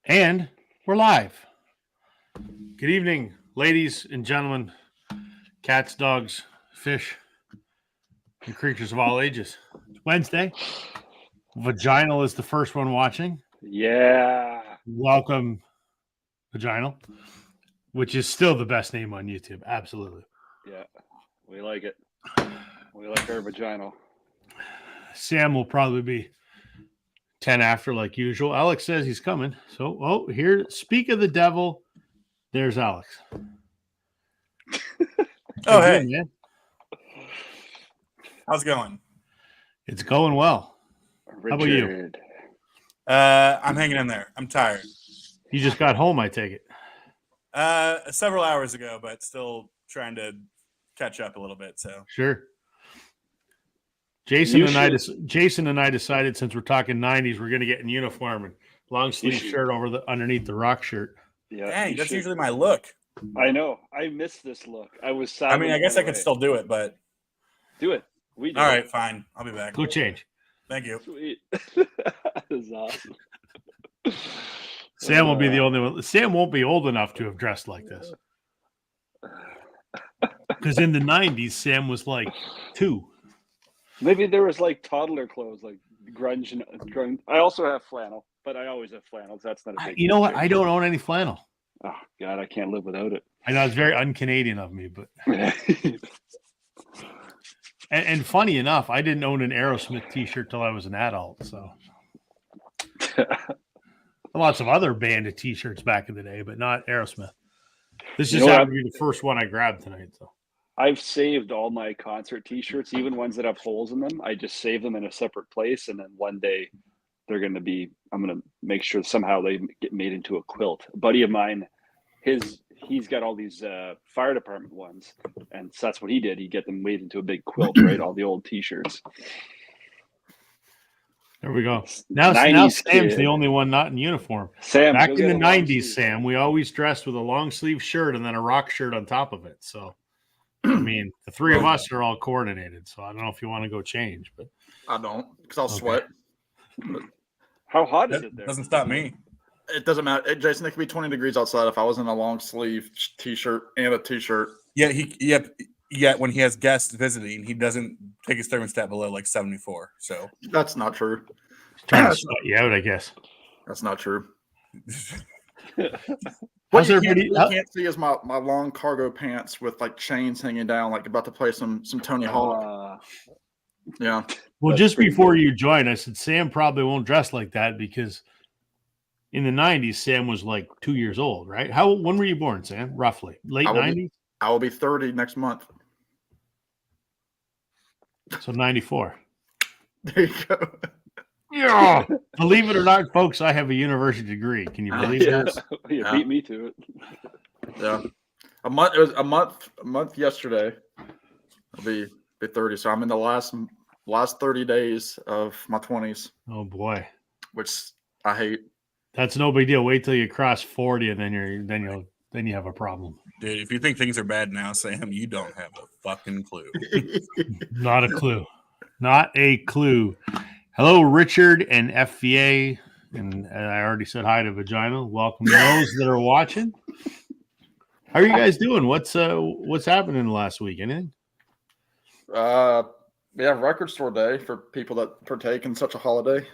And we're live. Good evening, ladies and gentlemen, cats, dogs, fish, and creatures of all ages. It's Wednesday. Vaginal is the first one watching. Yeah. Welcome, Vaginal, which is still the best name on YouTube. Absolutely. Yeah. We like it. We like our vaginal. Sam will probably be 10 after like usual. Alex says he's coming. So, here, speak of the devil, there's Alex. Oh, hey. Doing, man? How's it going? It's going well. Richard. How about you? I'm hanging in there. I'm tired. You just got home, I take it. Several hours ago, but still trying to catch up a little bit. So Sure. Jason and I decided, since we're talking 90s, we're going to get in uniform and long sleeve shirt underneath the rock shirt. Yeah. Dang, that's usually my look. I know. I missed this look. I was sad. I mean, I guess I could still do it, but do it. We do. All right, fine. I'll be back. Go change. Thank you. Sweet. That is awesome. Sam will be the only one. Sam won't be old enough to have dressed like this. Because in the 90s, Sam was like 2. Maybe there was like toddler clothes, like grunge and grunge. I also have flannel, but I always have flannels. That's not a big. You know what? I don't own any flannel. Oh God, I can't live without it. I know it's very un-Canadian of me, but and funny enough, I didn't own an Aerosmith T-shirt till I was an adult. So lots of other band of T-shirts back in the day, but not Aerosmith. This just happened to be the first one I grabbed tonight. So I've saved all my concert T-shirts, even ones that have holes in them. I just save them in a separate place, and then one day they're going to be. I'm going to make sure somehow they get made into a quilt. A buddy of mine, he's got all these fire department ones, and so that's what he did. He get them made into a big quilt, right? All the old T-shirts. There we go. Now Sam's the only one not in uniform. Sam, back in the 90s, Sam, we always dressed with a long sleeve shirt and then a rock shirt on top of it. So, I mean, the three of us are all coordinated. So I don't know if you want to go change, but I don't, because I'll sweat. How hot is it there? Doesn't stop me. It doesn't matter. Jason, it could be 20 degrees outside if I was in a long sleeve T-shirt and a T-shirt. Yeah, Yet when he has guests visiting, he doesn't take his thermostat below like 74. So that's not true. He's trying to sweat you out, I guess. That's not true. What you can't see is my long cargo pants with like chains hanging down, like about to play some Tony Hawk. Yeah. Well, just before you joined, I said Sam probably won't dress like that because in the 90s, Sam was like 2 years old, right? When were you born, Sam? Roughly late 90s. I will be 30 next month. So 94. There you go. Yeah. Believe it or not, folks, I have a university degree. Can you believe this? You beat me to it. Yeah. It was a month yesterday. I'll be 30. So I'm in the last 30 days of my 20s. Oh boy. Which I hate. That's no big deal. Wait till you cross 40 and then you have a problem. Dude, if you think things are bad now, Sam, you don't have a fucking clue. Not a clue. Not a clue. Hello, Richard and FVA. And I already said hi to Vagina. Welcome to those that are watching. How are you guys doing? What's happening last week? Anything? We have record store day for people that partake in such a holiday.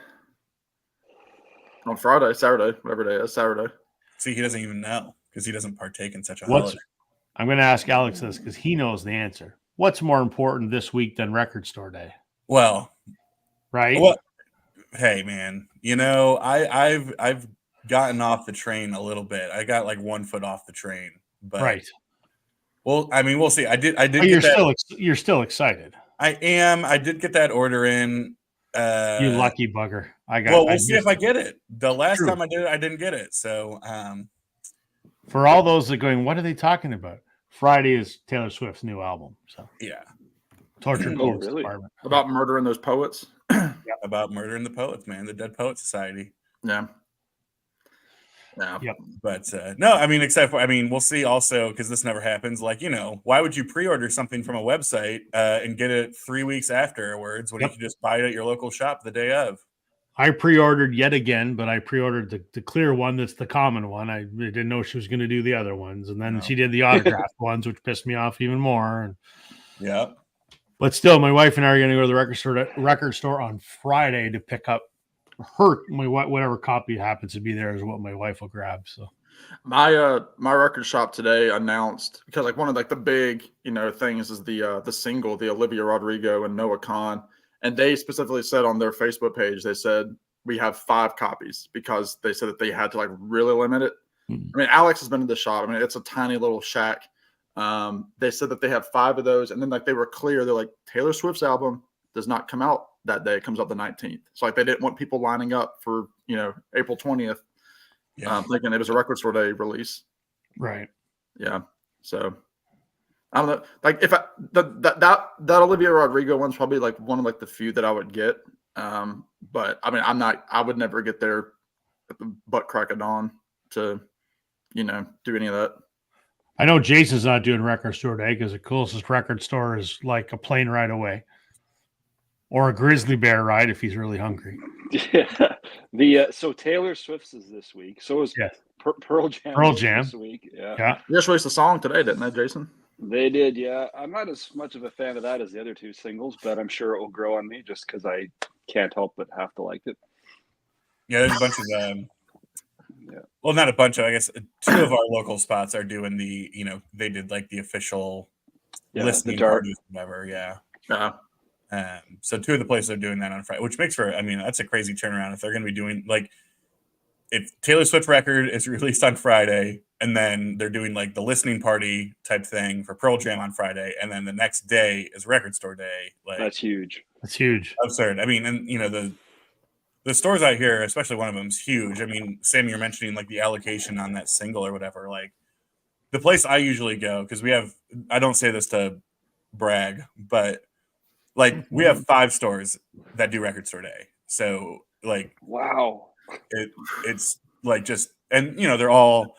On Saturday, whatever day it is, Saturday. See, he doesn't even know because he doesn't partake in such a holiday. I'm going to ask Alex this because he knows the answer. What's more important this week than record store day? Well, right. Well, hey, man, I've gotten off the train a little bit. I got like 1 foot off the train, but right. Well, I mean, we'll see. I did. You're still excited. I am. I did get that order in. You lucky bugger. We'll see if I get it. The last time I did it, I didn't get it. So, for all those that are going, what are they talking about? Friday is Taylor Swift's new album. So yeah, Torture Courts Department about murdering those poets. Yeah, about murdering the poets, man. The Dead Poet Society. Yeah. Yeah. Yep. But no, I mean, we'll see also because this never happens. Like, why would you pre-order something from a website and get it 3 weeks afterwards when you can just buy it at your local shop the day of? I pre-ordered yet again, but I pre-ordered the clear one. That's the common one. I didn't know she was going to do the other ones, and then No. she did the autographed ones, which pissed me off even more. And, Yeah. but still, my wife and I are going to go to the record store on Friday to pick up whatever copy happens to be there is what my wife will grab. So my record shop today announced, because like one of like the big things is the single, the Olivia Rodrigo and Noah Kahan, and they specifically said on their Facebook page, they said we have 5 copies because they said that they had to like really limit it. I mean, Alex has been to the shop. I mean, it's a tiny little shack. They said that they have 5 of those, and then like they were clear, they're like, Taylor Swift's album does not come out that day. It comes out the 19th. So like they didn't want people lining up for April 20th. Yeah. Thinking it was a record store day release. right. Yeah. So I don't know. Like if that Olivia Rodrigo one's probably like one of like the few that I would get. But I mean, I would never get there at the butt crack of dawn to, do any of that. I know Jason's not doing record store day because the closest record store is like a plane ride away, or a grizzly bear ride if he's really hungry. Yeah. So Taylor Swift's is this week. So is Yes. Pearl Jam. Pearl Jam this week. Yeah. Yeah. You just released a song today, didn't they, Jason? They did. Yeah. I'm not as much of a fan of that as the other 2 singles, but I'm sure it will grow on me just because I can't help but have to like it. Yeah, there's a bunch of well, not a bunch of, I guess 2 of our local spots are doing the, they did like the official listening parties, whatever. Yeah. Yeah. So 2 of the places are doing that on Friday, which makes for, I mean, that's a crazy turnaround if they're going to be doing like, if Taylor Swift record is released on Friday and then they're doing like the listening party type thing for Pearl Jam on Friday, and then the next day is record store day. Like that's huge. That's huge. Absurd. I mean, and the stores out here, especially one of them, is huge. I mean, Sam, you're mentioning like the allocation on that single or whatever. Like the place I usually go, because I don't say this to brag, but like we have 5 stores that do record store day. So like, wow, it's like just, and they're all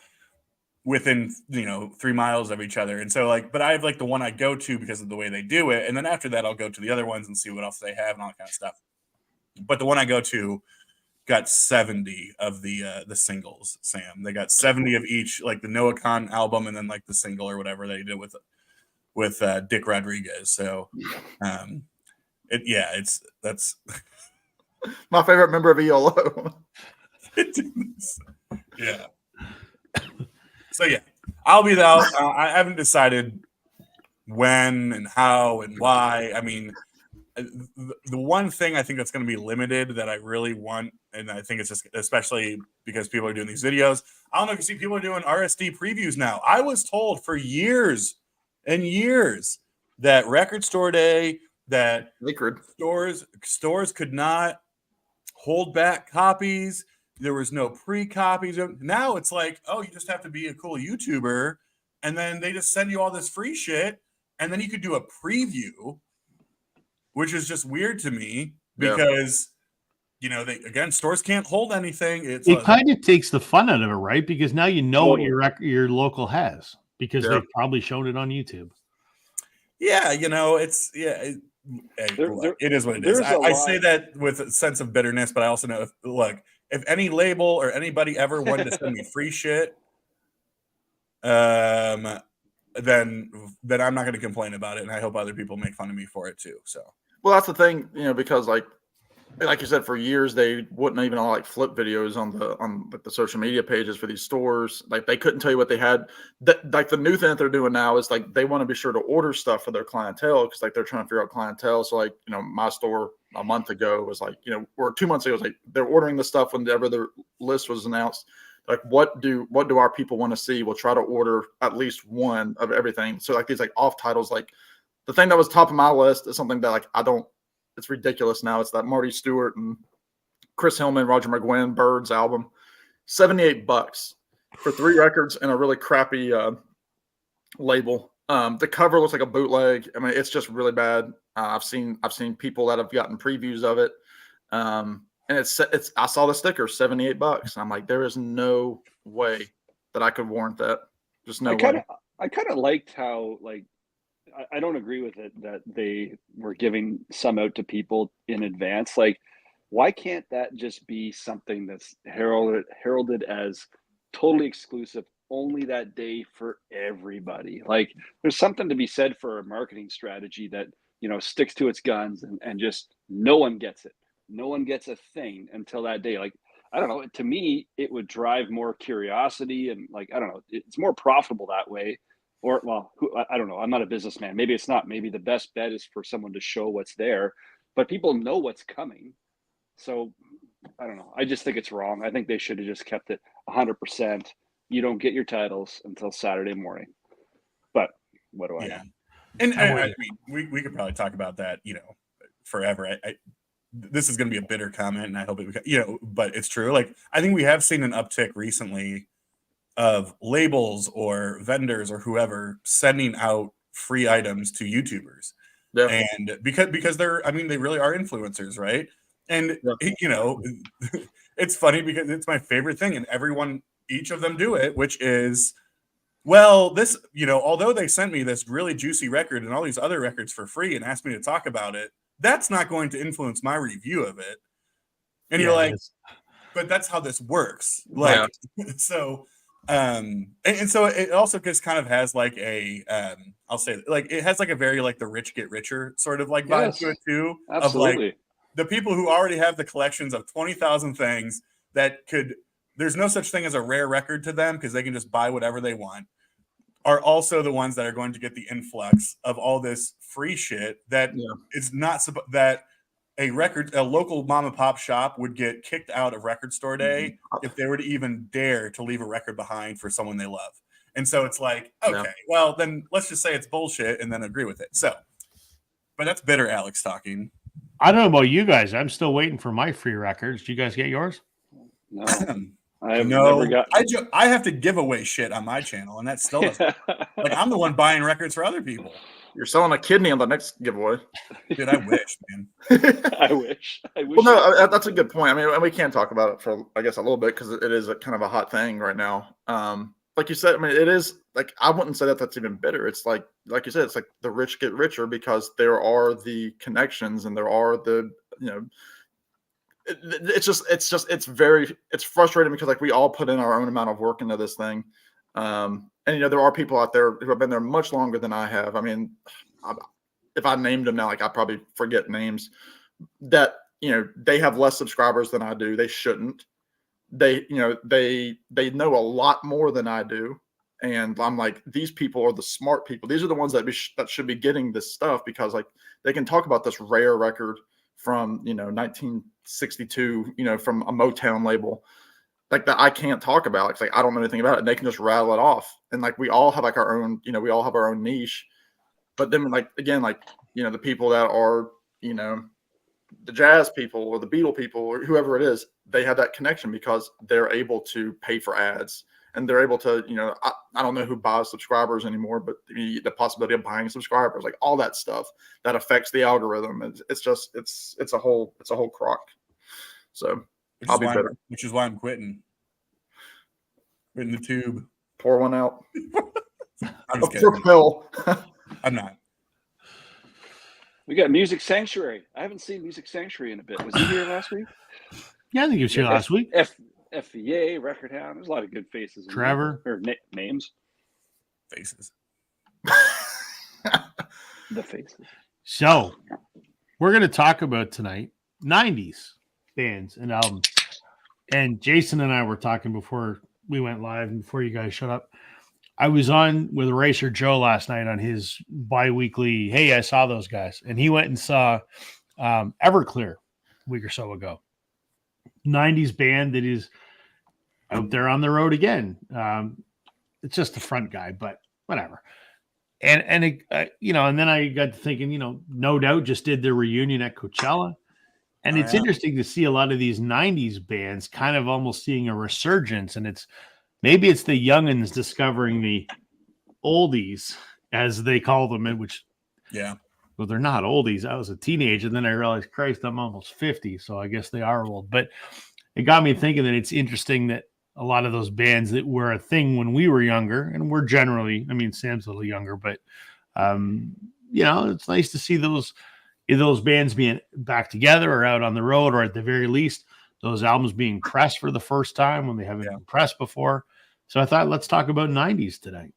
within 3 miles of each other. And so like, but I have like the one I go to because of the way they do it. And then after that, I'll go to the other ones and see what else they have and all that kind of stuff. But the one I go to got 70 of the singles, Sam. They got 70 of each, like the Noah Kahan album and then like the single or whatever they did with Dick Rodriguez. So that's my favorite member of ELO. Yeah. So yeah, I'll be out. I haven't decided when and how and why. I mean, the one thing I think that's going to be limited that I really want, and I think it's just especially because people are doing these videos. I don't know if you see people are doing RSD previews now. I was told for years and years that record store day, that stores could not hold back copies. There was no pre-copies. Now it's like, oh, you just have to be a cool YouTuber, and then they just send you all this free shit, and then you could do a preview, which is just weird to me because, stores can't hold anything. It kind of takes the fun out of it, right? Because now you know what your local has because they've probably shown it on YouTube. Yeah, it is what it is. I say that with a sense of bitterness, but I also know if any label or anybody ever wanted to send me free shit, then I'm not going to complain about it, and I hope other people make fun of me for it too. So, well, that's the thing, because like you said, for years they wouldn't even allow like flip videos on the social media pages for these stores. Like they couldn't tell you what they had. Like the new thing that they're doing now is like they want to be sure to order stuff for their clientele because like they're trying to figure out clientele. So like my store a month ago was like or 2 months ago was like they're ordering the stuff whenever the list was announced. Like what do our people want to see? We'll try to order at least one of everything. So like these like off titles, like the thing that was top of my list is something that like it's ridiculous now. It's that Marty Stewart and Chris Hillman, Roger McGuinn, Birds album, $78 for 3 records and a really crappy label. The cover looks like a bootleg. I mean, it's just really bad. I've seen people that have gotten previews of it, and it's. I saw the sticker, $78. I'm like, there is no way that I could warrant that. Just no way. I kind of liked how I don't agree with it that they were giving some out to people in advance. Like Why can't that just be something that's heralded as totally exclusive, only that day for everybody? Like, there's something to be said for a marketing strategy that, sticks to its guns and just no one gets it. No one gets a thing until that day. Like, I don't know. To me, it would drive more curiosity and, like, I don't know. It's more profitable that way. Or, well, I don't know. I'm not a businessman. Maybe it's not. Maybe the best bet is for someone to show what's there, but people know what's coming. So I don't know. I just think it's wrong. I think they should have just kept it 100%. You don't get your titles until Saturday morning. But what do I know? And I mean, we could probably talk about that, forever. This is going to be a bitter comment, and I hope it, but it's true. Like, I think we have seen an uptick recently of labels or vendors or whoever sending out free items to YouTubers. Yeah. And because they're, I mean, they really are influencers, right? And, it's funny because it's my favorite thing, and each of them do it, which is, well, this, although they sent me this really juicy record and all these other records for free and asked me to talk about it, that's not going to influence my review of it. And you're like, but that's how this works. Like, so, and so it also just kind of has like I'll say, like, it has like a very, like, the rich get richer sort of like vibe to it too. Absolutely. Of like the people who already have the collections of 20,000 things that there's no such thing as a rare record to them because they can just buy whatever they want, are also the ones that are going to get the influx of all this free shit that is not that a local mom and pop shop would get kicked out of record store day if they were to even dare to leave a record behind for someone they love. And so it's like, okay, well, then let's just say it's bullshit and then agree with it. So, but that's bitter Alex talking. I don't know about you guys. I'm still waiting for my free records. Do you guys get yours? No. I have never got. I have to give away shit on my channel, and that's still like, I'm the one buying records for other people. You're selling a kidney on the next giveaway. Dude, I wish, man. I wish. Well, no, that's a good point. I mean, we can't talk about it for, I guess, a little bit because it is a kind of a hot thing right now. Like you said, I mean, it is, like, I wouldn't say that that's even bitter. It's like you said, it's like the rich get richer because there are the connections and there are the, it's frustrating because, like, we all put in our own amount of work into this thing. And, there are people out there who have been there much longer than I have. I mean, if I named them now, like, I probably forget names that, they have less subscribers than I do. They shouldn't. They know a lot more than I do. And I'm like, these people are the smart people. These are the ones that should be getting this stuff because, like, they can talk about this rare record from, 1962, from a Motown label, like, that I can't talk about. It's like, I don't know anything about it. And they can just rattle it off. And, like, we all have, like, our own, we all have our own niche. But then, like, again, like, the people that are, the jazz people or the Beatle people or whoever it is, they have that connection because they're able to pay for ads and they're able to, I don't know who buys subscribers anymore, but the possibility of buying subscribers, like, all that stuff that affects the algorithm. It's just, it's a whole crock. So I'll be better. Which is why I'm quitting. Quitting the tube. Pour one out. I'm just kidding. I'm not. We got Music Sanctuary. I haven't seen Music Sanctuary in a bit. Was he here last week? Yeah, I think he was here last week. FVA, Record Hound. There's a lot of good faces. Trevor. Or names. Faces. The faces. So, we're going to talk about tonight 90s bands and albums. And Jason and I were talking before we went live and before you guys shut up. I was on with Racer Joe last night on his bi-weekly, hey, I saw those guys. And he went and saw Everclear a week or so ago. 90s band that is out there on the road again. It's just the front guy, but whatever. And then I got to thinking, No Doubt just did their reunion at Coachella. And it's interesting to see a lot of these 90s bands kind of almost seeing a resurgence. And maybe it's the youngins discovering the oldies, as they call them, which, well, they're not oldies. I was a teenager, and then I realized, Christ, I'm almost 50, so I guess they are old. But it got me thinking that it's interesting that a lot of those bands that were a thing when we were younger, and we're generally, Sam's a little younger, but, it's nice to see those either those bands being back together or out on the road, or at the very least, those albums being pressed for the first time when they haven't been pressed before. So I thought, let's talk about 90s tonight.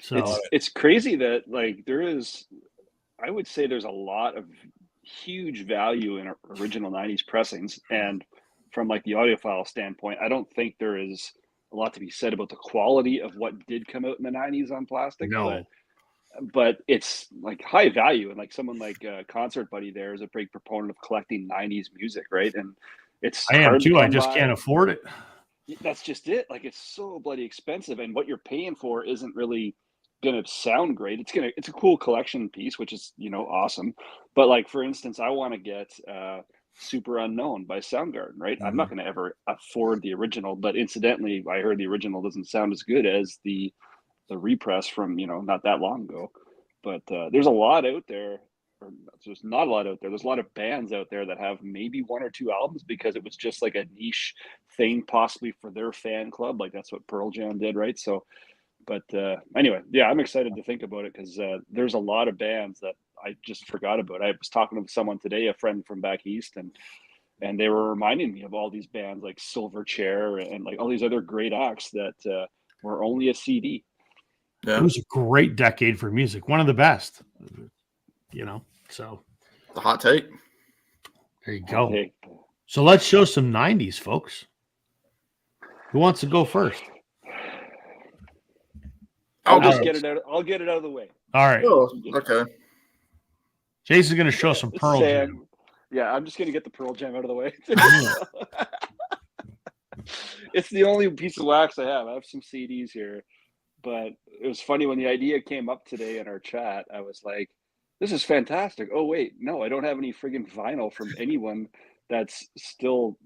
So it's crazy that like I would say there's a lot of huge value in original 90s pressings. And from like the audiophile standpoint, I don't think there is a lot to be said about the quality of what did come out in the 90s on plastic. No. But it's like high value, and like someone like Concert Buddy there is a big proponent of collecting 90s music, right? And I am too. I just can't afford it. That's just it. Like, it's so bloody expensive, and what you're paying for isn't really gonna sound great. It's a cool collection piece, which is, you know, awesome. But like, for instance, I want to get Super Unknown by Soundgarden, right? I'm not gonna ever afford the original, but incidentally, I heard the original doesn't sound as good as the repress from, you know, not that long ago. But there's a lot out there, or there's not a lot out there. There's a lot of bands out there that have maybe one or two albums because it was just like a niche thing, possibly for their fan club. Like that's what Pearl Jam did, right? So, but anyway, yeah, I'm excited to think about it because there's a lot of bands that I just forgot about. I was talking to someone today, a friend from back east, and they were reminding me of all these bands like Silverchair and like all these other great acts that were only a CD. Yeah. It was a great decade for music, one of the best, you know. So the hot take. There you go. So let's show some 90s, folks. Who wants to go first? I'll get it out. I'll get it out of the way. All right. Oh, okay. Jason's going to show some Pearl Jam. Yeah, I'm just going to get the Pearl Jam out of the way. It's the only piece of wax I have. I have some CDs here. But it was funny when the idea came up today in our chat. I was like, this is fantastic. Oh, wait, no, I don't have any friggin' vinyl from anyone that's still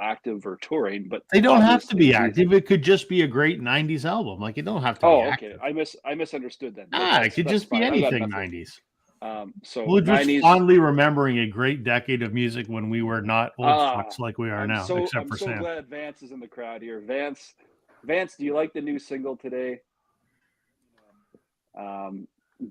active or touring. But they don't have to be active. It could just be a great 90s album. Like, it don't have to be active. Okay. I misunderstood then. It could just be anything 90s. So we're just fondly remembering a great decade of music when we were not old fucks like we are now, except for Sam. I'm so glad Vance is in the crowd here. Vance, do you like the new single today?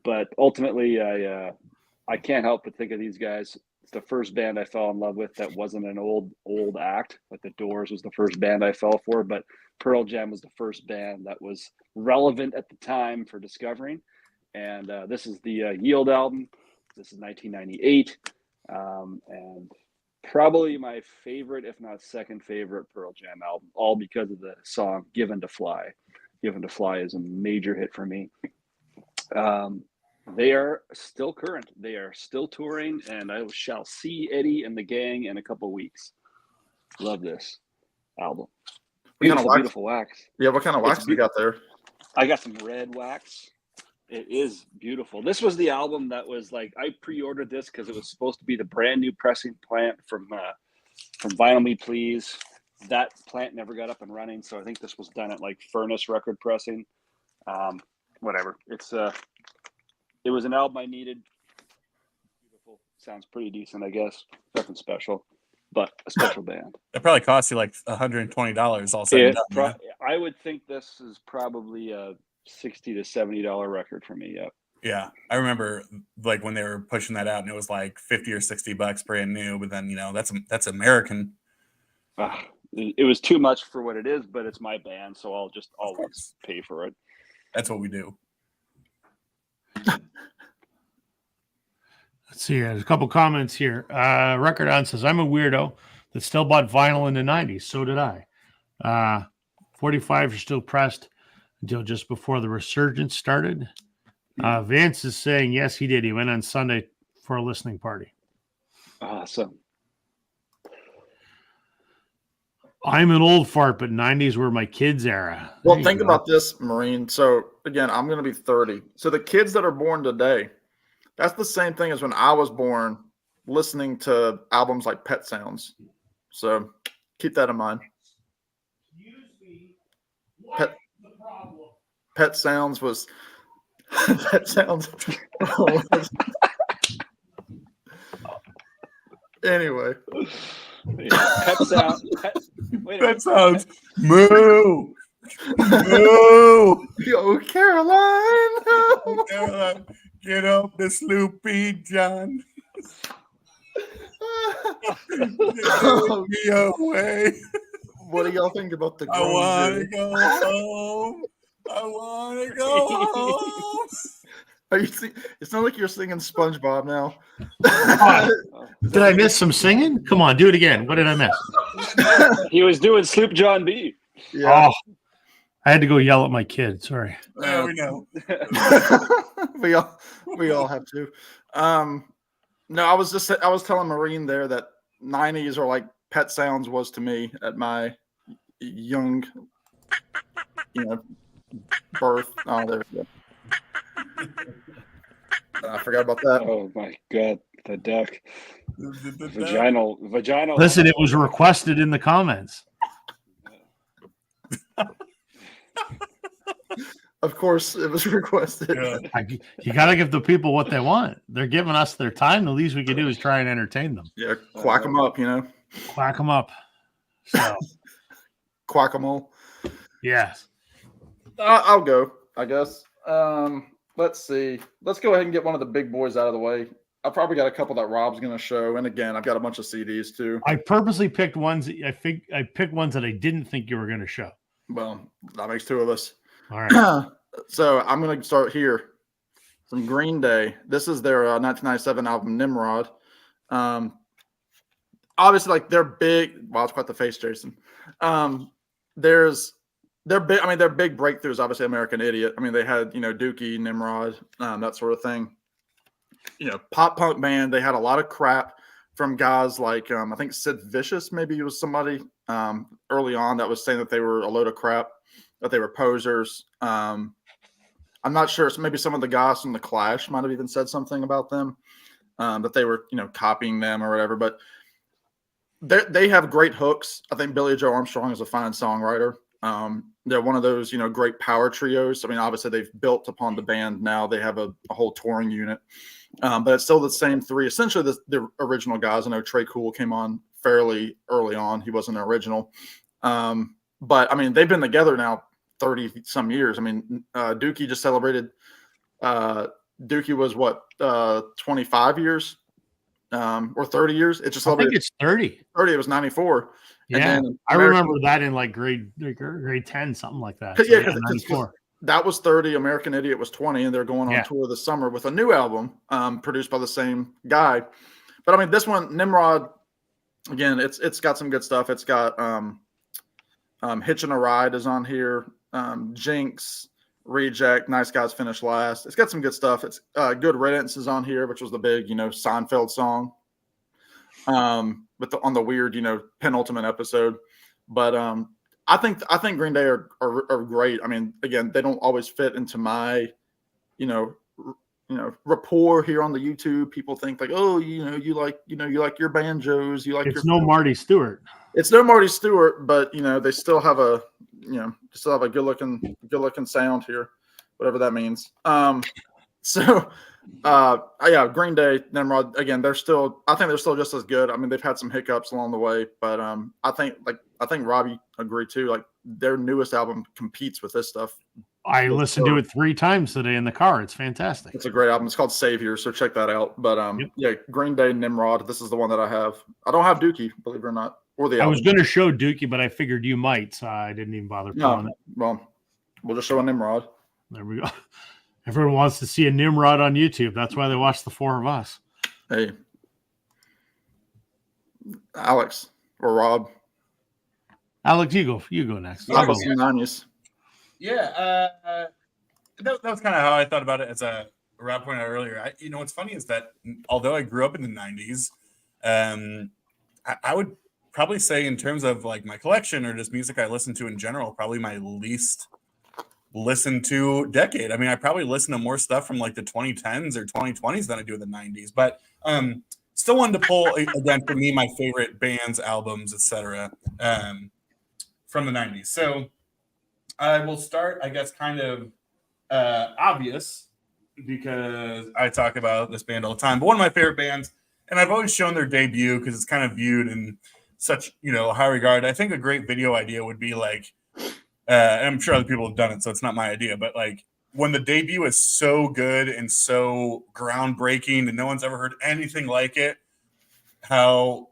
But ultimately, I can't help but think of these guys. It's the first band I fell in love with that wasn't an old act. Like the Doors was the first band I fell for, but Pearl Jam was the first band that was relevant at the time for discovering. And this is the Yield album. This is 1998, and probably my favorite, if not second favorite, Pearl Jam album, all because of the song Given to Fly. Given to Fly is a major hit for me. They are still current. They are still touring, and I shall see Eddie and the gang in a couple weeks. Love this album. Beautiful wax. Yeah, what kind of wax you got there? I got some red wax. It is beautiful. This was the album that was like, I pre-ordered this because it was supposed to be the brand new pressing plant from Vinyl Me Please. That plant never got up and running, so I think this was done at like Furnace Record Pressing. Whatever. It was an album I needed. Beautiful. Sounds pretty decent, I guess. Nothing special, but a special band. It probably cost you like $120 all said and done. I would think this is probably a $60 to $70 record for me. Yeah, I remember like when they were pushing that out, and it was like $50 or $60 brand new. But then, you know, that's American. It was too much for what it is, but it's my band, so I'll just always pay for it. That's what we do. Let's see. There's a couple comments here. Record On says, I'm a weirdo that still bought vinyl in the 90s. So did I. 45 are still pressed until just before the resurgence started. Vance is saying, yes, he did. He went on Sunday for a listening party. Awesome. I'm an old fart, but 90s were my kids' era. Well, think about this, Marine. So, again, I'm going to be 30. So the kids that are born today, that's the same thing as when I was born, listening to albums like Pet Sounds. So keep that in mind. Excuse me. What's the problem? Pet Sounds was Pet Sounds. Anyway. Pet Sounds. Moo. Moo. Yo, Caroline. Caroline. Get up the Sloopy John. me away. What do y'all think about the I want to Granger? go home. I want to go home. Are you it sounds like you're singing SpongeBob now. Did I miss some singing? Come on, do it again. What did I miss? He was doing Sloop John B. Yeah. Oh, I had to go yell at my kid. Sorry. Yeah, we know. we all have to. No, I was telling Marine there that 90s are like Pet Sounds was to me at my young, birth. Oh, there we go. I forgot about that. Oh my god, the duck. Vaginal. Listen, it was requested in the comments. Of course, it was requested. Yeah. You got to give the people what they want. They're giving us their time. The least we can do is try and entertain them. Yeah, quack them up, Quack them up. So, quack them all. yes. I'll go, I guess. Let's see. Let's go ahead and get one of the big boys out of the way. I probably got a couple that Rob's going to show, and again, I've got a bunch of CDs too. I purposely picked ones. I picked ones that I didn't think you were going to show. Well, that makes two of us. All right. So I'm going to start here from Green Day. This is their 1997 album Nimrod. Obviously, like they're big. Wow, it's quite the face, Jason. They're big. I mean, they're big breakthroughs. Obviously, American Idiot. I mean, they had Dookie, Nimrod, that sort of thing. Pop punk band. They had a lot of crap from guys like I think Sid Vicious. Maybe he was somebody early on that was saying that they were a load of crap, that they were posers. I'm not sure. So maybe some of the guys from the Clash might have even said something about them, that they were copying them or whatever. But they have great hooks. I think Billy Joe Armstrong is a fine songwriter. They're one of those, great power trios. I mean, obviously they've built upon the band now. They have a whole touring unit, but it's still the same three. Essentially, the original guys. I know Trey Cool came on fairly early on. He wasn't an original, but I mean, they've been together now 30 some years. I mean, Dookie just celebrated. Dookie was what 25 years, or 30 years. It just celebrated. I think it's 30. 30. It was 94. Yeah, I remember that in like grade 10, something like that. So, yeah, 94. That was 30. American Idiot was 20, and they're going on tour this summer with a new album produced by the same guy. But I mean, this one, Nimrod, again, it's got some good stuff. It's got Hitching a Ride is on here, Jinx, Reject, Nice Guys Finish Last. It's got some good stuff. It's Good Riddance is on here, which was the big Seinfeld song. On the weird, penultimate episode. But I think Green Day are great. I mean, again, they don't always fit into my, rapport here on the YouTube. People think like, oh, you like your banjos, you like it's no Marty Stewart. It's no Marty Stewart, but they still have a good looking sound here, whatever that means. Yeah, Green Day, Nimrod, again, I think they're still just as good. I mean, they've had some hiccups along the way, but I think Robbie agreed too. Like their newest album competes with this stuff. I listened to it 3 times today in the car. It's fantastic. It's a great album. It's called Savior, so check that out. But yeah, Green Day, Nimrod. This is the one that I have. I don't have Dookie, believe it or not, or the album. I was going to show Dookie, but I figured you might, so I didn't even bother pulling it. Well, we'll just show a Nimrod. There we go. Everyone wants to see a Nimrod on YouTube. That's why they watch the 4 of us. Hey, Alex or Rob. Alex, you go next. How about some 90s? Yeah, that was kind of how I thought about it. As Rob pointed out earlier, what's funny is that although I grew up in the 90s, I would probably say in terms of like my collection or just music I listen to in general, probably my least listened to decade. I mean, I probably listen to more stuff from like the 2010s or 2020s than I do in the 90s, but still wanted to pull again for me my favorite bands, albums, etc. From the 90s. So I will start, I guess, kind of obvious because I talk about this band all the time, but one of my favorite bands, and I've always shown their debut because it's kind of viewed in such high regard. I think a great video idea would be like, and I'm sure other people have done it, so it's not my idea, but like when the debut is so good and so groundbreaking and no one's ever heard anything like it, how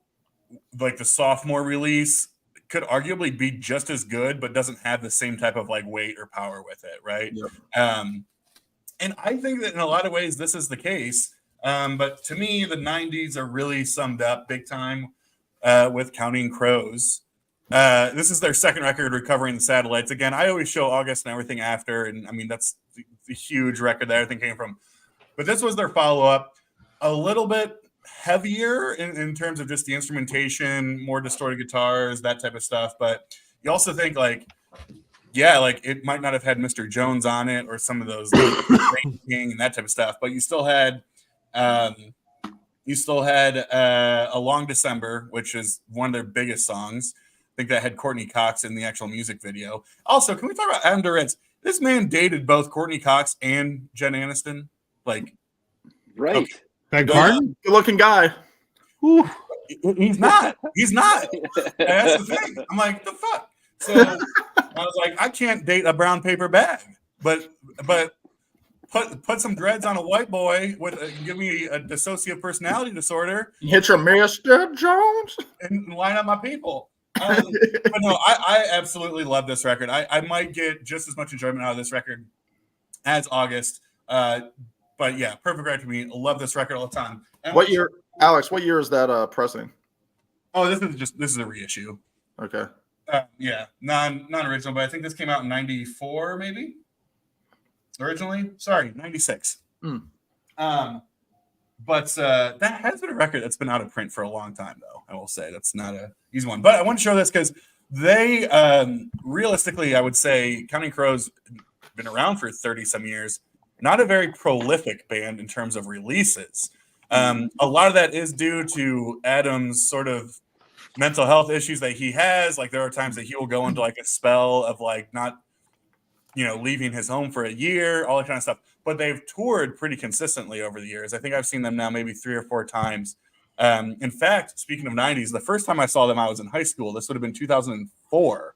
like the sophomore release could arguably be just as good, but doesn't have the same type of like weight or power with it, right? Yep. And I think that in a lot of ways this is the case. But to me, the 90s are really summed up big time with Counting Crows. This is their second record, Recovering the Satellites. Again, I always show August and everything after, and I mean that's the huge record that everything came from. But this was their follow-up, a little bit heavier in terms of just the instrumentation, more distorted guitars, that type of stuff. But you also think like, yeah, like it might not have had Mr. Jones on it or some of those like, King and that type of stuff, but you still had A Long December, which is one of their biggest songs. I think that had Courtney Cox in the actual music video. Also, can we talk about Adam Duritz? This man dated both Courtney Cox and Jen Aniston. Like, Right. Okay. Beg pardon? Good looking guy. Whew. He's not. He's not. That's the thing. I'm like, the fuck? So I was like, I can't date a brown paper bag, but put some dreads on a white boy with give me a dissociative personality disorder. Hit your Mr. Jones and line up my people. But no, I absolutely love this record. I might get just as much enjoyment out of this record as August. But yeah, perfect record for me. Love this record all the time. And What year, Alex? What year is that pressing? Oh, this is a reissue. Okay. Yeah, non-original, but I think this came out in 94, maybe originally. Sorry, 96. But that has been a record that's been out of print for a long time, though. I will say that's not a easy one. But I want to show this because they realistically, I would say, Counting Crows been around for 30 some years. Not a very prolific band in terms of releases. A lot of that is due to Adam's sort of mental health issues that he has. Like there are times that he will go into like a spell of like not, leaving his home for a year, all that kind of stuff. But they've toured pretty consistently over the years. I think I've seen them now maybe 3 or 4 times. In fact, speaking of 90s, the first time I saw them, I was in high school. This would have been 2004.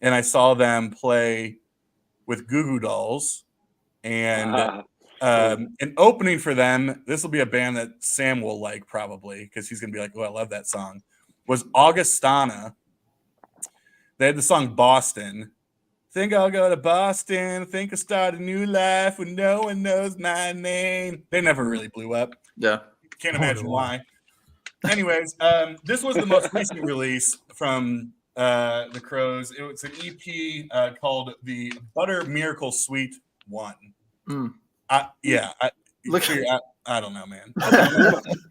And I saw them play with Goo Goo Dolls. And an opening for them, this will be a band that Sam will like probably because he's going to be like, oh, I love that song, was Augustana. They had the song Boston. Think I'll go to Boston. Think I'll start a new life when no one knows my name. They never really blew up. Yeah. Can't imagine why. Anyways, this was the most recent release from the Crows. It was an EP called the Butter Miracle Sweet 1. I don't know, man.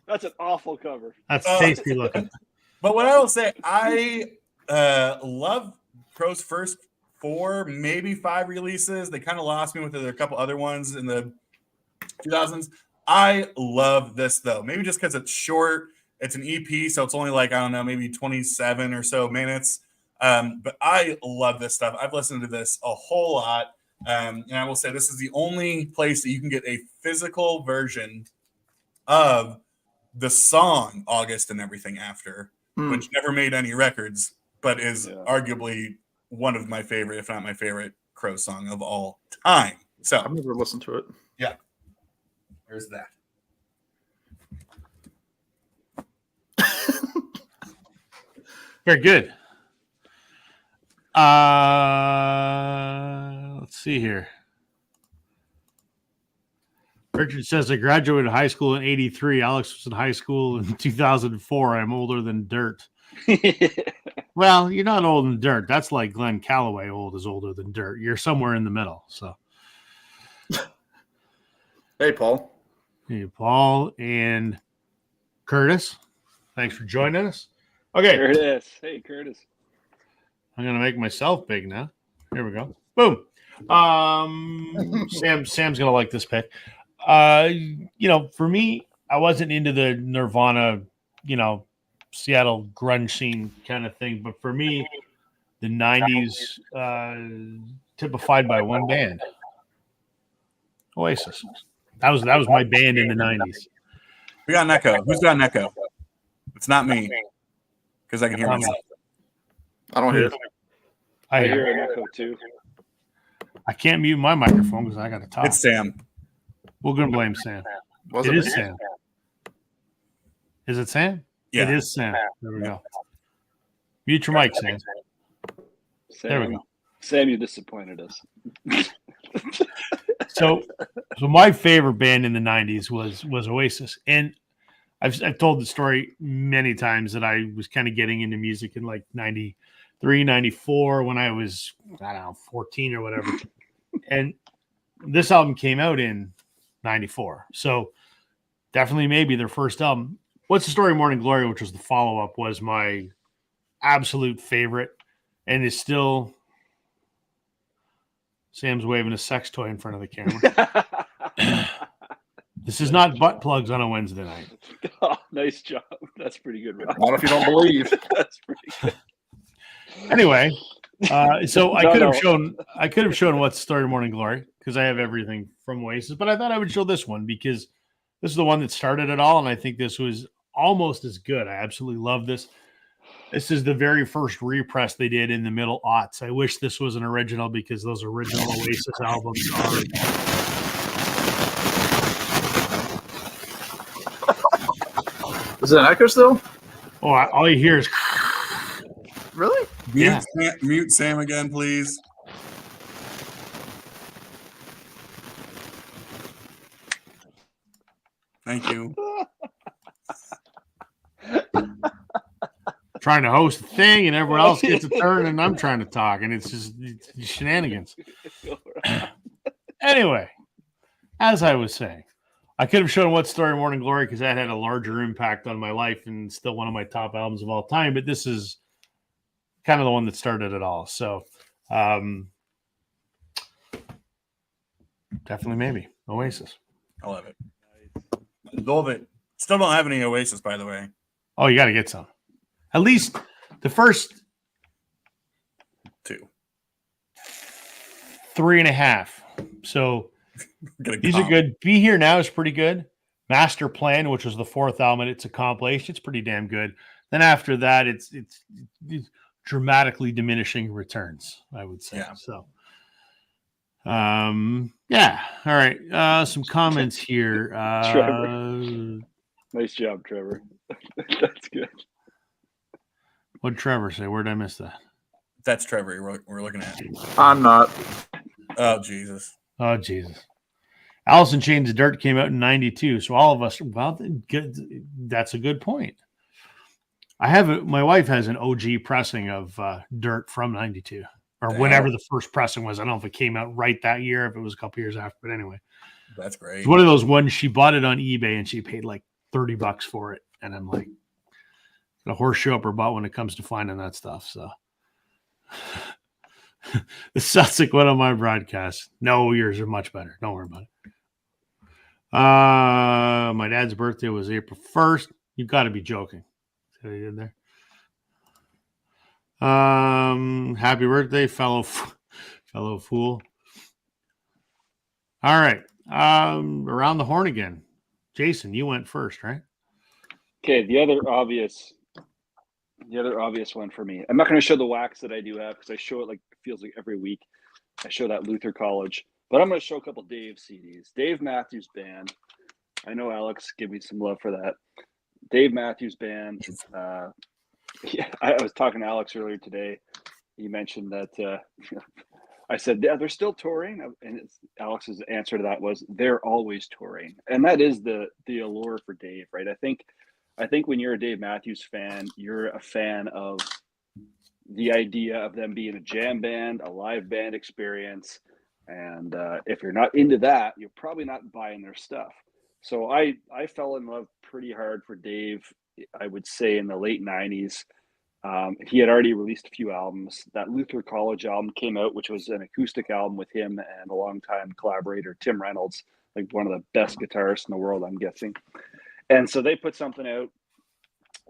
That's an awful cover. That's tasty looking. But what I will say, I love Crows' first 4, maybe 5 releases. They kind of lost me with a couple other ones in the 2000s. I love this, though. Maybe just because it's short. It's an EP, so it's only like, I don't know, maybe 27 or so minutes. But I love this stuff. I've listened to this a whole lot. And I will say this is the only place that you can get a physical version of the song August and Everything After, which never made any records, but is arguably one of my favorite, if not my favorite, Crow song of all time. So I've never listened to it. Yeah. There's that. Very good. Let's see here. Richard says, I graduated high school in 83. Alex was in high school in 2004. I'm older than dirt. Well, you're not old than dirt. That's like Glenn Calloway older than dirt. You're somewhere in the middle. So, Hey, Paul. Hey, Paul and Curtis. Thanks for joining us. Okay. Curtis. Hey, Curtis. I'm going to make myself big now. Here we go. Boom. Sam's going to like this pick. For me, I wasn't into the Nirvana, Seattle grunge scene kind of thing. But for me, the 90s typified by one band, Oasis. That was my band in the 90s. We got an echo. Who's got an echo? It's not me because I can hear myself. I don't hear it. I hear an echo too. I can't mute my microphone because I got to talk. It's Sam. We're going to blame Sam. Was It it is me? Sam. Is it Sam? It is Sam. There we go. Mute your mic, Sam. There we go. Sam, you disappointed us. So my favorite band in the 90s was Oasis. And I've told the story many times that I was kind of getting into music in like 93, 94 when I was, 14 or whatever. And this album came out in 94. So definitely maybe their first album. What's the Story, Morning Glory, which was the follow-up, was my absolute favorite and is still... Sam's waving a sex toy in front of the camera. This is not butt plugs on a Wednesday night. Oh, nice job. That's pretty good, Rob. Not if you don't believe. That's pretty good. Anyway, so I could have shown What's the Story, Morning Glory, because I have everything from Oasis, but I thought I would show this one because this is the one that started it all, and I think this was almost as good. I absolutely love this. This is the very first repress they did in the middle aughts. I wish this was an original because those original Oasis albums are... Is it an echo still? Oh, all you hear is... Really? Mute Sam again, please. Thank you. Trying to host a thing and everyone else gets a turn and I'm trying to talk and it's shenanigans. Anyway, as I was saying, I could have shown What Story, Morning Glory because that had a larger impact on my life and still one of my top albums of all time, but this is kind of the one that started it all. So definitely maybe Oasis. I love it. Love it. Still don't have any Oasis, by the way. Oh, you got to get some. At least the first 2. 3.5. So these are good. Be Here Now is pretty good. Master Plan, which was the 4th album, it's a compilation. It's pretty damn good. Then after that, it's dramatically diminishing returns, I would say. Yeah. So, yeah. All right. Some comments here. Trevor. Nice job, Trevor. That's good. What did Trevor say? Where did I miss that? That's Trevor we're looking at. I'm not. Oh, Jesus. Oh, Jesus. Alice in Chains of Dirt came out in 92. So all of us, well, good. That's a good point. My wife has an OG pressing of Dirt from 92 or whenever the first pressing was. I don't know if it came out right that year, if it was a couple years after, but anyway. That's great. It's one of those ones she bought it on eBay and she paid like $30 for it. And I'm like, a horseshoe up her butt when it comes to finding that stuff. So the Sussex one on my broadcast. No, yours are much better. Don't worry about it. My dad's birthday was April 1st. You've got to be joking. See what I did there? Happy birthday, fellow fool. All right. Around the horn again. Jason, you went first, right? Okay, the other obvious one for me. I'm not going to show the wax that I do have because I show it like it feels like every week. I show that Luther College, but I'm going to show a couple Dave CDs. Dave Matthews Band. I know Alex, give me some love for that. Dave Matthews Band. Yeah, I was talking to Alex earlier today. He mentioned that I said, yeah, they're still touring. And Alex's answer to that was they're always touring. And that is the allure for Dave, right? I think when you're a Dave Matthews fan, you're a fan of the idea of them being a jam band, a live band experience. And if you're not into that, you're probably not buying their stuff. So I fell in love pretty hard for Dave, I would say in the late 90s. He had already released a few albums. That Luther College album came out, which was an acoustic album with him and a longtime collaborator, Tim Reynolds, like one of the best guitarists in the world, I'm guessing. And so they put something out,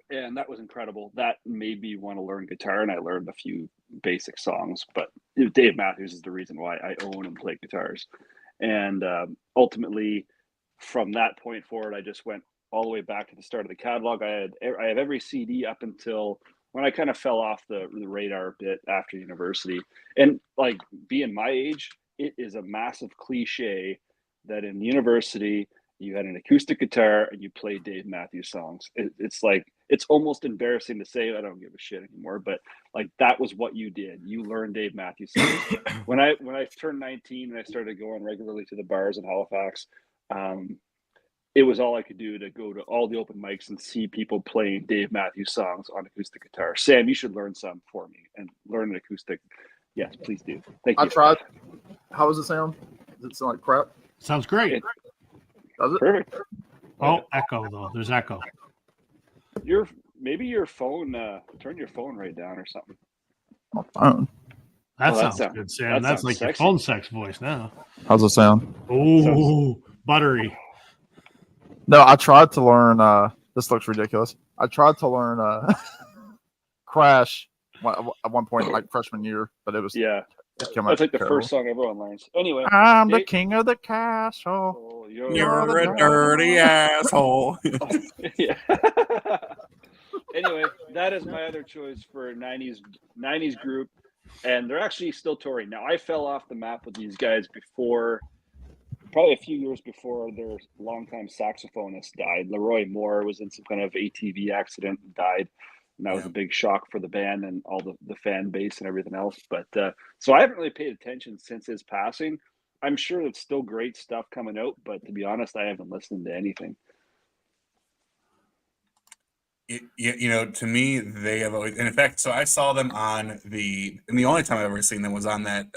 and that was incredible. That made me want to learn guitar, and I learned a few basic songs. But Dave Matthews is the reason why I own and play guitars. And ultimately, from that point forward, I just went all the way back to the start of the catalog. I have every CD up until when I kind of fell off the radar a bit after university. And like being my age, it is a massive cliche that in university you had an acoustic guitar and you played Dave Matthews songs. It's like it's almost embarrassing to say. I don't give a shit anymore, but like that was what you did. You learned Dave Matthews songs. when I turned 19 and I started going regularly to the bars in Halifax, it was all I could do to go to all the open mics and see people playing Dave Matthews songs on acoustic guitar. Sam, you should learn some for me and learn an acoustic. Yes, please do. Thank you. I tried. How does it sound? Does it sound like crap? Sounds great. Does it? Perfect. Oh, echo though. There's echo. Maybe your phone. Turn your phone right down or something. My phone. That Oh, that sounds sound- good, Sam. that That's sounds like your sexy. phone sex voice now. How's it sound? Oh, buttery. No, I tried to learn. This looks ridiculous. I tried to learn Crash at one point, like freshman year, but it was Yeah, it came out that's like the terrible. first song everyone learns. Anyway, I'm the Dave- king of the castle. oh, You're a dirty asshole. Yeah. Anyway, that is my other choice for 90s group, and they're actually still touring now. I fell off the map with these guys before, probably a few years before their longtime saxophonist died. Leroy Moore was in some kind of ATV accident and died, and that was a big shock for the band and all the fan base and everything else. But so I haven't really paid attention since his passing. I'm sure it's still great stuff coming out, but to be honest, I haven't listened to anything. You know, to me, they have always, and in fact, so I saw them and the only time I've ever seen them was on that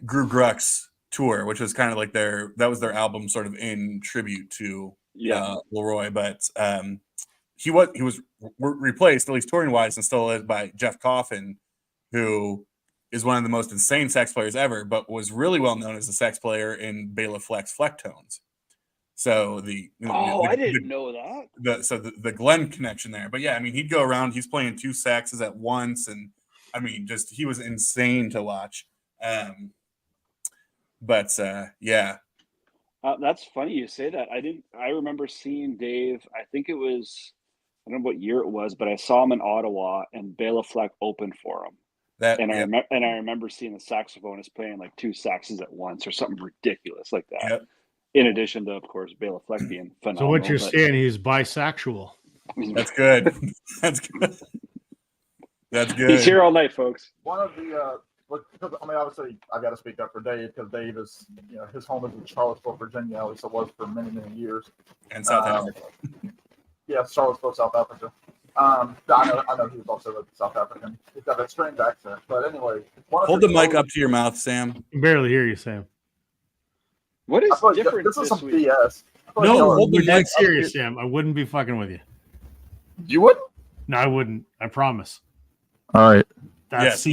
Gru Grux tour, which was kind of like that was their album sort of in tribute to Leroy. But he was replaced, at least touring wise, and still is, by Jeff Coffin, who is one of the most insane sax players ever, but was really well known as a sax player in Bela Fleck's Flecktones. So I didn't know that. The Glenn connection there. But yeah, I mean, he'd go around, he's playing two saxes at once, and I mean, just he was insane to watch. But yeah. That's funny you say that. I remember seeing Dave, I think it was, I don't know what year it was, but I saw him in Ottawa and Bela Fleck opened for him. I remember seeing the saxophonist playing like two saxes at once or something ridiculous like that. Yep. In addition to, of course, Bela Fleck being phenomenal. So what you're saying, he's bisexual. That's good. That's good. That's good. He's here all night, folks. One of the because I mean, obviously, I've got to speak up for Dave because Dave is, his home is in Charlottesville, Virginia. At least it was for many, many years. And South Africa. Yeah, Charlottesville, South Africa. I know he was also a South African. He's got that strange accent. But anyway, hold the mic up to your mouth, Sam. I can barely hear you, Sam. What is different this is some week? BS. No, hold the You're mic dead serious, Sam. I wouldn't be fucking with you. You wouldn't? No, I wouldn't. I promise. All right. That's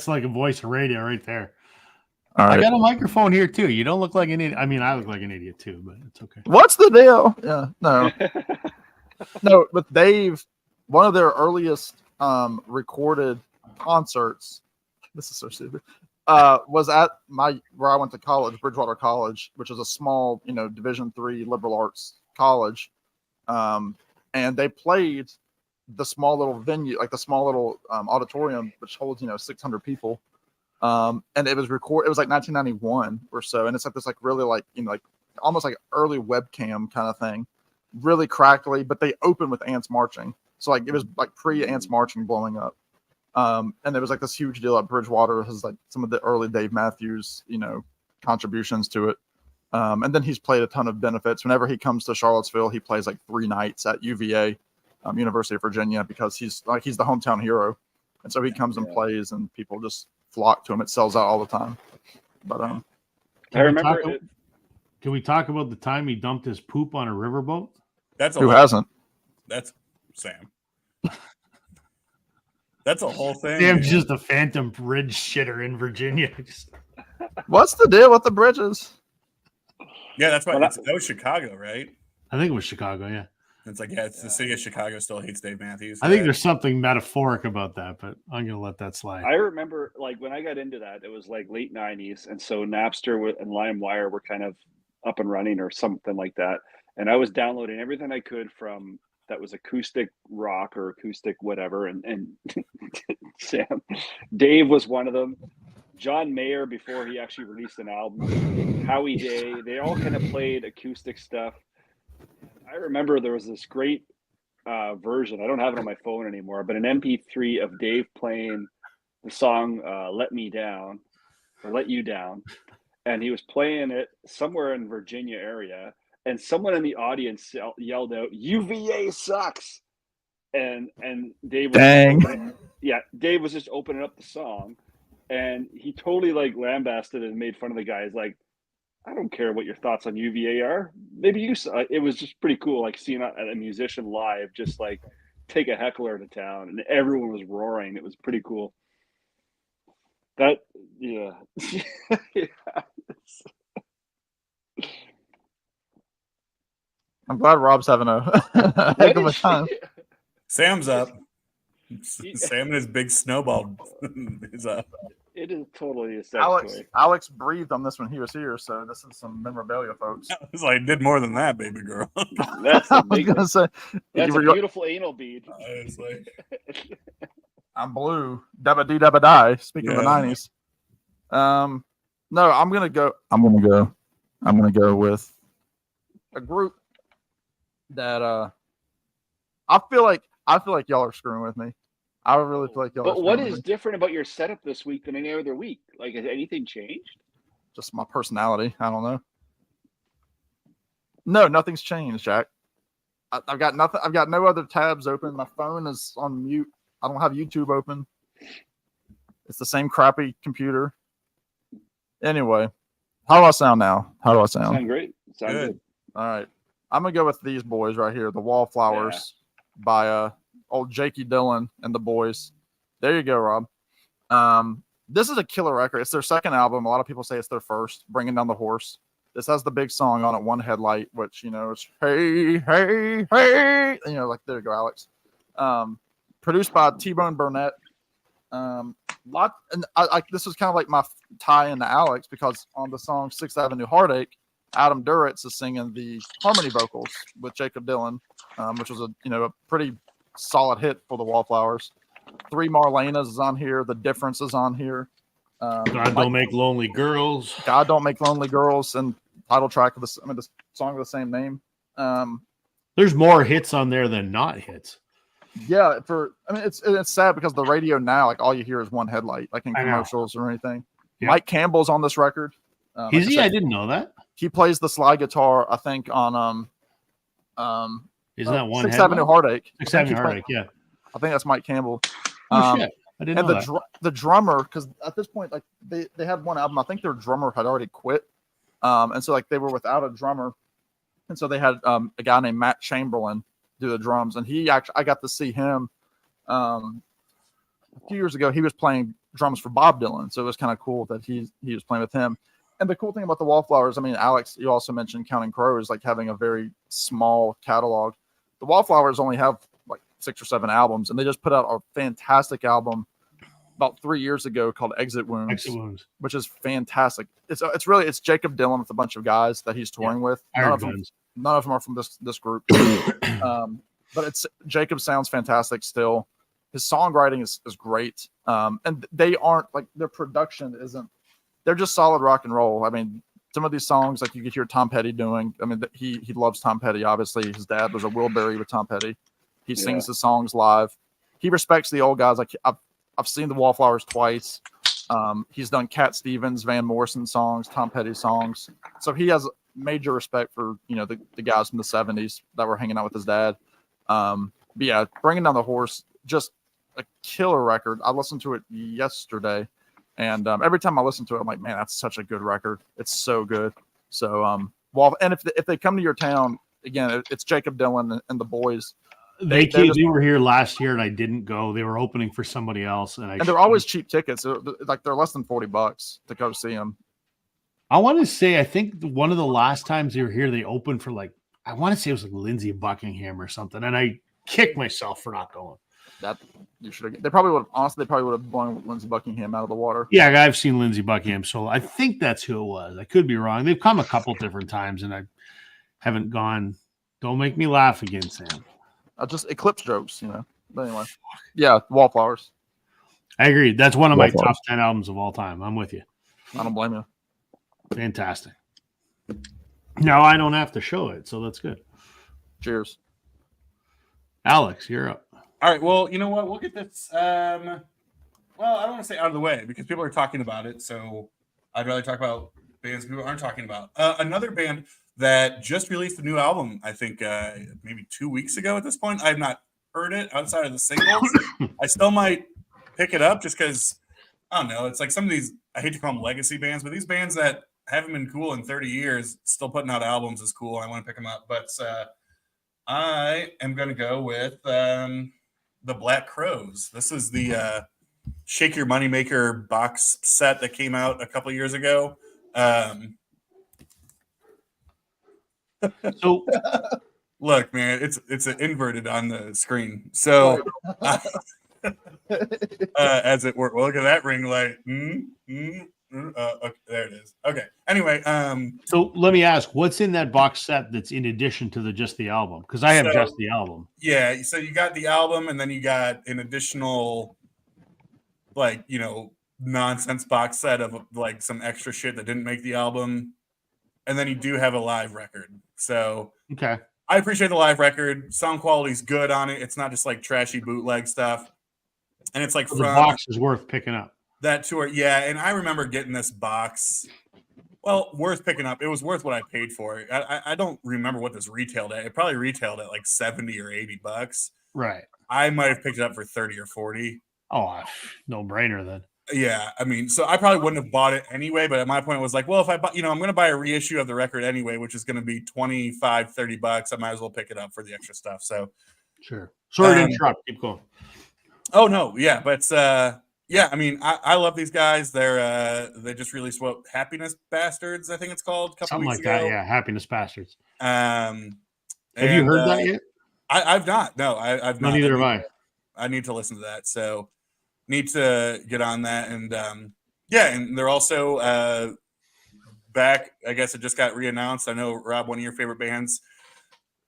like a voice of radio right there. All right. I got a microphone here too. You don't look like an idiot. I mean, I look like an idiot too, but it's okay. What's the deal? Yeah, no. No, with Dave, one of their earliest recorded concerts, this is so stupid, was at where I went to college, Bridgewater College, which is a small, Division III liberal arts college. And they played the small little venue, like the small little auditorium, which holds, 600 people. And it was it was like 1991 or so. And it's like this, like really like, like almost like early webcam kind of thing, really crackly, but they opened with Ants Marching. So like, it was like pre-Ants Marching blowing up. And there was like this huge deal at Bridgewater, has like some of the early Dave Matthews, contributions to it. And then he's played a ton of benefits. Whenever he comes to Charlottesville, he plays like 3 nights at UVA, University of Virginia, because he's the hometown hero. And so he comes and plays and people just flock to him. It sells out all the time. But I remember. Can we talk about the time he dumped his poop on a riverboat? Who hasn't? That's Sam. That's a whole thing. Sam's just a phantom bridge shitter in Virginia. What's the deal with the bridges? Yeah, that's why that was Chicago, right? I think it was Chicago, yeah. It's like, it's the city of Chicago still hates Dave Matthews. I think there's something metaphoric about that, but I'm going to let that slide. I remember, like, when I got into that, it was like late 90s. And so Napster and LimeWire were kind of up and running or something like that. And I was downloading everything I could from that was acoustic rock or acoustic whatever. And Sam, Dave was one of them. John Mayer, before he actually released an album, Howie Day, they all kind of played acoustic stuff. I remember there was this great version. I don't have it on my phone anymore, but an MP3 of Dave playing the song "Let Me Down" or "Let You Down," and he was playing it somewhere in Virginia area, and someone in the audience yelled out, "UVA sucks!" And Dave was Dang. Dave was just opening up the song, and he totally like lambasted and made fun of the guys. Like, I don't care what your thoughts on UVA are. Maybe you saw it. It was just pretty cool, like seeing a musician live, just like take a heckler to town, and everyone was roaring. It was pretty cool. That, yeah. Yeah. I'm glad Rob's having a heck of a time. Sam's up. Sam and his big snowball is up. It is totally a sex toy. Alex breathed on this when he was here, so this is some memorabilia, folks. I was like, did more than that, baby girl. That's I a was big gonna say, That's a beautiful anal bead. I was like, I'm blue. Dabba dee dabba die. Speaking of the Yeah. 90s. No, I'm gonna go with a group that I feel like y'all are screwing with me. I really feel like y'all are But what screwing is with me. different about your setup this week than any other week? Like, has anything changed? Just my personality. I don't know. No, nothing's changed, Jack. I've got nothing. I've got no other tabs open. My phone is on mute. I don't have YouTube open. It's the same crappy computer. Anyway, how do I sound now? Sound great. Sound good. All right. I'm going to go with these boys right here, the Wallflowers by old Jakey Dillon and the boys. There you go, Rob. This is a killer record. It's their second album. A lot of people say it's their first, Bringing Down the Horse. This has the big song on it, One Headlight, which, is hey, hey, hey. There you go, Alex. Produced by T-Bone Burnett. This was kind of like my tie into Alex, because on the song 6th Avenue Heartache, Adam Duritz is singing the harmony vocals with Jacob Dylan, which was a pretty solid hit for the Wallflowers. Three Marlenas is on here. The Difference is on here. God Don't Make Lonely Girls. God Don't Make Lonely Girls, and title track of the song of the same name. There's more hits on there than not hits. Yeah, it's sad because the radio now, like all you hear is One Headlight, like in commercials or anything. Yep. Mike Campbell's on this record. Is he? I didn't know that. He plays the slide guitar, I think, on Isn't that One 6th Avenue Heartache? 6th Avenue Heartache, yeah. I think that's Mike Campbell. Oh shit! I didn't know that. The drummer, because at this point, like they had one album. I think their drummer had already quit, and so like they were without a drummer, and so they had a guy named Matt Chamberlain do the drums, and I got to see him a few years ago. He was playing drums for Bob Dylan, so it was kind of cool that he was playing with him. And the cool thing about the Wallflowers, I mean, Alex, you also mentioned Counting Crows, like having a very small catalog. The Wallflowers only have like 6 or 7 albums, and they just put out a fantastic album about 3 years ago called Exit Wounds, which is fantastic. It's Jacob Dylan with a bunch of guys that he's touring with. None of them are from this group. But Jacob sounds fantastic still. His songwriting is great. And they aren't like, their production isn't, they're just solid rock and roll. I mean, some of these songs, like you could hear Tom Petty doing. I mean, he loves Tom Petty. Obviously, his dad was a Wilbury with Tom Petty. He sings his songs live. He respects the old guys. Like I've seen the Wallflowers twice. He's done Cat Stevens, Van Morrison songs, Tom Petty songs. So he has major respect for the guys from the 70s that were hanging out with his dad. But yeah, Bringing Down the Horse, just a killer record. I listened to it yesterday. And every time I listen to it, I'm like, man, that's such a good record. It's so good. So, and if they come to your town, again, it's Jacob Dylan and the boys. They were here last year, and I didn't go. They were opening for somebody else, and they're always cheap tickets. They're less than $40 to go see them. I want to say, I think one of the last times they were here, they opened for I want to say it was like Lindsey Buckingham or something, and I kicked myself for not going. That you should have. They probably would have blown Lindsey Buckingham out of the water. Yeah, I've seen Lindsey Buckingham solo. I think that's who it was. I could be wrong. They've come a couple different times, and I haven't gone. Don't make me laugh again, Sam. Just eclipse jokes, But anyway, yeah, Wallflowers. I agree. That's one of my top 10 albums of all time. I'm with you. I don't blame you. Fantastic. Now I don't have to show it, so that's good. Cheers. Alex, you're up. All right. Well, you know what? We'll get this. Well, I don't want to say out of the way because people are talking about it. So I'd rather talk about bands people aren't talking about. Another band that just released a new album, I think maybe 2 weeks ago at this point. I have not heard it outside of the singles. I still might pick it up just because, I don't know. It's like some of these, I hate to call them legacy bands, but these bands that haven't been cool in 30 years, still putting out albums is cool. I want to pick them up. But I am going to go with the Black Crowes. This is the Shake Your Moneymaker box set that came out a couple years ago. So look, man, it's inverted on the screen. So as it were, well, look at that ring light. Okay, there it is. Okay. Anyway, so let me ask, what's in that box set that's in addition to just the album? Because I have just the album. Yeah, so you got the album, and then you got an additional, like, you know, nonsense box set of like some extra shit that didn't make the album, and then you do have a live record. So okay, I appreciate the live record. Sound quality's good on it. It's not just like trashy bootleg stuff, and it's like the from box is worth picking up. that tour. Yeah, and I remember getting this box. Well, worth picking up. It was worth what I paid for it. I don't remember what this retailed at. It probably retailed at like $70 or $80. Right. I might have picked it up for 30 or 40. Oh, no brainer then. Yeah, I mean, so I probably wouldn't have bought it anyway, but at my point was like, well, if I buy, you know, I'm going to buy a reissue of the record anyway, which is going to be $25, $30. I might as well pick it up for the extra stuff. So sure. Sorry to interrupt. Keep going. Oh no, yeah, but yeah, I mean, I love these guys. They just released what, Happiness Bastards, I think it's called, a couple Something weeks like ago. that. Yeah, Happiness Bastards. Have you heard that yet? I've not. No, I've not. Neither have I. I need to listen to that. So need to get on that. And yeah, and they're also back. I guess it just got reannounced. I know, Rob, one of your favorite bands,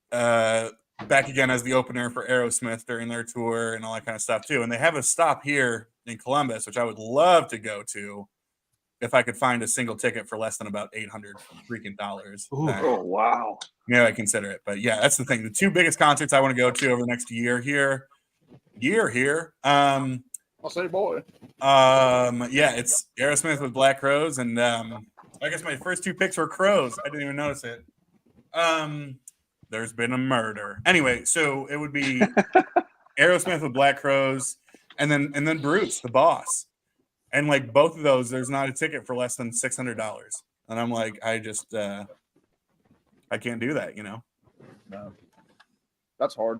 back again as the opener for Aerosmith during their tour and all that kind of stuff too. And they have a stop here in Columbus, which I would love to go to if I could find a single ticket for less than about $800 freaking dollars. Oh, wow. Yeah, I consider it. But yeah, that's the thing. The two biggest concerts I want to go to over the next year here. I'll say, boy. Yeah, it's Aerosmith with Black Crowes, and I guess my first two picks were Crowes. I didn't even notice it. There's been a murder. Anyway, so it would be Aerosmith with Black Crowes, and then Bruce, the Boss. And like both of those, there's not a ticket for less than $600. And I'm like, I just I can't do that, you know. No. That's hard.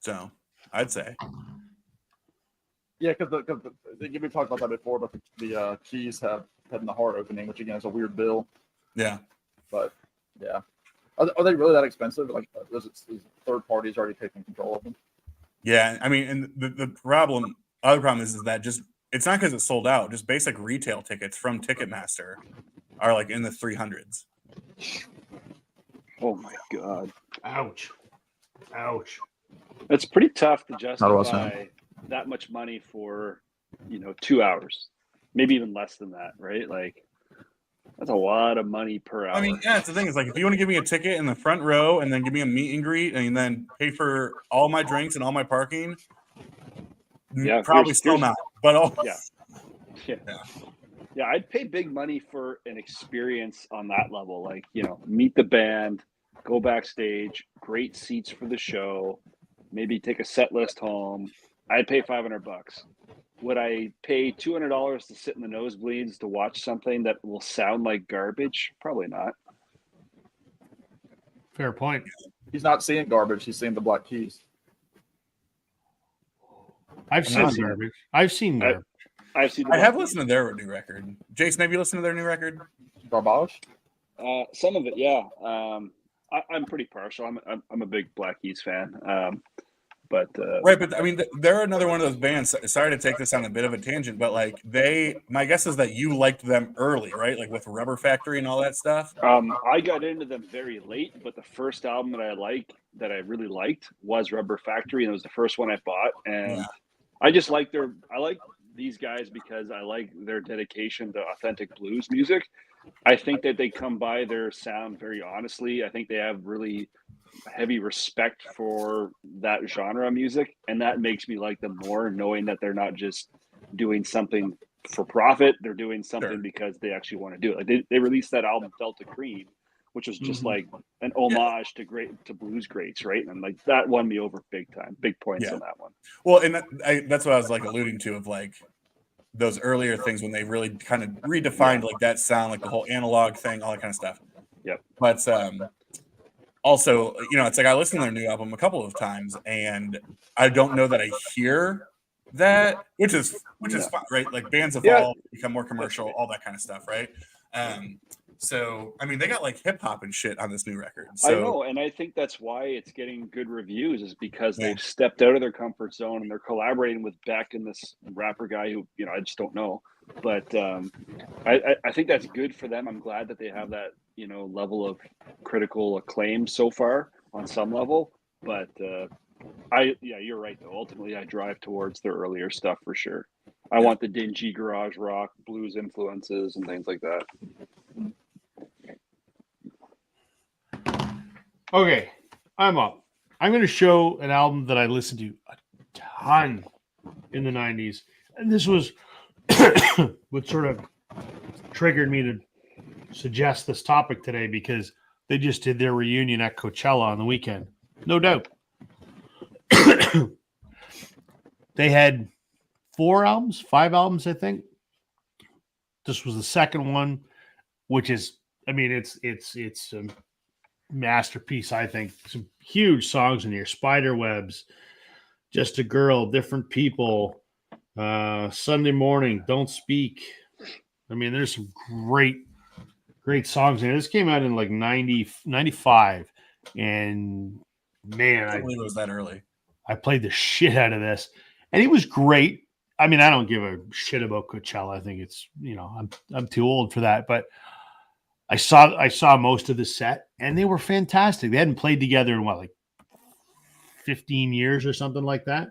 So I'd say. Yeah, because we talked about that before, but the Keys have Head the Heart opening, which again is a weird bill. Yeah. But yeah. Are they really that expensive? Like, is third parties already taking control of them? Yeah, I mean, and the other problem is that just it's not because it's sold out. Just basic retail tickets from Ticketmaster are like in the 300s. Oh my God! Ouch! It's pretty tough to justify that much money for 2 hours, maybe even less than that, right? Like, that's a lot of money per hour. I mean, yeah, it's the thing. It's like, if you want to give me a ticket in the front row and then give me a meet and greet and then pay for all my drinks and all my parking, probably still not. But yeah, I'd pay big money for an experience on that level. Like, meet the band, go backstage, great seats for the show, maybe take a set list home. I'd pay $500. Would I pay $200 to sit in the nosebleeds to watch something that will sound like garbage? Probably not. Fair point. He's not seeing garbage. He's seeing the Black Keys. I've seen garbage. I've seen garbage. I have listened to their new record. Jason, have you listened to their new record? Garbage? Some of it, yeah. I'm pretty partial. I'm a big Black Keys fan. Right, but I mean, they're another one of those bands. Sorry to take this on a bit of a tangent, but like my guess is that you liked them early, right? Like with Rubber Factory and all that stuff. I got into them very late, but the first album that I really liked was Rubber Factory, and it was the first one I bought. And I just like these guys because I like their dedication to authentic blues music. I think that they come by their sound very honestly. I think they have really heavy respect for that genre of music, and that makes me like them more, knowing that they're not just doing something for profit. They're doing something because they actually want to do it. Like they released that album Delta Cream, which was just like an homage to blues greats, right? And like that won me over big time. Big points on that one. Well, and that's what I was like alluding to, of like those earlier things when they really kind of redefined like that sound, like the whole analog thing, all that kind of stuff. Yep. But also, you know, it's like I listened to their new album a couple of times, and I don't know that I hear that, which is fun, right? Like bands evolve, become more commercial, all that kind of stuff, right? So I mean, they got like hip hop and shit on this new record. So, I know, and I think that's why it's getting good reviews, is because they've stepped out of their comfort zone and they're collaborating with Beck and this rapper guy who, you know, I just don't know, but I think that's good for them. I'm glad that they have that, you know, level of critical acclaim so far on some level, but you're right though. Ultimately, I drive towards their earlier stuff for sure. I want the dingy garage rock, blues influences, and things like that. Okay, I'm up. I'm going to show an album that I listened to a ton in the 90s. And this was what sort of triggered me to suggest this topic today, because they just did their reunion at Coachella on the weekend. No doubt. They had 5 albums, I think. This was the second one, which is, I mean, it's masterpiece, I think. Some huge songs in here: Spiderwebs, Just a Girl, Different People, Sunday Morning, Don't Speak. I mean, there's some great songs in here. This came out in like 95, and man, I believe it was that early. I played the shit out of this, and it was great. I mean, I don't give a shit about Coachella. I think it's, you know, I'm too old for that, but I saw most of the set, and they were fantastic. They hadn't played together in like 15 years or something like that.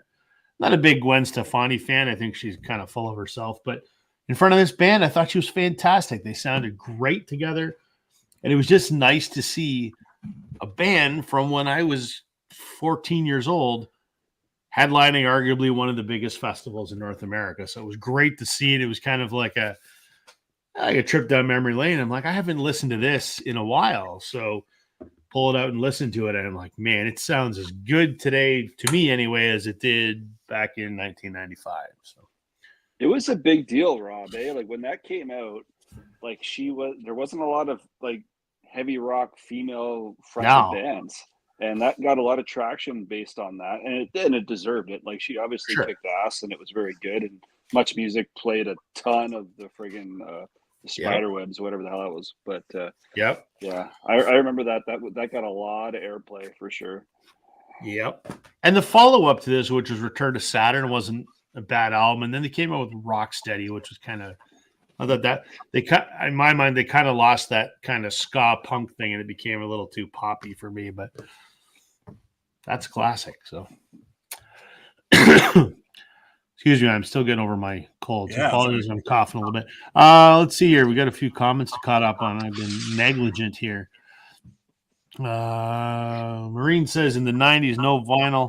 Not a big Gwen Stefani fan. I think she's kind of full of herself, but in front of this band, I thought she was fantastic. They sounded great together, and it was just nice to see a band from when I was 14 years old headlining arguably one of the biggest festivals in North America. So it was great to see it. It was kind of like a trip down memory lane. I'm like, I haven't listened to this in a while. So pull it out and listen to it. And I'm like, man, it sounds as good today, to me anyway, as it did back in 1995. So it was a big deal, Rob. Like when that came out, like there wasn't a lot of like heavy rock female fronted bands. And that got a lot of traction based on that. And it deserved it. Like she obviously kicked ass, and it was very good. And Much Music played a ton of the friggin' Spiderwebs, whatever the hell that was. But yeah, I remember that got a lot of airplay for sure. Yep. And the follow-up to this, which was Return to Saturn, wasn't a bad album. And then they came out with Rocksteady, which was kind of, I thought that in my mind, they kind of lost that kind of ska punk thing, and it became a little too poppy for me, but that's classic. So excuse me, I'm still getting over my cold. So apologies, I'm coughing a little bit. Let's see here. We got a few comments to caught up on. I've been negligent here. Marine says in the 90s, no vinyl.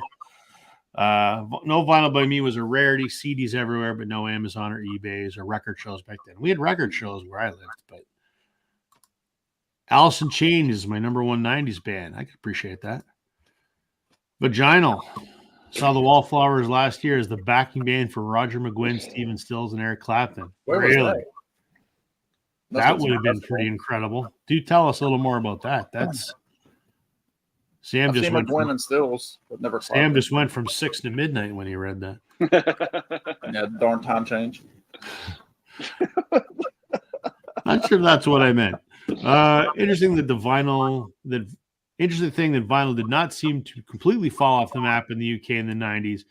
No vinyl by me was a rarity. CDs everywhere, but no Amazon or eBays or record shows back then. We had record shows where I lived, but Alice in Chains is my number one 90s band. I can appreciate that. Vaginal. Saw the Wallflowers last year as the backing band for Roger McGuinn, Stephen Stills, and Eric Clapton. Where was that? That would have been pretty incredible. Do tell us a little more about that. That's Sam I've just seen went McGuinn and Stills, but never. Sam just went from 6 to midnight when he read that. Yeah, darn time change. Not sure that's what I meant. Interesting thing that vinyl did not seem to completely fall off the map in the UK in the 90s,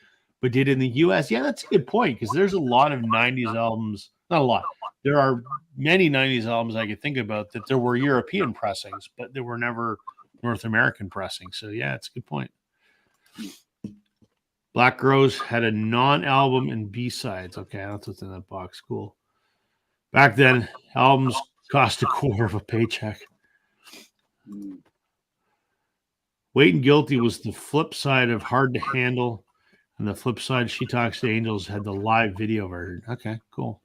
but did in the US. Yeah, that's a good point, because there's a lot of 90s albums. Not a lot. There are many 90s albums I could think about that there were European pressings, but there were never North American pressings. So yeah, it's a good point. Black Rose had a non-album and B-sides. Okay, that's what's in that box. Cool. Back then, albums cost a quarter of a paycheck. Waiting Guilty was the flip side of Hard to Handle, and the flip side, She Talks to Angels, had the live video version. Okay, cool.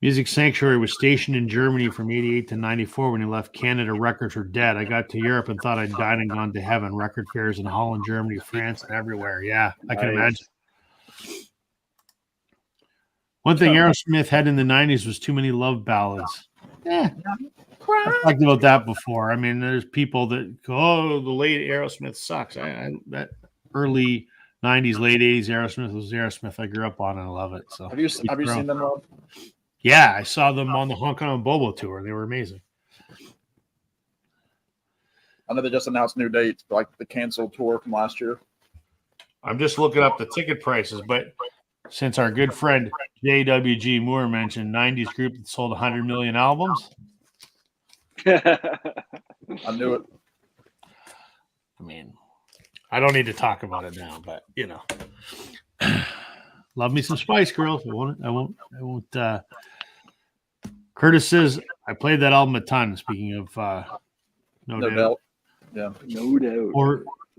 Music Sanctuary was stationed in Germany from 88 to 94. When he left Canada, records were dead. I got to Europe and thought I'd died and gone to heaven. Record fairs in Holland, Germany, France, and everywhere. Yeah, I can imagine. One thing Aerosmith had in the 90s was too many love ballads. Yeah. I've talked about that before. I mean, there's people that go, oh, the late Aerosmith sucks. That early 90s, late 80s Aerosmith was Aerosmith I grew up on, and I love it. So Have you seen them, Rob? Yeah, I saw them on the Hong Kong Bobo tour. They were amazing. I know they just announced new dates, like the canceled tour from last year. I'm just looking up the ticket prices, but since our good friend JWG Moore mentioned 90s group that sold 100 million albums. I knew it. I mean, I don't need to talk about it now, but you know, love me some Spice Girls. I won't. Curtis says I played that album a ton. Speaking of no doubt. Yeah, no doubt.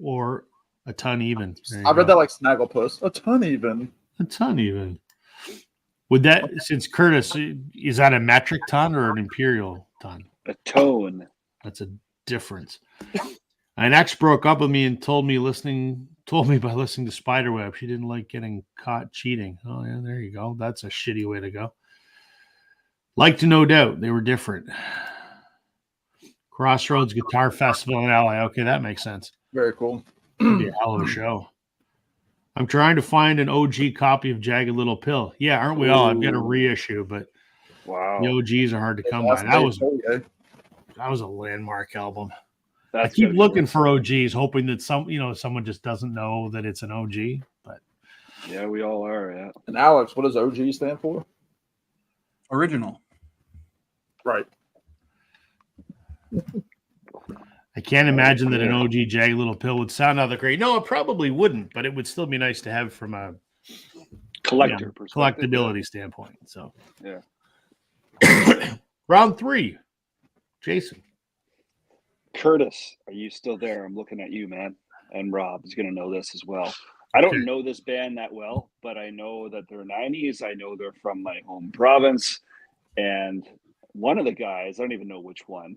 Or a ton even. I read that like Snagglepuss. A ton even. A ton even. Would that, since Curtis, is that a metric ton or an imperial ton? A tone. That's a difference. An ex broke up with me and told me by listening to Spiderweb she didn't like getting caught cheating. Oh yeah, there you go. That's a shitty way to go. Like to No Doubt, they were different. Crossroads Guitar Festival in LA. Okay, that makes sense. Very cool. It'd be a hell of a show. I'm trying to find an OG copy of Jagged Little Pill. Yeah, aren't we all? I've got a reissue, but wow, the OGs are hard to come by. That was a landmark album. I keep looking for OGs, hoping that someone just doesn't know that it's an OG. But yeah, we all are. Yeah. And Alex, what does OG stand for? Original. Right. I can't imagine that an OG Jagged Little Pill would sound all that great. No, it probably wouldn't, but it would still be nice to have from a collectability standpoint. So, yeah. Round 3, Jason. Curtis, are you still there? I'm looking at you, man. And Rob is going to know this as well. I don't know this band that well, but I know that they're 90s. I know they're from my home province. And one of the guys, I don't even know which one,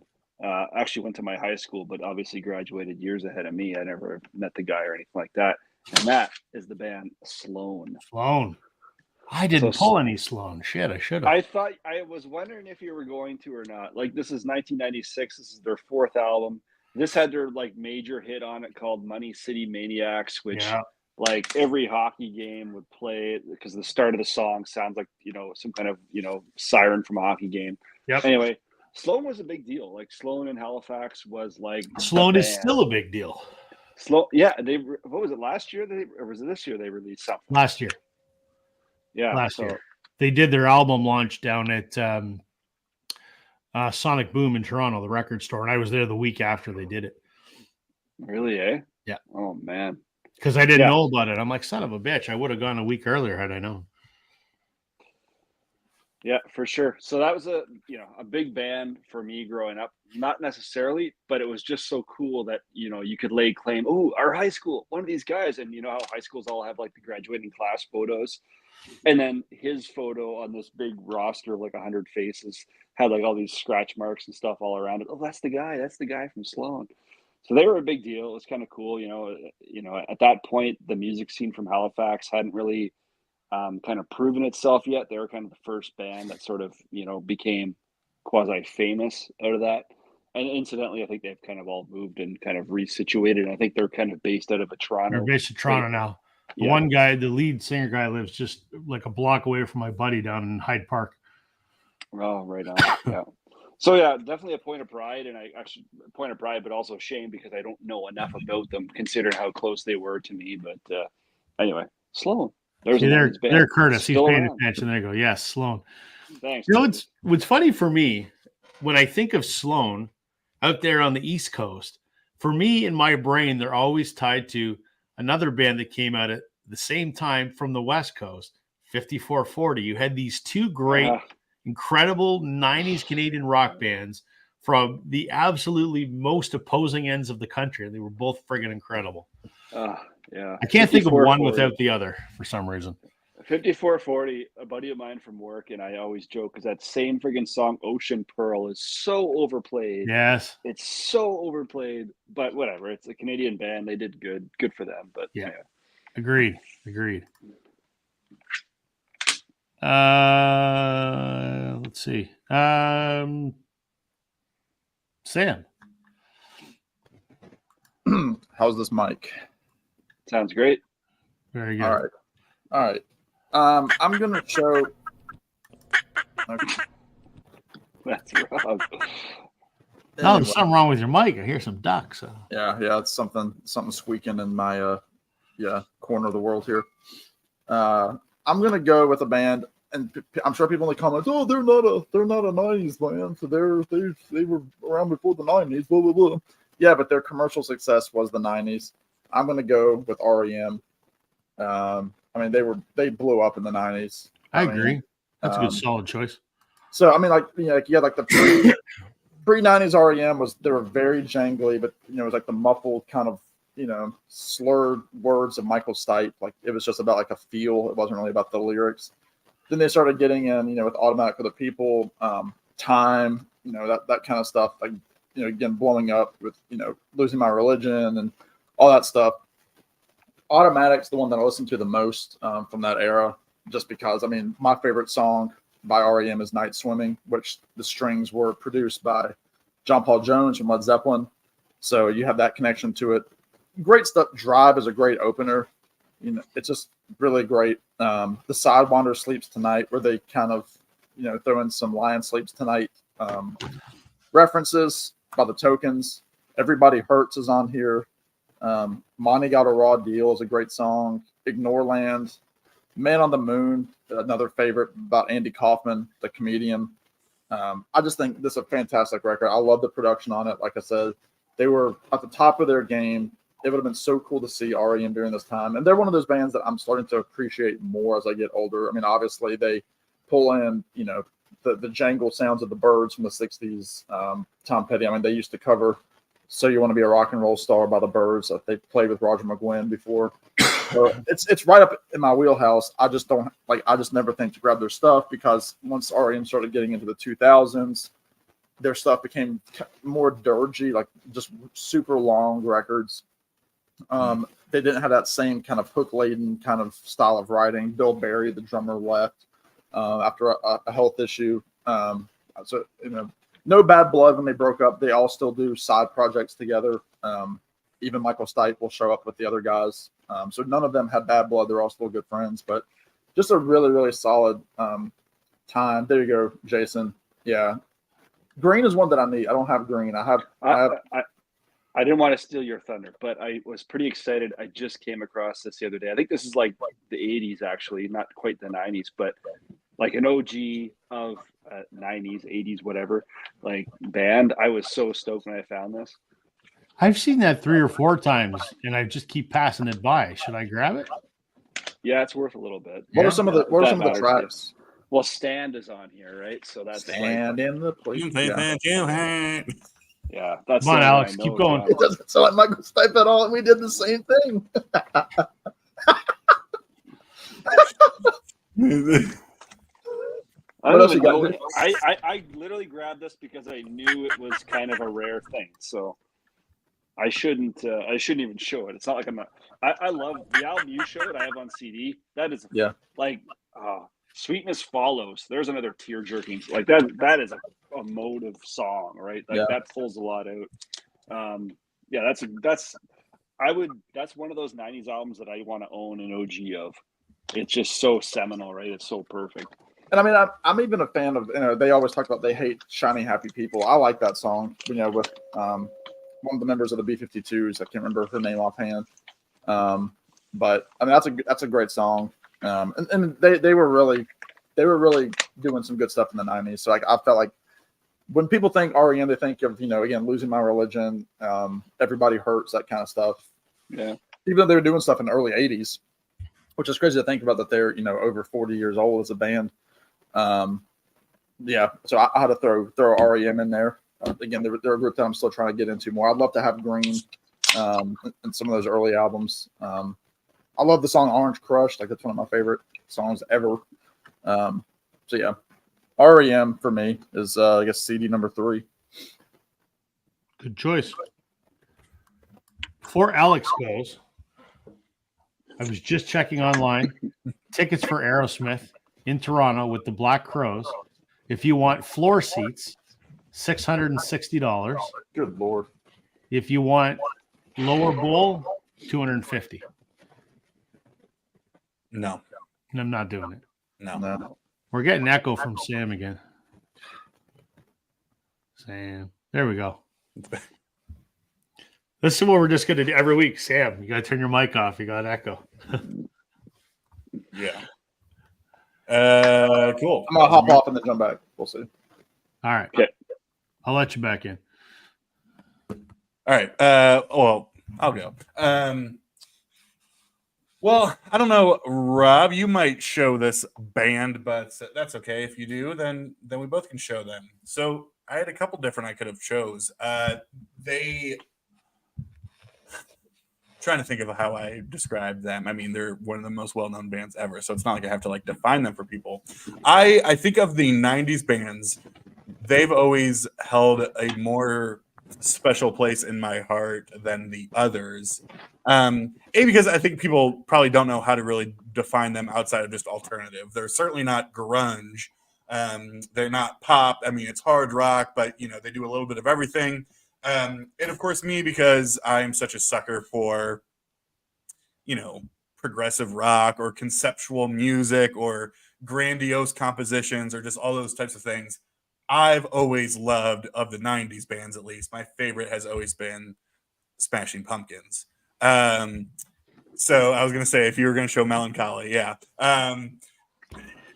actually went to my high school, but obviously graduated years ahead of me. I never met the guy or anything like that. And that is the band Sloan. Sloan. I didn't pull any Sloan. Shit, I should have. I was wondering if you were going to or not. Like, this is 1996. This is their 4th album. This had their like major hit on it called Money City Maniacs, which like every hockey game would play it because the start of the song sounds like, some kind of, siren from a hockey game. Yep. Anyway, Sloan was a big deal. Like Sloan in Halifax was like Sloan is still a big deal. Sloan, yeah. What was it last year? Or was it this year they released something? Last year. Yeah, last year. They did their album launch down at Sonic Boom in Toronto, the record store, and I was there the week after they did it. Really, eh? Yeah. Oh, man. Because I didn't know about it. I'm like, son of a bitch. I would have gone a week earlier had I known. Yeah, for sure. So that was a big band for me growing up. Not necessarily, but it was just so cool that, you could lay claim, oh, our high school, one of these guys. And you know how high schools all have like the graduating class photos. And then his photo on this big roster of like 100 faces had like all these scratch marks and stuff all around it. Oh, that's the guy. That's the guy from Sloan. So they were a big deal. It was kind of cool. At that point, the music scene from Halifax hadn't really kind of proven itself yet. They were kind of the first band that sort of, became quasi famous out of that. And incidentally, I think they've kind of all moved and kind of resituated. And I think they're kind of based out of Toronto. They're based in Toronto now. The one guy, the lead singer guy, lives just like a block away from my buddy down in Hyde Park. Oh, right on. Yeah. So yeah, definitely a point of pride, and point of pride, but also shame because I don't know enough about them, considering how close they were to me. But anyway, Sloan. They're Curtis. He's paying attention. There you go. Yes, Sloan. Thanks. What's funny for me when I think of Sloan out there on the East Coast, for me in my brain, they're always tied to another band that came out at the same time from the West Coast, 5440. You had these two great, incredible 90s Canadian rock bands from the absolutely most opposing ends of the country. And they were both friggin' incredible. Yeah. I can't think of one 54-40. without the other for some reason. 5440, a buddy of mine from work, and I always joke because that same friggin' song, Ocean Pearl, is so overplayed. Yes. It's so overplayed, but whatever. It's a Canadian band. They did good. Good for them. But Yeah. yeah. Agreed. Let's see. Sam. How's this mic? Sounds great. Very good. All right. I'm gonna show. Okay. That's rough. No, there's something wrong with your mic. I hear some ducks. Yeah, it's something squeaking in my corner of the world here. I'm gonna go with a band, and I'm sure people in the comments, oh, they're not a 90s band, so they were around before the 90s, blah blah blah. Yeah, but their commercial success was the 90s. I'm gonna go with REM. I mean, they blew up in the 90s. I agree. That's a good solid choice. So I mean, like you had like the pre-90s REM they were very jangly, but it was like the muffled kind of slurred words of Michael Stipe. Like it was just about like a feel. It wasn't really about the lyrics. Then they started getting in, with Automatic for the People, Time, that kind of stuff. Like again, blowing up with Losing My Religion and all that stuff. Automatic's the one that I listen to the most from that era, just because, I mean, my favorite song by REM is Night Swimming, which the strings were produced by John Paul Jones from Led Zeppelin. So you have that connection to it. Great stuff. Drive is a great opener. It's just really great. The Sidewinder Sleeps Tonight, where they kind of, throw in some Lion Sleeps Tonight references by the Tokens. Everybody Hurts is on here. Monty Got a Raw Deal is a great song. Ignore Land. Man on the Moon, another favorite about Andy Kaufman, the comedian. I just think this is a fantastic record. I love the production on it. Like I said, they were at the top of their game. It would have been so cool to see REM during this time. And they're one of those bands that I'm starting to appreciate more as I get older. I mean, obviously they pull in, the jangle sounds of the Byrds from the 60s. Tom Petty, I mean, they used to cover So You Want to Be a Rock and Roll Star by the Byrds. They played with Roger McGuinn before. So it's right up in my wheelhouse. I just never think to grab their stuff, because once REM started getting into the 2000s, their stuff became more dirgy, like just super long records. They didn't have that same kind of hook-laden kind of style of writing. Bill Berry, the drummer, left after a health issue. So no bad blood when they broke up. They all still do side projects together. Even Michael Stipe will show up with the other guys. So none of them had bad blood. They're all still good friends, but just a really, really solid time. There you go, Jason. Yeah. Green is one that I need. I don't have green. I didn't want to steal your thunder, but I was pretty excited. I just came across this the other day. I think this is like the 80s, actually, not quite the 90s, but like an OG of 90s, 80s, whatever, like band. I was so stoked when I found this. I've seen that 3 or 4 times, and I just keep passing it by. Should I grab it? Yeah, it's worth a little bit. What are some of the tracks? Well, Stand is on here, right? So that's Stand in the place. Yeah, that's Come on, Alex, keep going. It doesn't sound like Michael Stipe at all, and we did the same thing. I literally grabbed this because I knew it was kind of a rare thing, so I shouldn't even show it. It's not like I love the album you showed. I have on CD. That is Sweetness Follows. There's another tear jerking like that. That is a emotive song, right? Like that pulls a lot out. That's one of those 90s albums that I want to own an OG of. It's just so seminal, right? It's so perfect. And I mean, I'm even a fan of, they always talk about they hate Shiny Happy People. I like that song, with one of the members of the B-52s. I can't remember her name offhand. But I mean, that's a great song. And they were really doing some good stuff in the 90s. So I felt like when people think REM, they think of, again, Losing My Religion, Everybody Hurts, that kind of stuff. Yeah. Even though they were doing stuff in the early 80s, which is crazy to think about that they're, over 40 years old as a band. So I had to throw REM in there. Again, they're a group that I'm still trying to get into more. I'd love to have Green in some of those early albums. I love the song Orange Crush. Like, that's one of my favorite songs ever. So yeah, REM for me is I guess CD number 3. Good choice. Before Alex goes, I was just checking online. Tickets for Aerosmith in Toronto with the Black Crows. If you want floor seats, $660. Good Lord. If you want lower bowl, $250. No, I'm not doing it. no. We're getting echo from Sam again. Sam. There we go. This is what we're just going to do every week. Sam, you got to turn your mic off. You got echo. Yeah. Cool. I'm gonna hop off and then jump back. We'll see. All right. Okay. I'll let you back in. All right. Well, I'll go. Well, I don't know, Rob. You might show this band, but that's okay. If you do, then we both can show them. So I had a couple different I could have chose. Trying to think of how I described them. I mean, they're one of the most well-known bands ever, so it's not like I have to like define them for people. I think of the 90s bands, they've always held a more special place in my heart than the others. Because I think people probably don't know how to really define them outside of just alternative. They're certainly not grunge. They're not pop. I mean, it's hard rock, but they do a little bit of everything. And of course me, because I'm such a sucker for, progressive rock or conceptual music or grandiose compositions or just all those types of things. I've always loved, of the 90s bands at least, my favorite has always been Smashing Pumpkins. So I was going to say, if you were going to show Melancholy, yeah.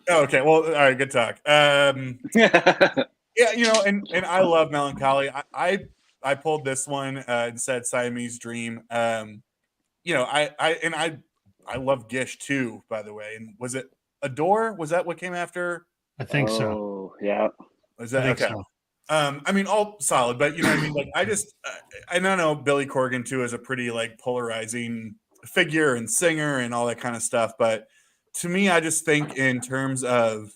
Okay, well, all right, good talk. Yeah, and I love Melancholy. I pulled this one and said Siamese Dream. I love Gish too, by the way. And was it Adore? Was that what came after? I think so. Oh, yeah. I Was that think okay? so. I mean, all solid, but what I mean? Like, I don't know, Billy Corgan too is a pretty like polarizing figure and singer and all that kind of stuff. But to me, I just think in terms of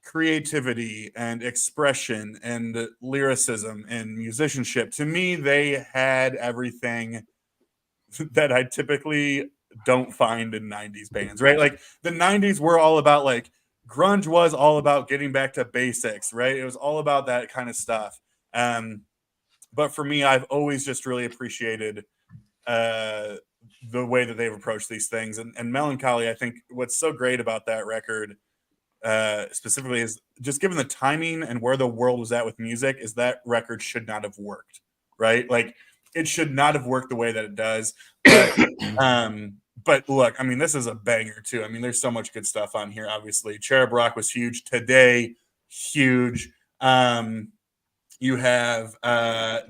creativity and expression and lyricism and musicianship, to me, they had everything that I typically don't find in 90s bands, right? Like the 90s were all about like, grunge was all about getting back to basics, right? It was all about that kind of stuff. But for me, I've always just really appreciated the way that they've approached these things. And Melancholy, I think what's so great about that record specifically is just given the timing and where the world was at with music, is that record should not have worked, right? Like it should not have worked the way that it does. But look, I mean, this is a banger too. I mean, there's so much good stuff on here. Obviously, Cherub Rock was huge. Today, huge. You have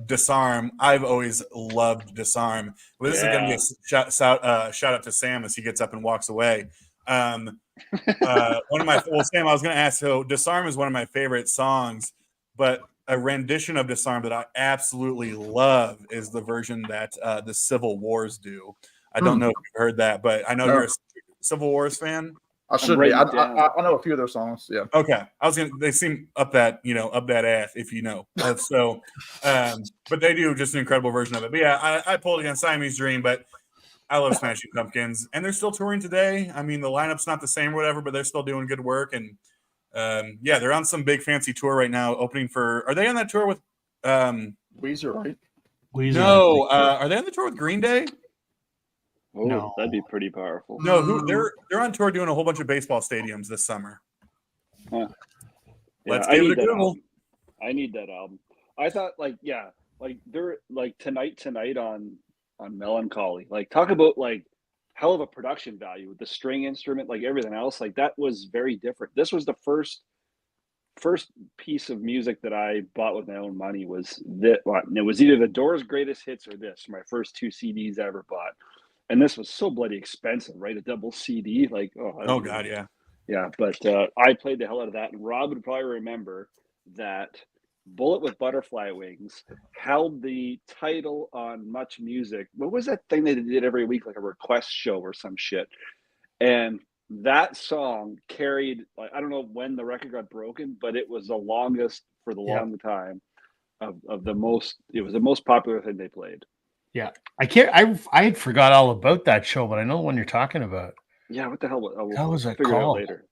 Disarm. I've always loved Disarm. Well, this is going to be a shout out to Sam as he gets up and walks away. Sam, I was going to ask. So, Disarm is one of my favorite songs, but a rendition of Disarm that I absolutely love is the version that the Civil Wars do. I don't know if you've heard that, but I know you're a Civil Wars fan. I should be. I know a few of their songs. Yeah. Okay. They seem up that ass, if you know. But they do just an incredible version of it. But yeah, I pulled against Siamese Dream, but I love Smashing Pumpkins, and they're still touring today. I mean, the lineup's not the same or whatever, but they're still doing good work. And they're on some big fancy tour right now, opening for. Are they on that tour with Weezer? Right? Weezer. No. Are they on the tour with Green Day? Oh, No. That'd be pretty powerful. No, they're on tour doing a whole bunch of baseball stadiums this summer. Huh. Let's give it a Google. I need that album. I thought they're like tonight on Melancholy. Like talk about like hell of a production value with the string instrument, like everything else. Like that was very different. This was the first piece of music that I bought with my own money was that. And it was either the Doors' greatest hits or this. My first 2 CDs I ever bought. And this was so bloody expensive, right? A double CD, like oh god, yeah. Yeah, but I played the hell out of that. And Rob would probably remember that Bullet with Butterfly Wings held the title on Much Music. What was that thing they did every week, like a request show or some shit? And that song carried, like, I don't know when the record got broken, but it was the longest for the long time of the most. It was the most popular thing they played. Yeah, I had forgot all about that show, but I know the one you're talking about. Yeah, what the hell? How was I'll it figure it out called? later.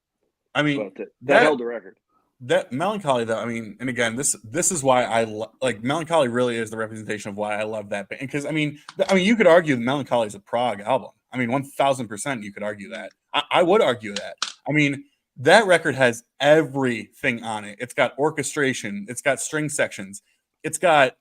I mean, But that held the record. That Melancholy, though, I mean, and again, this is why I like Melancholy. Really is the representation of why I love that band. Because I mean, you could argue that Melancholy is a prog album. I mean, 1000% you could argue that. I would argue that. I mean, that record has everything on it. It's got orchestration. It's got string sections. It's got,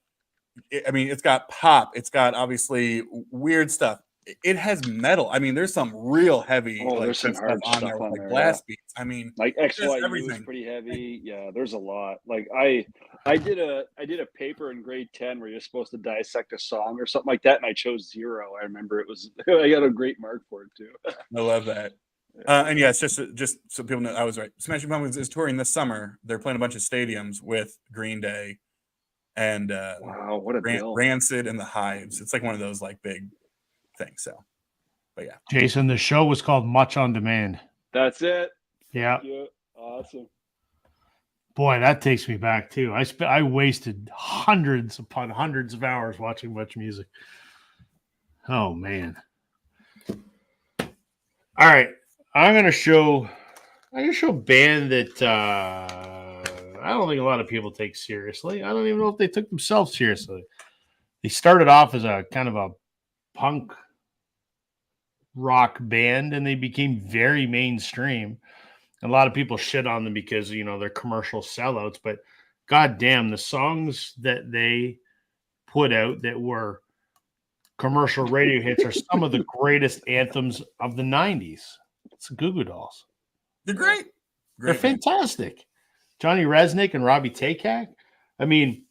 I mean, it's got pop. It's got obviously weird stuff. It has metal. I mean, there's some real heavy there's some stuff hard on stuff there with on like there, blast beats. I mean, like XYU is everything. pretty heavy. Yeah, there's a lot. Like I did a paper in grade 10 where you're supposed to dissect a song or something like that, and I chose 0. I remember it was I got a great mark for it too. I love that. And yeah, it's just so people know I was right. Smashing Pumpkins is touring this summer. They're playing a bunch of stadiums with Green Day and wow, what a bill. Rancid and the Hives. It's like one of those like big things. So, but yeah, Jason, the show was called Much on Demand. That's it. Yeah. Awesome. Boy, that takes me back too. I wasted hundreds upon hundreds of hours watching Much Music. Oh man. All right. I'm gonna show a band that I don't think a lot of people take seriously. I don't even know if they took themselves seriously. They started off as a kind of a punk rock band, and they became very mainstream. A lot of people shit on them because, you know, they're commercial sellouts, but goddamn, the songs that they put out that were commercial radio hits are some of the greatest anthems of the 90s. It's Goo Goo Dolls. they're great. They're fantastic. Johnny Resnick and Robbie Takak. I mean,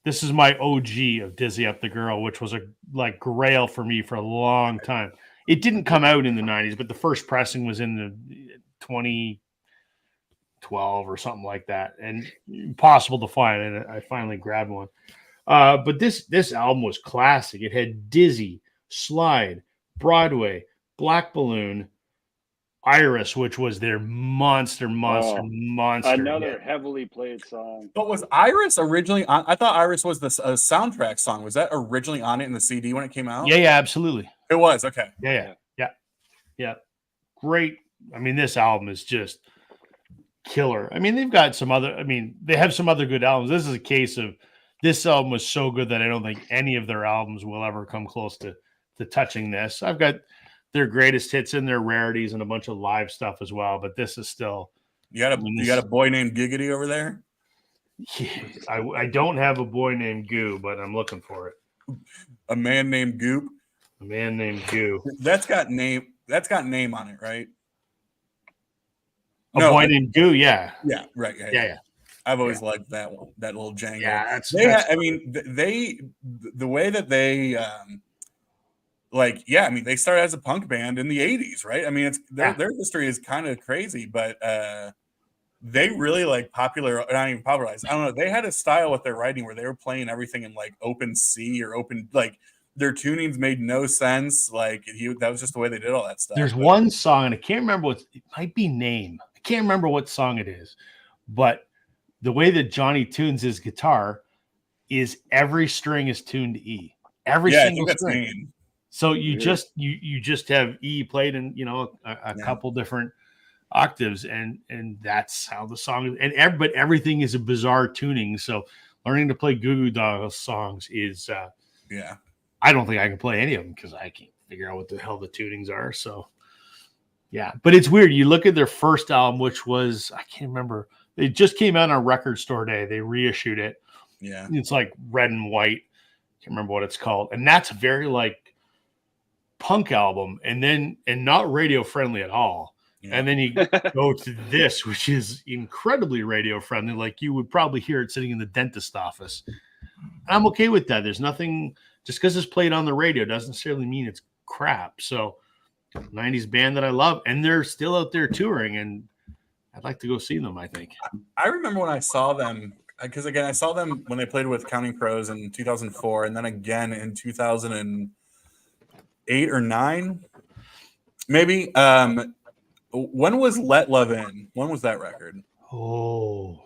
this is my OG of Dizzy Up the Girl, which was a like grail for me for a long time. It didn't come out in the 90s, but the first pressing was in the 2012 or something like that, and impossible to find. And I finally grabbed one. But this album was classic. It had Dizzy, Slide, Broadway, Black Balloon, Iris, which was their monster. Another hit. heavily played song. But was Iris originally on? I thought Iris was the soundtrack song. Was that originally on it in the CD when it came out? Yeah, absolutely. It was. Okay. Yeah. Great. I mean, this album is just killer. I mean, they've got some other. I mean, they have some other good albums. This is a case of this album was so good that I don't think any of their albums will ever come close to touching this. I've got their greatest hits and their rarities and a bunch of live stuff as well. But this is still. You got a boy named Giggity over there? I don't have a boy named Goo, but I'm looking for it. A man named Goop? A man named Goo. That's got name on it, right? A boy named Goo, yeah. Yeah, right. Yeah. I've always liked that one, that little jangle. Yeah, the way that they they started as a punk band in the 80s, right? I mean, it's their history is kind of crazy, but they really like not even popularized. I don't know. They had a style with their writing where they were playing everything in like open C or open, like their tunings made no sense. Like that was just the way they did all that stuff. There's one song, and I can't remember it might be Name. I can't remember what song it is, but the way that Johnny tunes his guitar is every string is tuned to E. Every single string. Name. So you just have E played in, you know, a couple different octaves, and that's how the song is. But everything is a bizarre tuning. So learning to play Goo Goo Dolls songs is I don't think I can play any of them because I can't figure out what the hell the tunings are. So yeah, but it's weird. You look at their first album, which was I can't remember. It just came out on Record Store Day. They reissued it. Yeah, it's like red and white. Can't remember what it's called, and that's very like punk album, and not radio friendly at all. Yeah. And then you go to this, which is incredibly radio friendly. Like you would probably hear it sitting in the dentist office. I'm okay with that. There's nothing, just because it's played on the radio doesn't necessarily mean it's crap. So 90s band that I love, and they're still out there touring, and I'd like to go see them, I think. I remember when I saw them because again, I saw them when they played with Counting Crows in 2004, and then again in 2008 or 9, maybe. When was Let Love In? When was that record? Oh,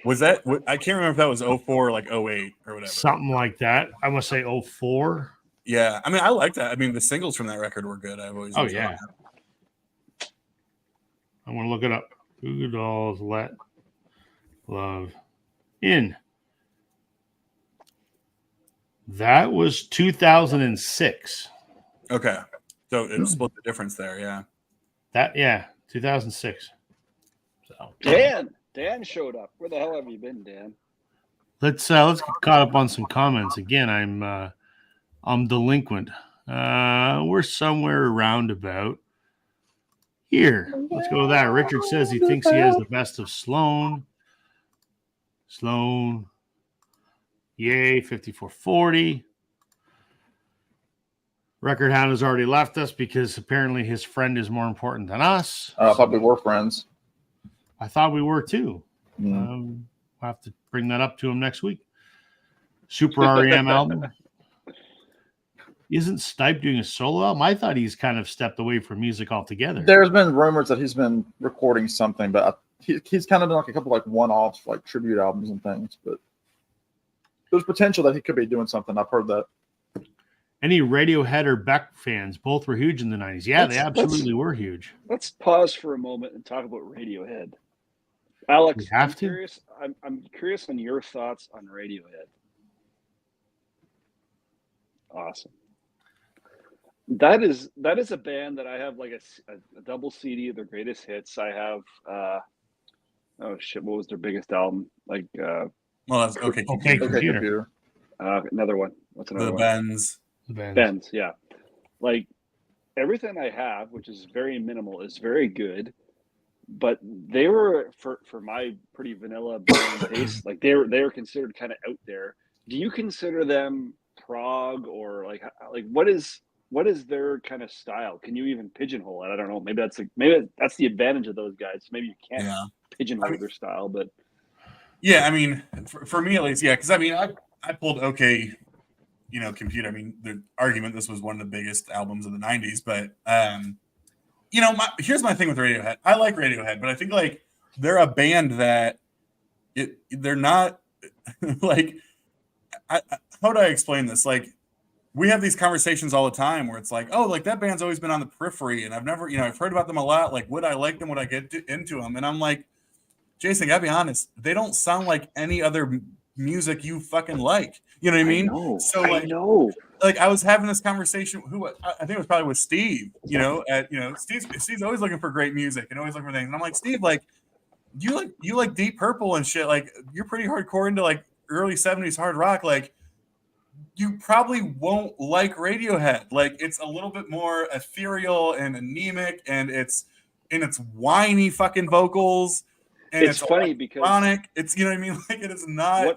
Was that? I can't remember if that was 04 or like 08 or whatever. something like that. I must say 04. Yeah, I mean, I like that. I mean, the singles from that record were good. I've always enjoyed yeah. that. I'm going to look it up. Goo Goo Dolls, Let Love In. That was 2006. Okay, so it split the difference there. Yeah. 2006. So Dan showed up. Where the hell have you been, Dan? let's get caught up on some comments. Again, I'm delinquent. We're somewhere around about here. Let's go with that. Richard says he thinks he has the best of Sloan. Yay, 5440. Record Hound has already left us because apparently his friend is more important than us. I thought we were friends. I thought we were too. Mm. We'll have to bring that up to him next week. Super REM album. Isn't Stipe doing a solo album? I thought he's kind of stepped away from music altogether. There's been rumors that he's been recording something, but he's kind of done like a couple like one-offs, like tribute albums and things. But there's potential that he could be doing something. I've heard that. Any Radiohead or Beck fans? Both were huge in the 90s. Yeah, they absolutely were huge. Let's pause for a moment and talk about Radiohead. Alex, We have I'm to? curious. I'm curious on your thoughts on Radiohead. Awesome. That is a band that I have like a double CD of their greatest hits. I have oh shit, what was their biggest album? Like Well, that's okay. Okay, Computer. Computer. another one. What's another The one? Bends. Benz, yeah. Like everything I have, which is very minimal, is very good. But they were for my pretty vanilla band taste, like they were considered kind of out there. Do you consider them prog or like what is their kind of style? Can you even pigeonhole it? I don't know. Maybe that's the advantage of those guys. Maybe you can't pigeonhole their style, but yeah, I mean, for me at least, yeah, because I mean, I pulled okay. Computer. I mean, the argument this was one of the biggest albums of the 90s, but here's my thing with Radiohead. I like Radiohead, but I think like they're a band that they're not like how do I explain this? Like we have these conversations all the time where it's like, oh, like that band's always been on the periphery and I've never, I've heard about them a lot. Like, would I like them? Would I get into them? And I'm like, Jason, gotta be honest, they don't sound like any other music you fucking like. You know what I mean? I know. Like I was having this conversation. I think it was probably with Steve. Steve's always looking for great music and always looking for things. And I'm like, Steve, like you like Deep Purple and shit. Like you're pretty hardcore into like early 70s hard rock. Like you probably won't like Radiohead. Like it's a little bit more ethereal and anemic, and it's whiny fucking vocals. And it's funny because it's what I mean. Like it is not.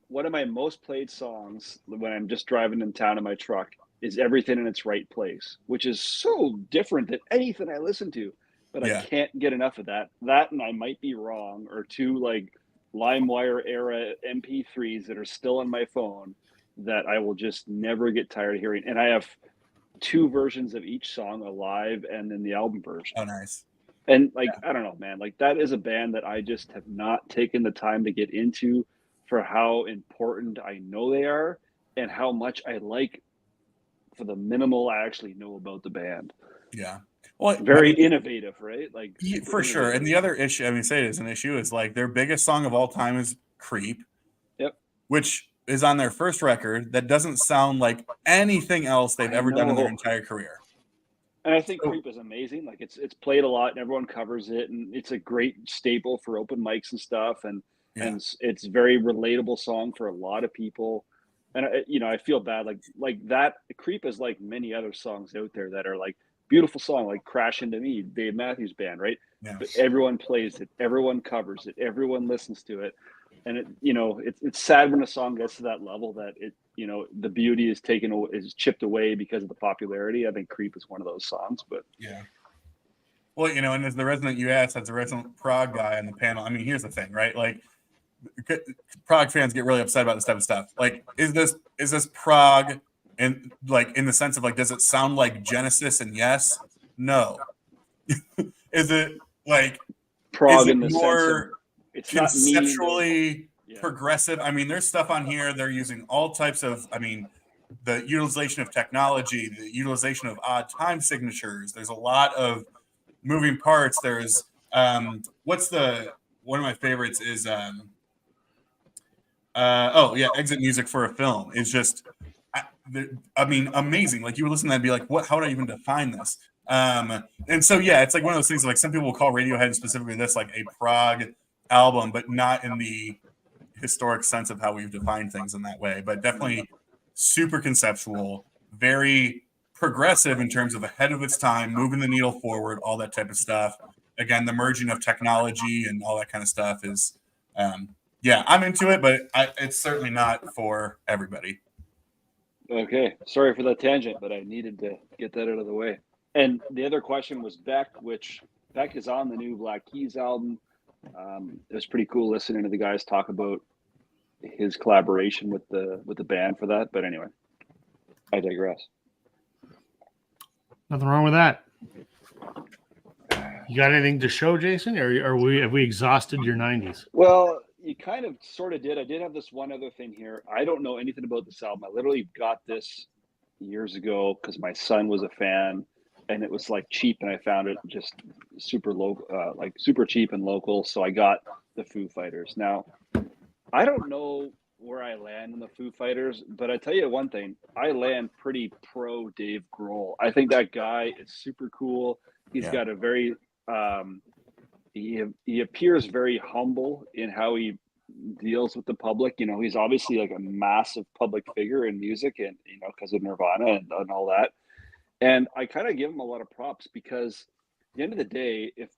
One of my most played songs when I'm just driving in town in my truck is "Everything in Its Right Place," which is so different than anything I listen to. But I can't get enough of that. That, and I might be wrong, or two like LimeWire era MP3s that are still on my phone that I will just never get tired of hearing. And I have 2 versions of each song, a live and then the album version. Oh, nice. And I don't know, man, like that is a band that I just have not taken the time to get into for how important I know they are and how much I like for the minimal I actually know about the band. Yeah. Well, very innovative, right? Like for sure. And the other issue, I mean, say it is an issue, is like their biggest song of all time is Creep. Yep. Which is on their first record that doesn't sound like anything else they've ever done in their entire career. And I think Creep is amazing. Like it's played a lot and everyone covers it, and it's a great staple for open mics and stuff. And it's very relatable song for a lot of people. And I feel bad like that. Creep is like many other songs out there that are like beautiful song, like Crash Into Me, Dave Matthews Band, right? Yeah. But everyone plays it, everyone covers it, everyone listens to it. And it's sad when a song gets to that level that the beauty is chipped away because of the popularity. I think Creep is one of those songs, but yeah. Well, and as the resident US, as a resident prog guy on the panel, I mean, here's the thing, right? Like, prog fans get really upset about this type of stuff. Like, is this prog, in the sense of, like, does it sound like Genesis? And yes, no. Is it like prog in it the more sense of it's not conceptually Yeah. progressive? I mean, there's stuff on here. They're using all types of, the utilization of technology, the utilization of odd time signatures. There's a lot of moving parts. There's one of my favorites is exit music for a film is just amazing. Like, you would listen to that and be like, what, how would I even define this? And so it's like one of those things, like, some people will call Radiohead, and specifically this, like a prog album, but not in the historic sense of how we've defined things in that way, but definitely super conceptual, very progressive in terms of ahead of its time, moving the needle forward, all that type of stuff. Again, the merging of technology and all that kind of stuff is, I'm into it, but it's certainly not for everybody. Okay, sorry for that tangent, but I needed to get that out of the way. And the other question was Beck, which Beck is on the new Black Keys album. It was pretty cool listening to the guys talk about his collaboration with the band for that. But anyway, I digress. Nothing wrong with that. You got anything to show, Jason, or have we exhausted your 90s? Well, you kind of sort of did. I did have this one other thing here. I don't know anything about this album. I literally got this years ago because my son was a fan, and it was like cheap, and I found it just super local, like super cheap and local. So I got the Foo Fighters. Now, I don't know where I land in the Foo Fighters, but I tell you one thing, I land pretty pro Dave Grohl. I think that guy is super cool. He's got a very he appears very humble in how he deals with the public. He's obviously like a massive public figure in music, and because of Nirvana and all that. And I kind of give him a lot of props because at the end of the day, if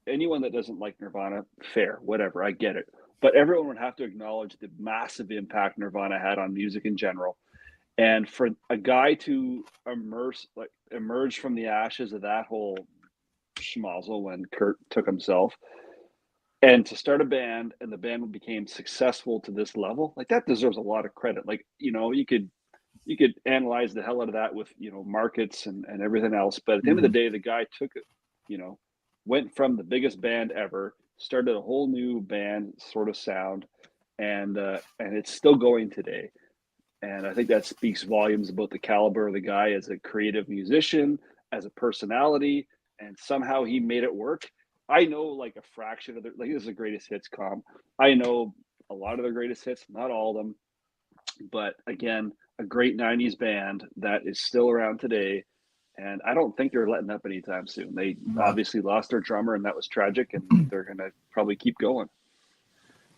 anyone that doesn't like Nirvana, fair, whatever, I get it. But everyone would have to acknowledge the massive impact Nirvana had on music in general. And for a guy to emerge from the ashes of that whole schmozzle when Kurt took himself, and to start a band, and the band became successful to this level, like, that deserves a lot of credit. Like, you could analyze the hell out of that with, markets and everything else. But at the end of the day, the guy took it, went from the biggest band ever, started a whole new band sort of sound, and it's still going today. And I think that speaks volumes about the caliber of the guy as a creative musician, as a personality, and somehow he made it work. I know like a fraction of the, like, this is the greatest hits comp. I know a lot of the greatest hits, not all of them, but again, a great 90s band that is still around today. And I don't think they're letting up anytime soon. They obviously lost their drummer, and that was tragic, and they're going to probably keep going.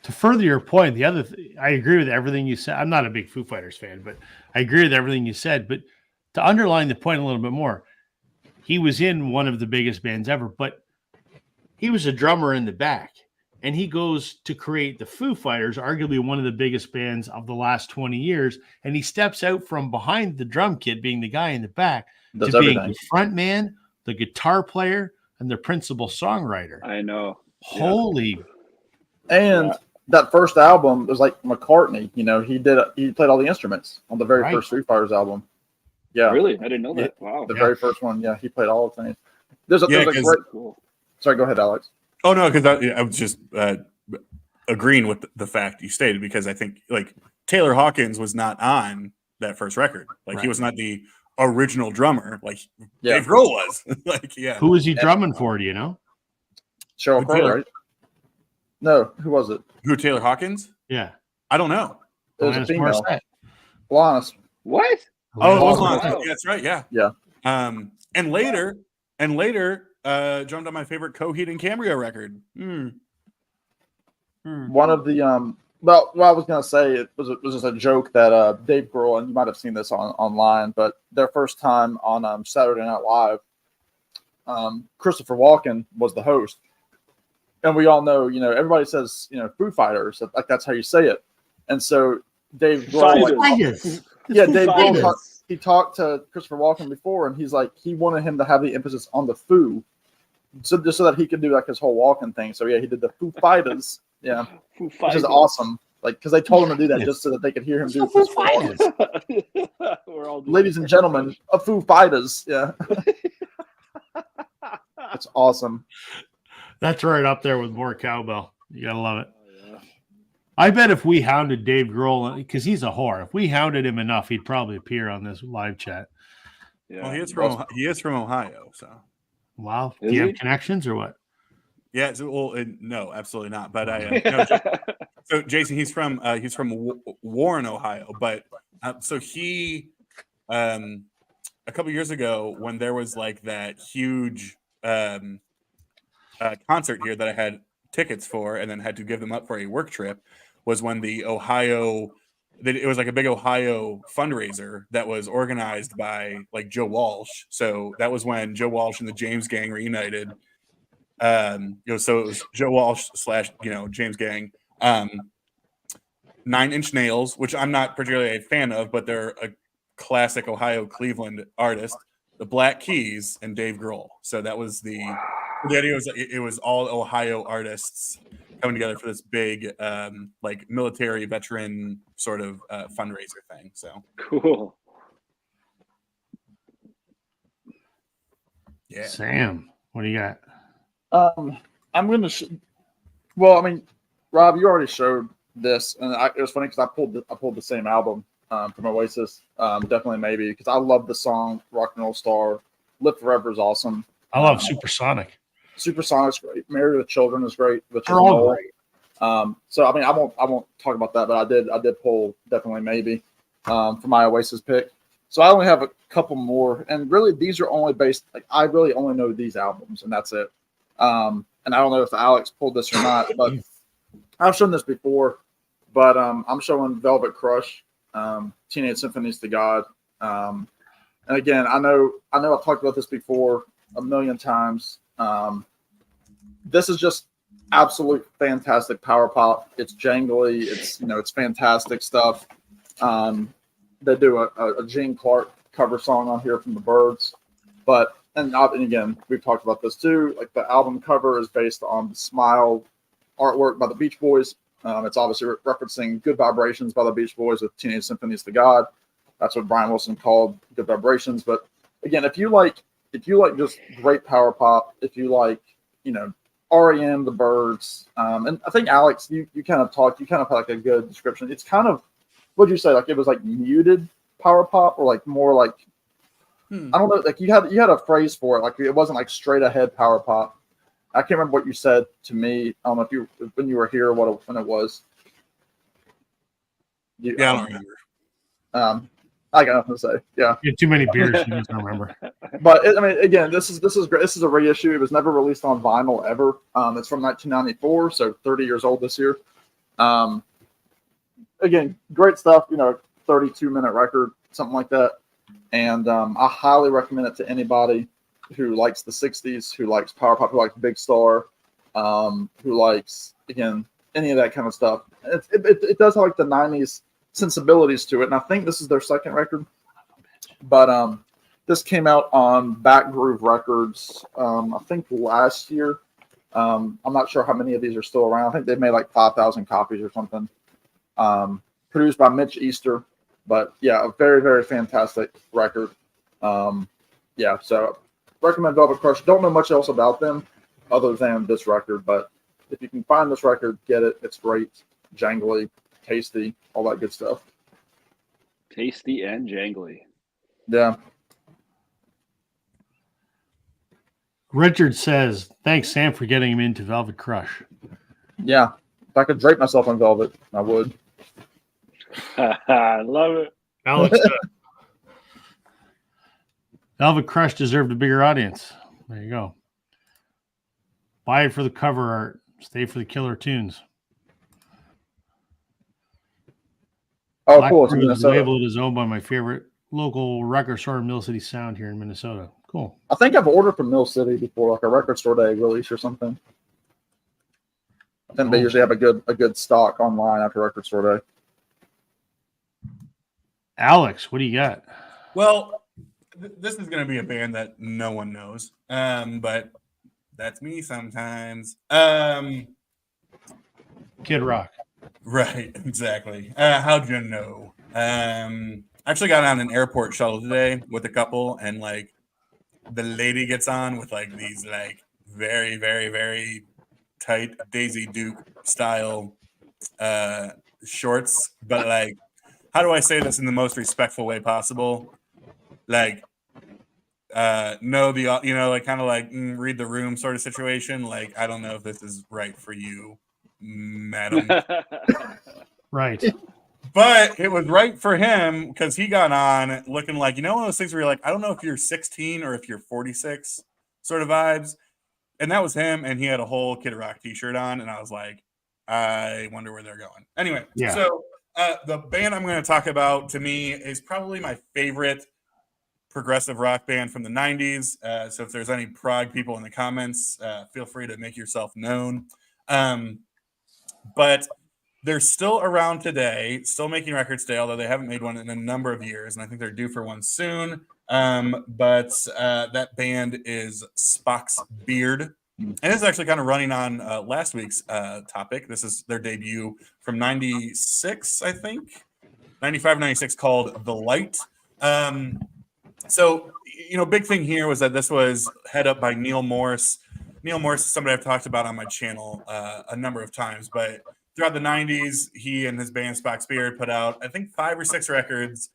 To further your point, I agree with everything you said. I'm not a big Foo Fighters fan, but I agree with everything you said. But to underline the point a little bit more, he was in one of the biggest bands ever, but he was a drummer in the back, and he goes to create the Foo Fighters, arguably one of the biggest bands of the last 20 years, and he steps out from behind the drum kit, being the guy in the back, to being the front man, the guitar player, and the principal songwriter. I know. Holy. And that first album was like McCartney. He played all the instruments on the very first Foo Fighters album. Yeah. Really? I didn't know that. Wow. The very first one. Yeah. He played all the things. There's a great. Cool. Sorry, go ahead, Alex. Oh, no, because I was just agreeing with the fact you stated, because I think, like, Taylor Hawkins was not on that first record. Like, he was not the original drummer. Like, Dave Grohl was. Who was he drumming for, do you know? Sheryl Crow, right? No, who was it? Who, Taylor Hawkins? Yeah. I don't know. It was a female. Alanis. What? Oh, it was Alanis. Yeah, that's right, yeah. Yeah. And later, drummed on my favorite Coheed and Cambria record. One of the well, what I was gonna say, it was just a joke that Dave Grohl, and you might have seen this online, but their first time on Saturday Night Live, Christopher Walken was the host, and we all know, everybody says, Foo Fighters, like that's how you say it, and so Dave Grohl, Dave Grohl, he talked to Christopher Walken before, and he's like, he wanted him to have the emphasis on the Foo, so just so that he could do like his whole walking thing. So yeah, he did the Foo Fighters, yeah, Foo which is Fighters. awesome. Like because they told him to do that just so that they could hear him do Foo Foo Fighters. We're all doing Ladies and gentlemen, a Foo Fighters, yeah, it's awesome. That's right up there with more cowbell. You gotta love it. Oh, yeah. I bet if we hounded Dave Grohl, because he's a whore, if we hounded him enough, he'd probably appear on this live chat. Yeah. Well, he is from Ohio, so Wow. Is Do you he? have connections or what? yeah. So, well, no, absolutely not. But I so Jason, he's from Warren, Ohio. But so he a couple years ago when there was like that huge concert here that I had tickets for and then had to give them up for a work trip was when the Ohio. It was like a big Ohio fundraiser that was organized by like Joe Walsh. So that was when Joe Walsh and the James Gang reunited. So it was Joe Walsh / James Gang. 9 Inch Nails, which I'm not particularly a fan of, but they're a classic Ohio Cleveland artist. The Black Keys and Dave Grohl. So that was the idea. It was all Ohio artists coming together for this big like military veteran sort of fundraiser thing. So Cool. yeah. Sam, what do you got? I'm gonna. Well, I mean, Rob, you already showed this, and it was funny because I pulled the same album from Oasis. Definitely maybe because I love the song "Rock and Roll Star." "Live Forever" is awesome. I love Supersonic. Supersonic's great. "Married with Children" is great. Which They're is all Noel. great. So I mean, I won't talk about that, but I did pull definitely maybe for my Oasis pick. So I only have a couple more, and really these are only based. Like I really only know these albums, and that's it. And I don't know if Alex pulled this or not, but I've shown this before. But I'm showing Velvet Crush, Teenage Symphonies to God. And again, I know I've talked about this before a million times. This is just absolute fantastic power pop. It's jangly. It's fantastic stuff. They do a Gene Clark cover song on here from the Byrds, and again we've talked about this too. Like the album cover is based on the Smile artwork by the Beach Boys. It's obviously referencing Good Vibrations by the Beach Boys with Teenage Symphonies to God. That's what Brian Wilson called Good Vibrations. But again, if you like just great power pop, if you like REM, the Byrds, and I think Alex, you kind of had like a good description. It's kind of, what'd you say? Like it was like muted power pop, or like more like I don't know. Like you had a phrase for it. Like it wasn't like straight ahead power pop. I can't remember what you said to me. I don't know if when you were here, when it was. I don't remember. I got nothing to say. Yeah, You had too many beers. You just don't remember. but I mean, again, this is great. This is a reissue. It was never released on vinyl ever. It's from 1994, so 30 years old this year. Again, great stuff. 32-minute record, something like that. And I highly recommend it to anybody who likes the 60s, who likes power pop, who likes Big Star, who likes, again, any of that kind of stuff. It does have like the 90s sensibilities to it, and I think this is their second record. But this came out on Back Groove Records, I think last year. I'm not sure how many of these are still around. I think they made like 5,000 copies or something. Produced by Mitch Easter. But yeah, a very, very fantastic record. So recommend Velvet Crush. Don't know much else about them other than this record, but if you can find this record, get it. It's great, jangly, tasty, all that good stuff. Tasty and jangly. Yeah. Richard says, "Thanks, Sam, for getting him into Velvet Crush." Yeah. If I could drape myself in velvet, I would. I love it. Alex, Velvet Crush deserved a bigger audience. There you go. Buy it for the cover art. Stay for the killer tunes. Oh, Black cool. It's in Crowes Minnesota. label is owned by my favorite local record store, Mill City Sound, here in Minnesota. Cool. I think I've ordered from Mill City before, like a record store day release or something. I think they usually have a good stock online after record store day. Alex, what do you got? Well, this is going to be a band that no one knows, but That's me sometimes. Kid Rock. Right, exactly. How'd you know? I actually got on an airport shuttle today with a couple, and like the lady gets on with like these like very, very, very tight Daisy Duke style shorts, but like, how do I say this in the most respectful way possible? Like, know the like kind of like read the room sort of situation. Like, I don't know if this is right for you, madam. Right. But it was right for him because he got on looking like, one of those things where you're like, I don't know if you're 16 or if you're 46 sort of vibes. And that was him. And he had a whole Kid Rock t-shirt on. And I was like, I wonder where they're going. Anyway, Yeah. So the band I'm going to talk about to me is probably my favorite progressive rock band from the 90s. So if there's any Prague people in the comments, feel free to make yourself known. But they're still around today, still making records today, although they haven't made one in a number of years, and I think they're due for one soon. But that band is Spock's Beard. And this is actually kind of running on last week's topic. This is their debut from 96, I think. 95, 96, called The Light. So, big thing here was that this was head up by Neil Morse. Neil Morse is somebody I've talked about on my channel a number of times, but throughout the 90s, he and his band Spock's Beard put out, I think, 5 or 6 records.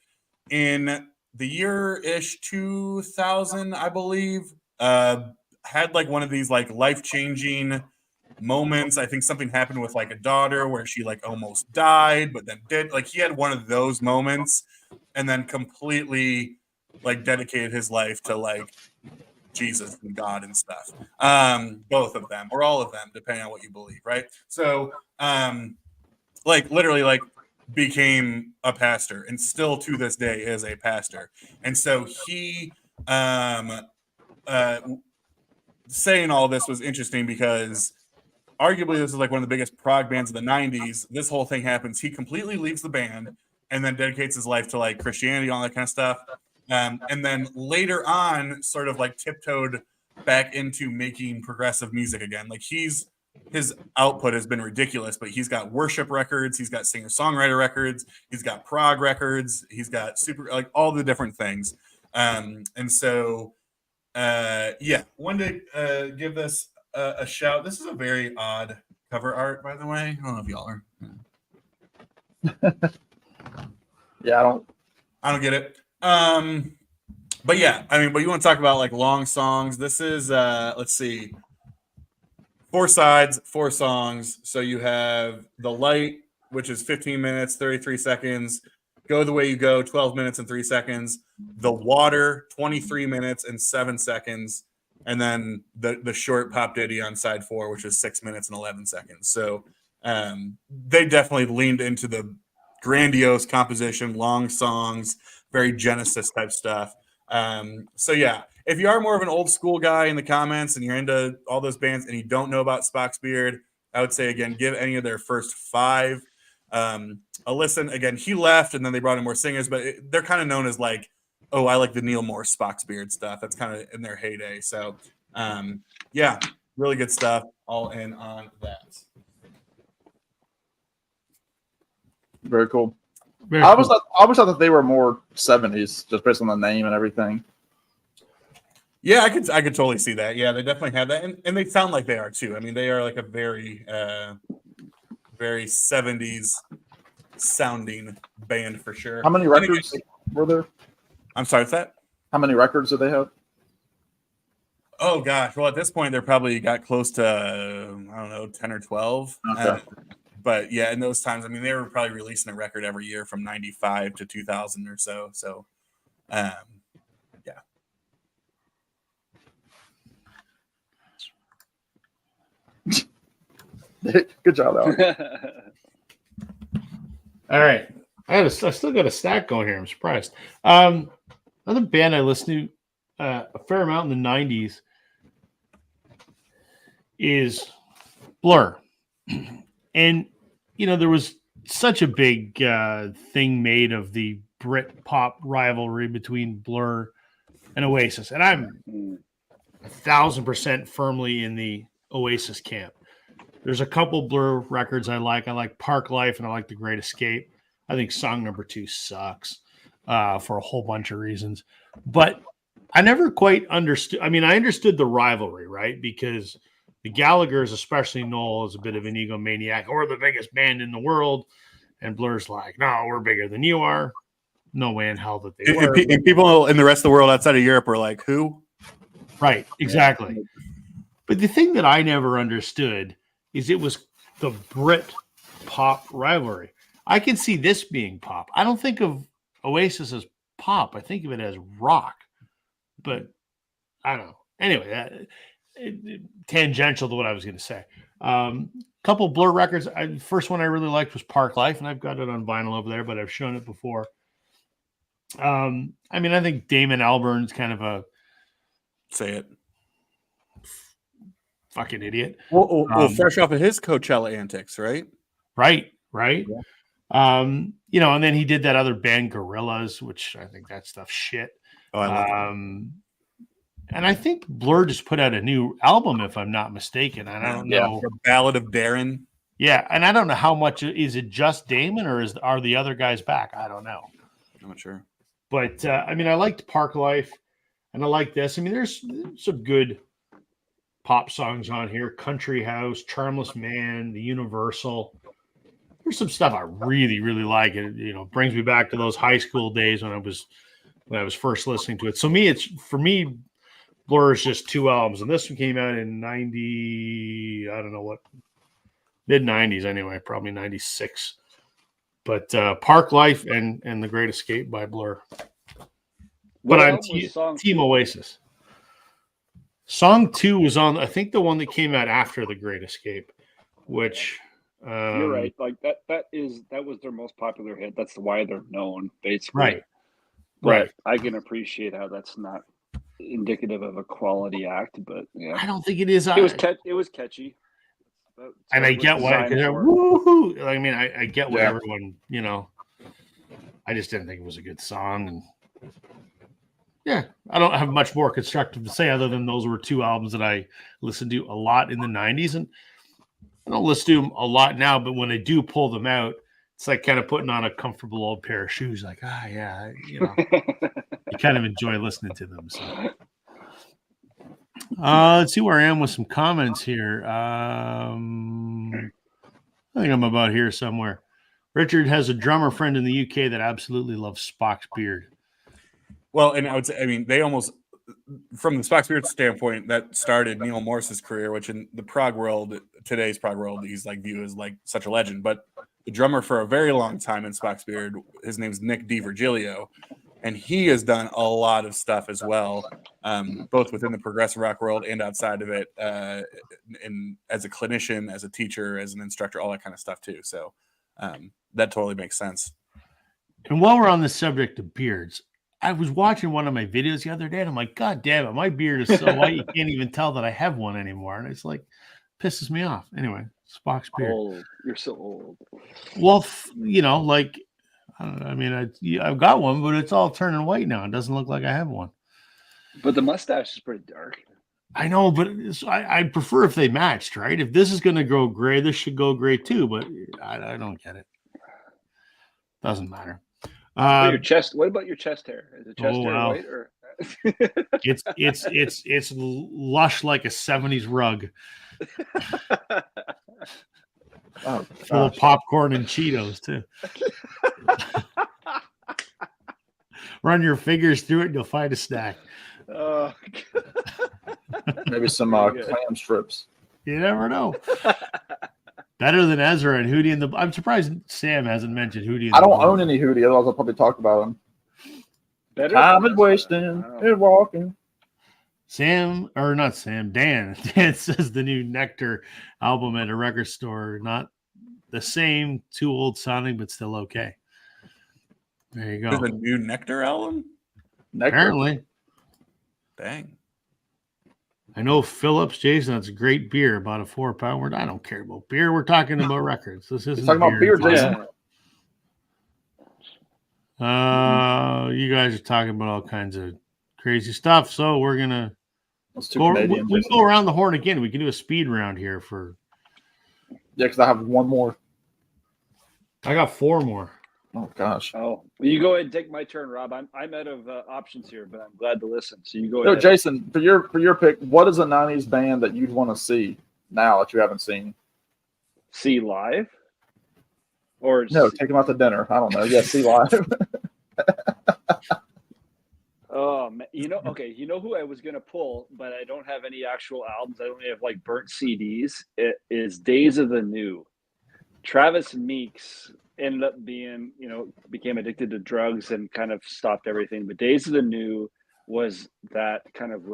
In the year-ish 2000, I believe, had like one of these like life-changing moments. I think something happened with like a daughter where she like almost died, but then did. Like he had one of those moments and then completely like dedicated his life to like Jesus and God and stuff. Both of them or all of them, depending on what you believe, right? So like literally like became a pastor and still to this day is a pastor. And so he saying all this was interesting because arguably this is like one of the biggest prog bands of the 90s. This whole thing happens. He completely leaves the band and then dedicates his life to like Christianity, all that kind of stuff. And then later on sort of like tiptoed back into making progressive music again. Like his output has been ridiculous, but he's got worship records, he's got singer-songwriter records, he's got prog records, he's got super like all the different things. And so wanted to give this a shout. This is a very odd cover art, by the way. I don't know if y'all are. Yeah, I don't get it. But yeah, I mean, but you want to talk about like long songs. This is let's see. 4 sides, 4 songs. So you have The Light, which is 15 minutes, 33 seconds. Go the Way You Go, 12 minutes and 3 seconds. The Water, 23 minutes and 7 seconds. And then the short pop ditty on side 4, which is 6 minutes and 11 seconds. So they definitely leaned into the grandiose composition, long songs, very Genesis type stuff. So yeah, if you are more of an old school guy in the comments and you're into all those bands and you don't know about Spock's Beard, I would say again, give any of their first 5 a listen. Again, he left and then they brought in more singers, but they're kind of known as like, oh, I like the Neil Morse Spock's Beard stuff. That's kind of in their heyday. So yeah, really good stuff. All in on that. very cool. Very I always cool. thought that they were more 70s, just based on the name and everything. Yeah, I could totally see that. Yeah, they definitely have that, and they sound like they are too. I mean, they are like a very, very 70s sounding band for sure. How many records were there? I'm sorry, what's that? How many records did they have? Oh gosh, well at this point they're probably got close to I don't know 10 or 12. Okay. But yeah, in those times, I mean, they were probably releasing a record every year from 95 to 2000 or so. So, yeah. Good job, Alex. All right. I still got a stack going here. I'm surprised. Another band I listened to a fair amount in the 90s is Blur. And, there was such a big thing made of the Brit pop rivalry between Blur and Oasis. And I'm 1,000% firmly in the Oasis camp. There's a couple Blur records I like. I like Park Life and I like The Great Escape. I think song number 2 sucks for a whole bunch of reasons. But I never quite understood. I mean, I understood the rivalry, right? Because the Gallaghers, especially Noel, is a bit of an egomaniac. We're the biggest band in the world. And Blur's like, no, we're bigger than you are. No way in hell that they were. And people in the rest of the world outside of Europe are like, who? Right, exactly. Yeah. But the thing that I never understood is it was the Brit pop rivalry. I can see this being pop. I don't think of Oasis as pop. I think of it as rock. But I don't know. Anyway, tangential to what I was going to say. Couple Blur records. First one I really liked was Park Life, and I've got it on vinyl over there, but I've shown it before. I mean, I think Damon Albarn's kind of a fucking idiot. Well, fresh off of his Coachella antics, right? Right. Yeah. You know, and then he did that other band, Gorillaz, which I think that stuff's shit. Oh, I love it. And I think Blur just put out a new album, if I'm not mistaken. And I don't know. The Ballad of Darren. Yeah, and I don't know how much. Is it just Damon, or are the other guys back? I don't know. I'm not sure. But, I mean, I liked Park Life, and I like this. I mean, there's some good pop songs on here. Country House, Charmless Man, The Universal. There's some stuff I really, really like. It, you know, brings me back to those high school days when I was first listening to it. So for me, Blur is just 2 albums, and this one came out in 90. I don't know what, mid 90s anyway, probably 96. But Park Life and The Great Escape by Blur. But I'm Team Oasis. Song 2 was on, I think, the one that came out after The Great Escape, which you're right. Like that was their most popular hit. That's why they're known, basically. Right. I can appreciate how that's not indicative of a quality act, but yeah, I don't think it is. It was catchy. And I get why. Woohoo! I mean, I get what everyone, you know. I just didn't think it was a good song, and yeah, I don't have much more constructive to say other than those were 2 albums that I listened to a lot in the 90s, and I don't listen to them a lot now. But when I do pull them out, it's like kind of putting on a comfortable old pair of shoes. Like, yeah, you know, you kind of enjoy listening to them. So. Let's see where I am with some comments here. I think I'm about here somewhere. Richard has a drummer friend in the UK that absolutely loves Spock's beard. Well, and I would say, I mean, they almost, from the Spock's beard standpoint, that started Neil Morse's career, which in the prog world, today's prog world, he's like viewed as like such a legend. But the drummer for a very long time in Spock's beard, his name's Nick DiVirgilio. And he has done a lot of stuff as well, both within the progressive rock world and outside of it, as a clinician, as a teacher, as an instructor, all that kind of stuff too. So that totally makes sense. And while we're on the subject of beards, I was watching one of my videos the other day, and I'm like, God damn it, my beard is so white you can't even tell that I have one anymore. And it's like, pisses me off. Anyway, Spock's beard. Old. You're so old. Well, you know, like, I mean, I've got one, but it's all turning white now. It doesn't look like I have one. But the mustache is pretty dark. I know, but I prefer if they matched, right? If this is going to go gray, this should go gray too. But I don't get it. Doesn't matter. Your chest. What about your chest hair? Is the chest hair white or? it's lush like a 70s rug. Oh, full of popcorn and Cheetos too. Run your fingers through it and you'll find a snack. Maybe some clam strips. You never know. Better than Ezra and Hootie and the. I'm surprised Sam hasn't mentioned Hootie. And I don't own any Hootie, otherwise I'll probably talk about them. Time is wasting and walking. Dan says the new Nectar album at a record store, not the same, too old sounding, but still okay. There you go. There's a new Nectar album? Nectar. Apparently. Dang. I know Phillips, Jason, that's a great beer, about a 4-pound. I don't care about beer. We're talking about records. This isn't talking about beer, Jason. You guys are talking about all kinds of crazy stuff, so we're gonna Those two We Canadians. can go around the horn again. We can do a speed round here for. Yeah, because I have one more. I got 4 more. Oh gosh. Oh, well, you go ahead and take my turn, Rob. I'm out of options here, but I'm glad to listen. So you go No, ahead. Jason, for your pick, what is a '90s band that you'd want to see now that you haven't seen? See live, or No, take them out to dinner. I don't know. Yeah, see live. Oh, man. Okay. You know who I was gonna pull, but I don't have any actual albums. I only have like burnt CDs. It is Days of the New. Travis Meeks ended up being, became addicted to drugs and kind of stopped everything. But Days of the New was that kind of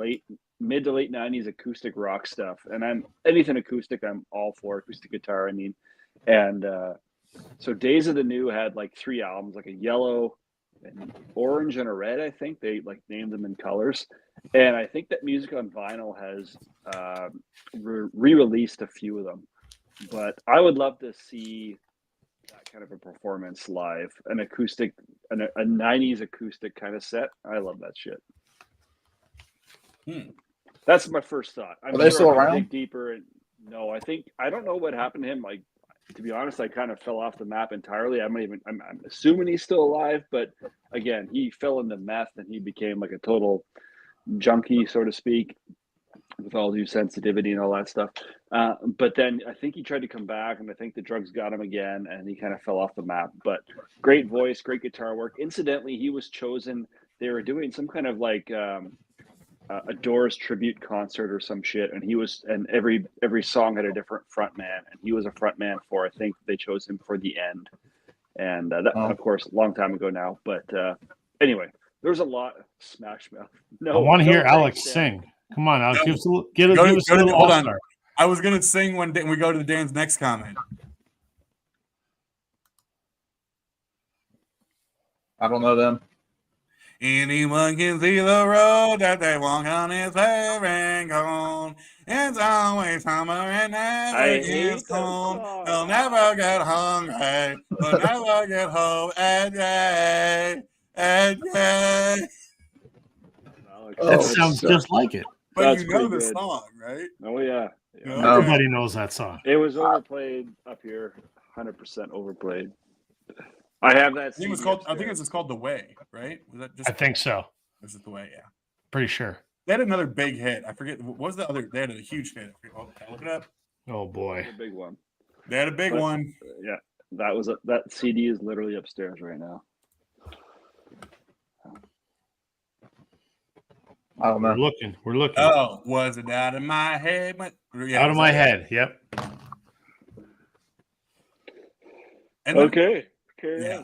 mid to late '90s acoustic rock stuff. And I'm anything acoustic, I'm all for acoustic guitar. I mean, and so Days of the New had like 3 albums, like a yellow, an orange, and a red. I think they like named them in colors. And I think that Music on Vinyl has re-released a few of them. But I would love to see that kind of a performance live, an acoustic, a '90s acoustic kind of set. I love that shit. That's my first thought. Are they still around? Dig deeper, and no, I don't know what happened to him. Like, to be honest, I kind of fell off the map entirely. I'm assuming he's still alive, but again, he fell into meth and he became like a total junkie, so to speak, with all due sensitivity and all that stuff. But then I think he tried to come back, and I think the drugs got him again, and he kind of fell off the map. But great voice, great guitar work. Incidentally, he was chosen. They were doing some kind of like a Doors tribute concert or some shit, and every song had a different front man, and he was a front man for. I think they chose him for The End, and that, of course, a long time ago now. But anyway, there's a lot. Smash Mouth. No, I want to hear thanks, Alex Dan. sing. Come on, Alex. No. Give us a little Hold on. all-star. I was gonna sing when we go to Dan's next comment. I don't know them. Anyone can see the road that they walk on is wearing on. It's always summer and never gets cold. They'll never get hungry. They'll never get home. And yay. That sounds just like it. But That's you know the pretty good. song, right? Oh yeah. Yeah. Everybody knows that song. It was overplayed up here, 100% overplayed. I have that. I think it's called The Way, right? Was that just? I think so. Was it The Way? Yeah. Pretty sure. They had another big hit. I forget. What was the other? They had a huge hit. Can I look it up? Oh boy. A big one. They had a big one. Yeah, that CD is literally upstairs right now. I don't know. We're looking. Oh, was it out of my head? Yeah, out of my head. Yep. And okay. Yeah.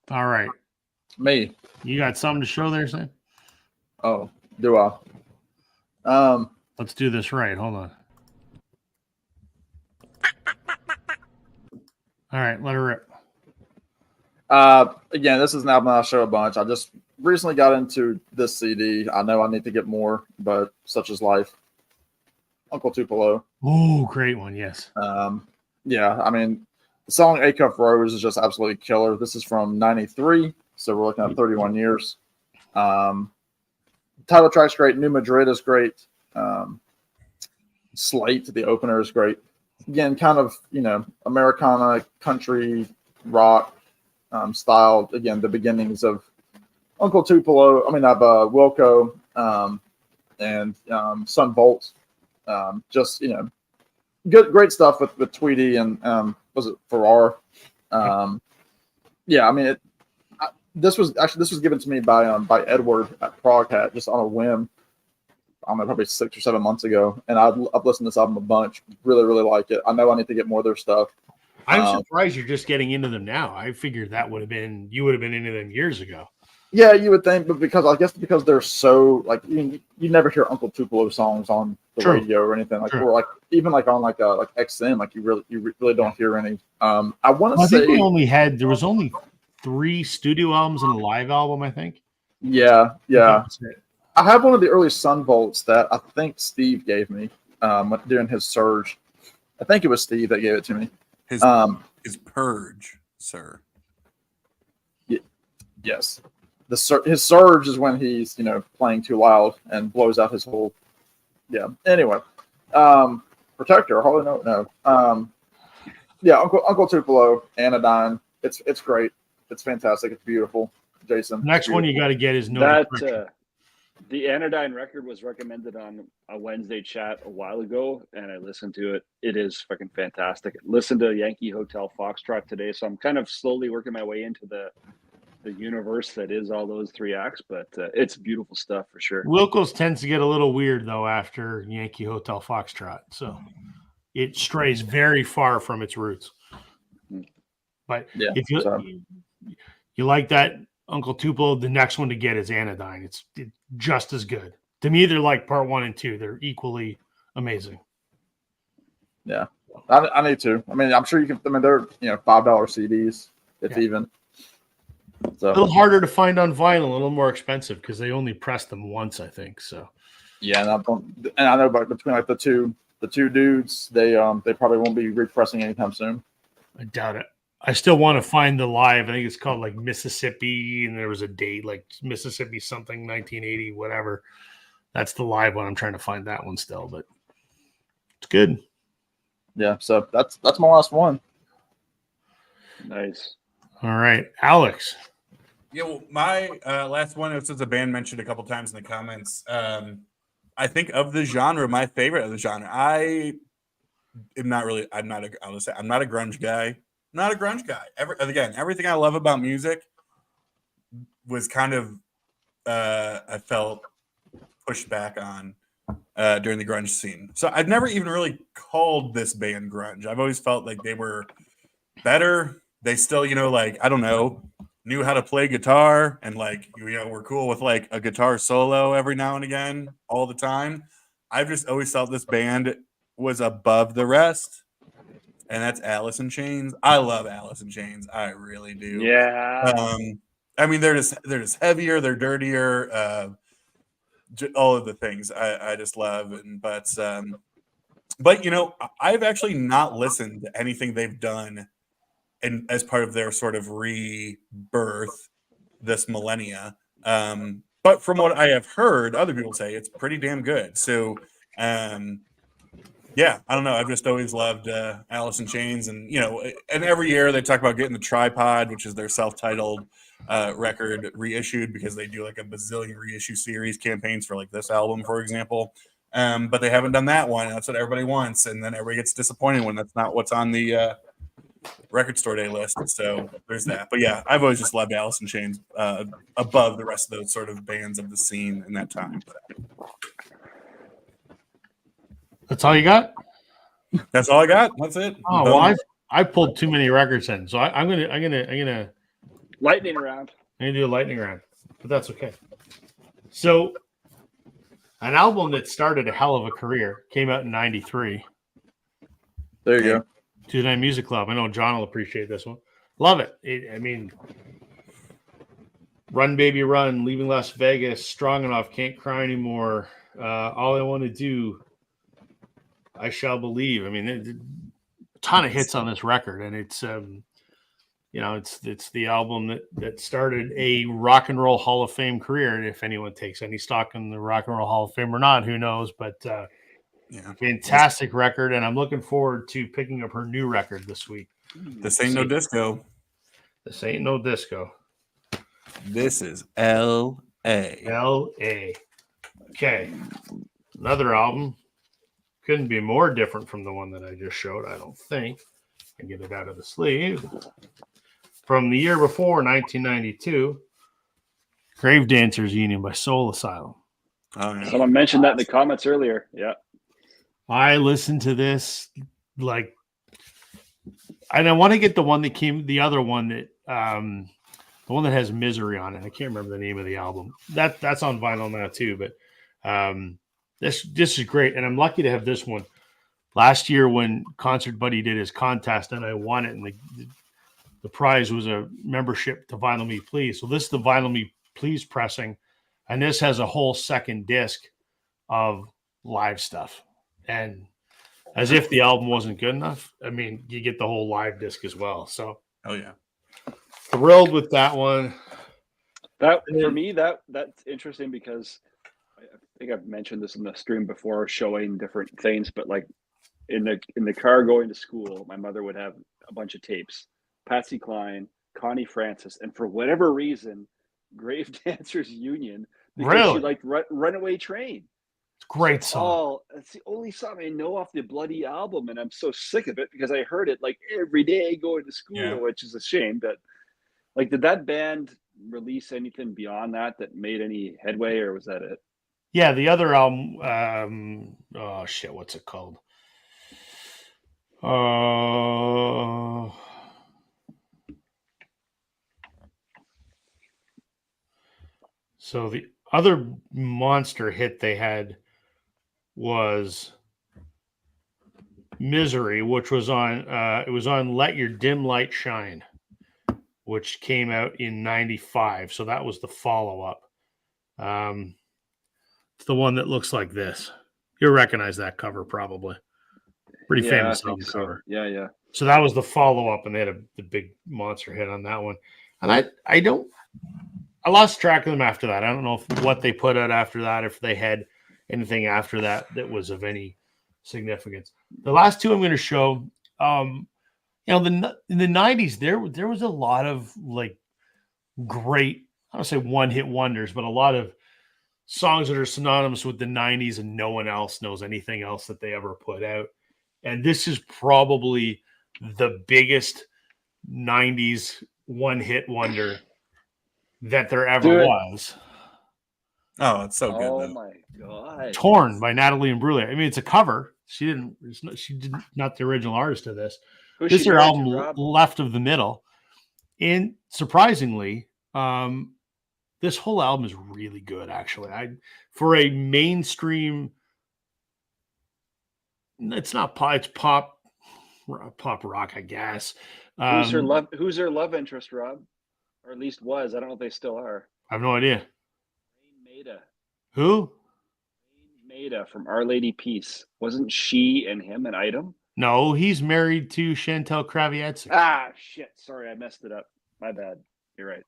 All right. Me. You got something to show there, Sam? Oh, do I? Let's do this right. Hold on. All right, let her rip. Again, this is an album I show a bunch. I just recently got into this CD. I know I need to get more, but such is life. Uncle Tupelo. Oh, great one. Yes. Yeah, I mean, the song A Cup Rose is just absolutely killer. This is from '93, so we're looking at 31 years. Title track's great. New Madrid is great. Slate, the opener, is great. Again, kind of, Americana, country, rock style. Again, the beginnings of Uncle Tupelo, Wilco, and Sun Volt. Just, great stuff with Tweety and was it Farrar? Yeah, I mean, this was given to me by Edward at Prague Hat just on a whim. I don't know, probably 6 or 7 months ago, and I've listened to this album a bunch. Really, really like it. I know I need to get more of their stuff. I'm surprised you're just getting into them now. I figured you would have been into them years ago. Yeah, you would think, but because they're so like you never hear Uncle Tupelo songs on the radio or anything or like even like on like XM, like you really don't hear any. I want to say there was only 3 studio albums and a live album, I think. Yeah. I have one of the early Sun Volts that I think Steve gave me during his surge. I think it was Steve that gave it to me. His purge, sir. Yes. his surge is when he's playing too loud and blows out his whole. Yeah. Anyway, Protector. Hardly no. Yeah, Uncle Tupelo, Anodyne. It's great. It's fantastic. It's beautiful. Jason. Next one you got to get is the Anodyne record was recommended on a Wednesday chat a while ago, and I listened to it. It is fucking fantastic. Listen to Yankee Hotel Foxtrot today, so I'm kind of slowly working my way into the universe that is all those 3 acts, but it's beautiful stuff for sure. Wilkos tends to get a little weird though after Yankee Hotel Foxtrot, so it strays very far from its roots. But if you like that Uncle Tupelo, the next one to get is Anodyne. It's just as good. To me, they're like part 1 and 2. They're equally amazing. Yeah, I need to. I mean, I'm sure you can. I mean, they're $5 CDs. It's even. So. A little harder to find on vinyl, a little more expensive because they only pressed them once, I think. So. Yeah, and I know, but between like the two dudes, they probably won't be repressing anytime soon. I doubt it. I still want to find the live. I think it's called like Mississippi, and there was a date like Mississippi something 1980, whatever. That's the live one. I'm trying to find that one still, but it's good. Yeah, so that's my last one. Nice. All right, Alex. Yeah, well, my last one was a band mentioned a couple times in the comments. I think of the genre, my favorite of the genre. I'm not a grunge guy. Not a grunge guy. Everything I love about music was kind of I felt pushed back on during the grunge scene. So I've never even really called this band grunge. I've always felt like they were better. They still, I don't know, knew how to play guitar and were cool with like a guitar solo every now and again, all the time. I've just always felt this band was above the rest. And that's Alice in Chains. I love Alice in Chains. I really do. Yeah. I mean, they're just heavier. They're dirtier. All of the things I just love. But I've actually not listened to anything they've done, and as part of their sort of rebirth this millennia. But from what I have heard, other people say it's pretty damn good. So. Yeah, I don't know. I've just always loved Alice in Chains, and and every year they talk about getting the Tripod, which is their self-titled record, reissued because they do like a bazillion reissue series campaigns for like this album, for example. But they haven't done that one, and that's what everybody wants, and then everybody gets disappointed when that's not what's on the record store day list. So there's that. But yeah, I've always just loved Alice in Chains above the rest of those sort of bands of the scene in that time. That's all you got? That's all I got. That's it. Oh well, I pulled too many records in, so I'm gonna lightning round. I'm gonna do a lightning round, but that's okay. So, an album that started a hell of a career came out in '93. There you go. Tuesday Night Music Club. I know John will appreciate this one. Love it. I mean, Run Baby Run, Leaving Las Vegas, Strong Enough, Can't Cry Anymore, All I Want to Do, I Shall Believe. I mean, a ton of hits on this record, and it's it's the album that started a rock and roll Hall of Fame career. And if anyone takes any stock in the Rock and Roll Hall of Fame or not, who knows? But fantastic record, and I'm looking forward to picking up her new record this week. This ain't no disco. This ain't no disco. This is L.A. L.A. Okay, another album. Couldn't be more different from the one that I just showed, I don't think. I get it out of the sleeve. From the year before, 1992, Grave Dancers Union by Soul Asylum. Oh, yeah. Someone mentioned that in the comments earlier. Yeah. I listened to this and I want to get the one that came, the other one that, the one that has Misery on it. I can't remember the name of the album. That's on vinyl now too, but this is great, and I'm lucky to have this one. Last year when Concert Buddy did his contest and I won it, and the prize was a membership to Vinyl Me Please. So this is the Vinyl Me Please pressing, and this has a whole second disc of live stuff. And as if the album wasn't good enough, I mean, you get the whole live disc as well. So oh yeah, thrilled with that one. That for me, that's interesting because I think I've mentioned this in the stream before, showing different things. But like in the car going to school, my mother would have a bunch of tapes: Patsy Cline, Connie Francis, and for whatever reason, Grave Dancers Union, because she Really? liked Runaway Train. It's a great song. It's the only song I know off the bloody album, and I'm so sick of it because I heard it like every day going to school, which is a shame. But like, did that band release anything beyond that made any headway, or was that it? Yeah, the other album, oh shit, what's it called? So the other monster hit they had was Misery, which was on it was on Let Your Dim Light Shine, which came out in 95. So that was the follow-up. It's the one that looks like this. You'll recognize that cover probably. Pretty famous album cover. Yeah. So that was the follow-up, and they had the big monster hit on that one. And I lost track of them after that. I don't know what they put out after that, if they had anything after that was of any significance. The last two I'm going to show, in the 90s, there was a lot of like great, I don't say one-hit wonders, but a lot of songs that are synonymous with the 90s and no one else knows anything else that they ever put out. And this is probably the biggest 90s one-hit wonder that there ever was. Oh, it's so good. Oh my god! Torn by Natalie Imbruglia. I mean, it's a cover. She didn't not the original artist of this. This is her album, Left of the Middle. And surprisingly, this whole album is really good, actually. For a mainstream, it's not pop, it's pop rock, I guess. Who's her love interest, Rob? Or at least was. I don't know if they still are. I have no idea. Maida. Who? Maida from Our Lady Peace. Wasn't she and him an item? No, he's married to Chantal Kravietzik. Ah, shit. Sorry, I messed it up. My bad. You're right.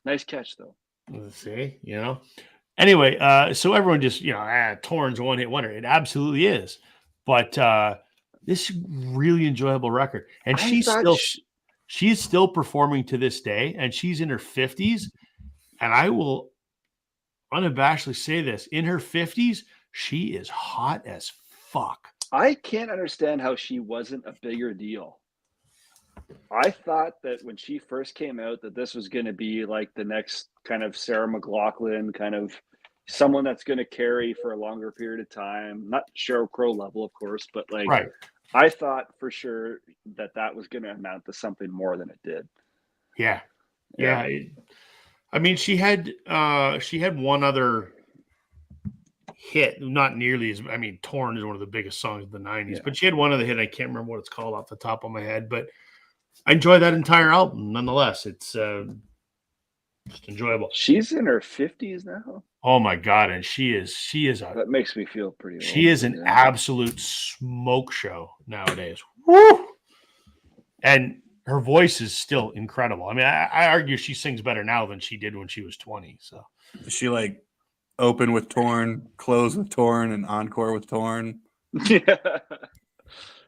Nice catch, though. Let's see, Anyway, so everyone just, Torn's a one-hit wonder. It absolutely is. But this really enjoyable record. And she's still performing to this day, and she's in her 50s. And I will unabashedly say this. In her 50s, she is hot as fuck. I can't understand how she wasn't a bigger deal. I thought that when she first came out that this was going to be like the next kind of Sarah McLachlan, kind of someone that's going to carry for a longer period of time. Not Sheryl Crow level, of course, but like right. I thought for sure that was going to amount to something more than it did. Yeah. I mean, she had one other hit, not nearly as, I mean, Torn is one of the biggest songs of the 90s, but she had one other hit. I can't remember what it's called off the top of my head, but I enjoy that entire album nonetheless. It's just enjoyable. She's in her 50s now. Oh my God. And she is that makes me feel pretty old. She is an absolute smoke show nowadays. Woo! And her voice is still incredible. I mean, I argue she sings better now than she did when she was 20. So does she like open with Torn, close with Torn, and encore with Torn? Yeah.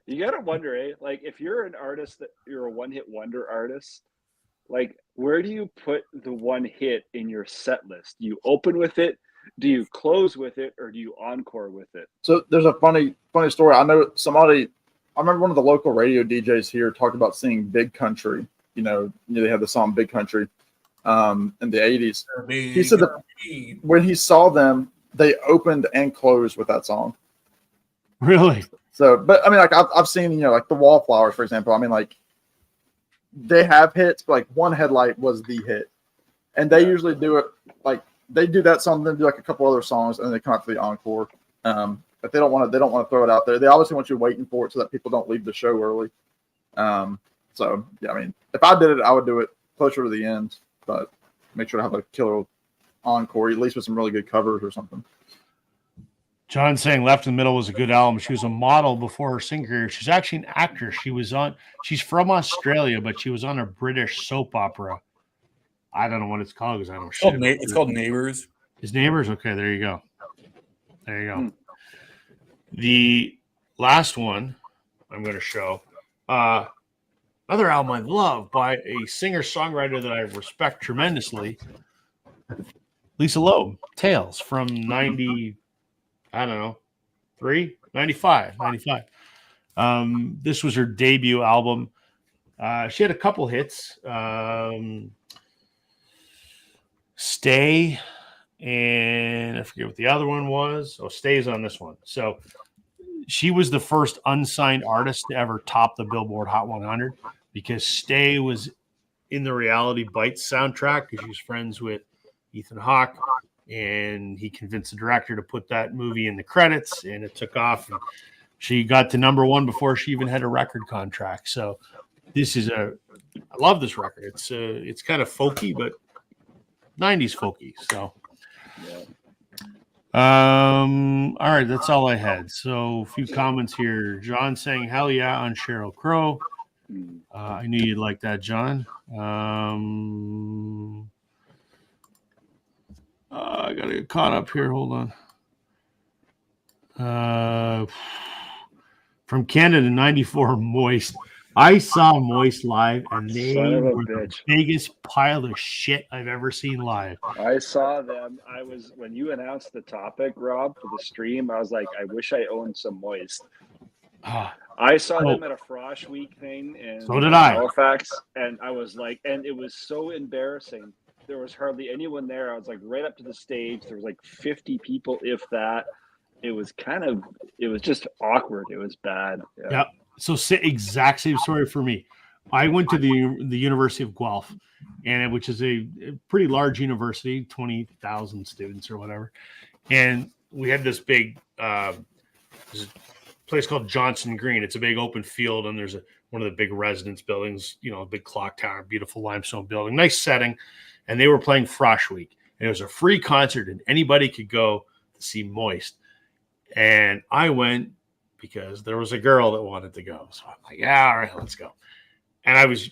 You gotta wonder, like if you're an artist that you're a one-hit wonder artist, like where do you put the one hit in your set list? Do you open with it? Do you close with it, or do you encore with it? So there's a funny story. I know I remember one of the local radio DJs here talked about seeing Big Country. They have the song Big Country in the 80s. He said that when he saw them, they opened and closed with that song. Really? So, but I mean, like I've seen, like the Wallflowers, for example. I mean, like they have hits, but like One Headlight was the hit, and they usually do it like they do that song, then do like a couple other songs, and then they come out for the encore. But they don't want to throw it out there. They obviously want you waiting for it so that people don't leave the show early. So yeah, I mean, if I did it, I would do it closer to the end, but make sure to have a killer encore, at least with some really good covers or something. John's saying Left in the Middle was a good album. She was a model before her singing career. She's actually an actress. She's from Australia, but she was on a British soap opera. I don't know what it's called because I don't It's called, shit. it's called Neighbors. His Neighbors? Okay, there you go. There you go. The last one I'm going to show, another album I love by a singer-songwriter that I respect tremendously, Lisa Loeb, Tales from 90, I don't know, 95. This was her debut album. She had a couple hits. Stay, and I forget what the other one was. Oh, Stay's on this one. So she was the first unsigned artist to ever top the Billboard Hot 100 because Stay was in the Reality Bites soundtrack because she was friends with Ethan Hawke, and he convinced the director to put that movie in the credits, and it took off. And she got to number one before she even had a record contract. So I love this record. It's kind of folky, but 90s folky. So, all right, that's all I had. So, a few comments here. John saying "Hell yeah" on Sheryl Crow. I knew you'd like that, John. I gotta get caught up here. Hold on. From Canada, 94, Moist. I saw Moist live, and they were the biggest pile of shit I've ever seen live. I saw them. When you announced the topic, Rob, for the stream, I was like, I wish I owned some Moist. I saw them at a Frosh Week thing in Halifax, and I was like, and it was so embarrassing. There was hardly anyone there. I was like right up to the stage. There was like 50 people, if that. It was just awkward. It was bad. Yeah. So exact same story for me. I went to the University of Guelph, which is a pretty large university, 20,000 students or whatever. And we had this big this place called Johnson Green. It's a big open field, and there's one of the big residence buildings, a big clock tower, beautiful limestone building, nice setting. And they were playing Frosh Week. And it was a free concert, and anybody could go to see Moist. And I went because there was a girl that wanted to go. So I'm like, yeah, all right, let's go. And I was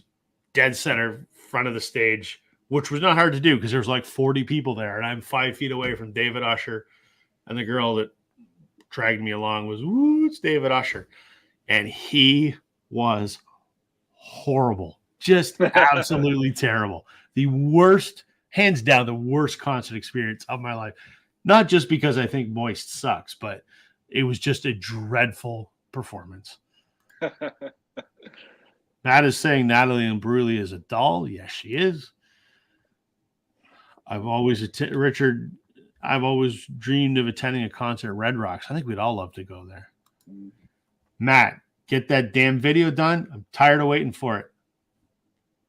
dead center, front of the stage, which was not hard to do because there was like 40 people there. And I'm 5 feet away from David Usher. And the girl that dragged me along was, it's David Usher. And he was horrible. Just absolutely terrible. The worst, hands down, the worst concert experience of my life. Not just because I think Moist sucks, but it was just a dreadful performance. Matt is saying Natalie Imbruglia is a doll. Yes, she is. I've always dreamed of attending a concert at Red Rocks. I think we'd all love to go there. Matt, get that damn video done. I'm tired of waiting for it.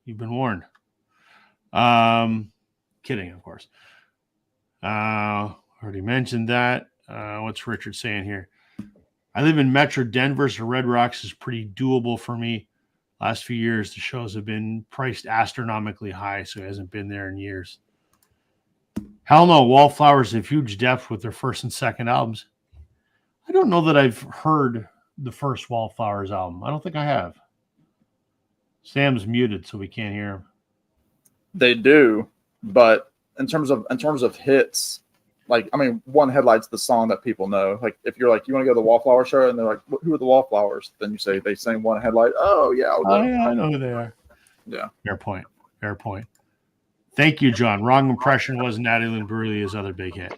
You've been warned. Kidding, of course. Already mentioned that. What's Richard saying here? I live in Metro Denver, so Red Rocks is pretty doable for me. Last few years, the shows have been priced astronomically high, so it hasn't been there in years. Hell no, Wallflowers have huge depth with their first and second albums. I don't know that I've heard the first Wallflowers album. I don't think I have. Sam's muted, so we can't hear him. They do, but in terms of hits, like, I mean, One Headlight's the song that people know. Like, if you're like, you want to go to the Wallflower show, and they're like, who are the Wallflowers? Then you say they sing One Headlight. Oh yeah, I know who they are. Yeah, fair point. Thank you, John. Wrong Impression was Natalie Imbruglia's other big hit.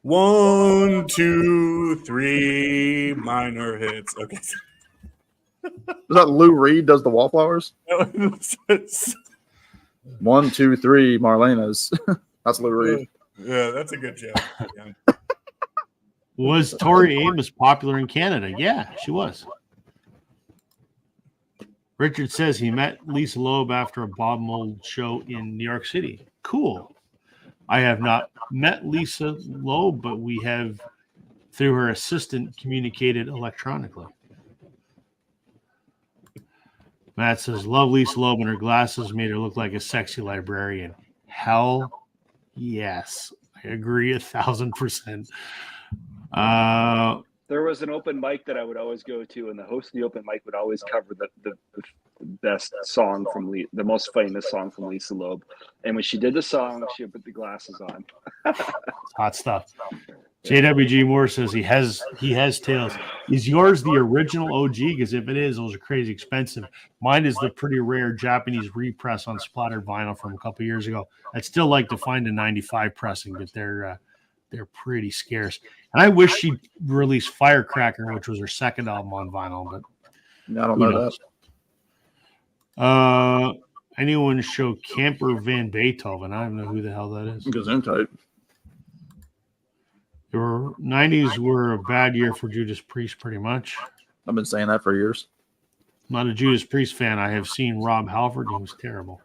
1, 2, 3 minor hits. Okay. Is that Lou Reed does the Wallflowers? 1, 2, 3 Marlena's. That's Lou Reed. Yeah, that's a good joke. Yeah. Was Tori Amos popular in Canada? Yeah, she was. Richard says he met Lisa Loeb after a Bob Mould show in New York City. Cool. I have not met Lisa Loeb, but we have, through her assistant, communicated electronically. Matt says, love Lisa Loeb, and her glasses made her look like a sexy librarian. Hell yes. I agree 1,000%. There was an open mic that I would always go to, and the host of the open mic would always cover the best song from the most famous song from Lisa Loeb. And when she did the song, she would put the glasses on. Hot stuff. JWG Moore says he has tails. Is yours the original OG? Because if it is, those are crazy expensive. Mine is the pretty rare Japanese repress on splattered vinyl from a couple years ago. I'd still like to find a 95 pressing, but they're pretty scarce. And I wish she'd release Firecracker, which was her second album on vinyl, but I don't know that. Anyone show Camper Van Beethoven? I don't know who the hell that is. Gesundheit. The 90s were a bad year for Judas Priest, pretty much. I've been saying that for years. Not a Judas Priest fan. I have seen Rob Halford. He was terrible.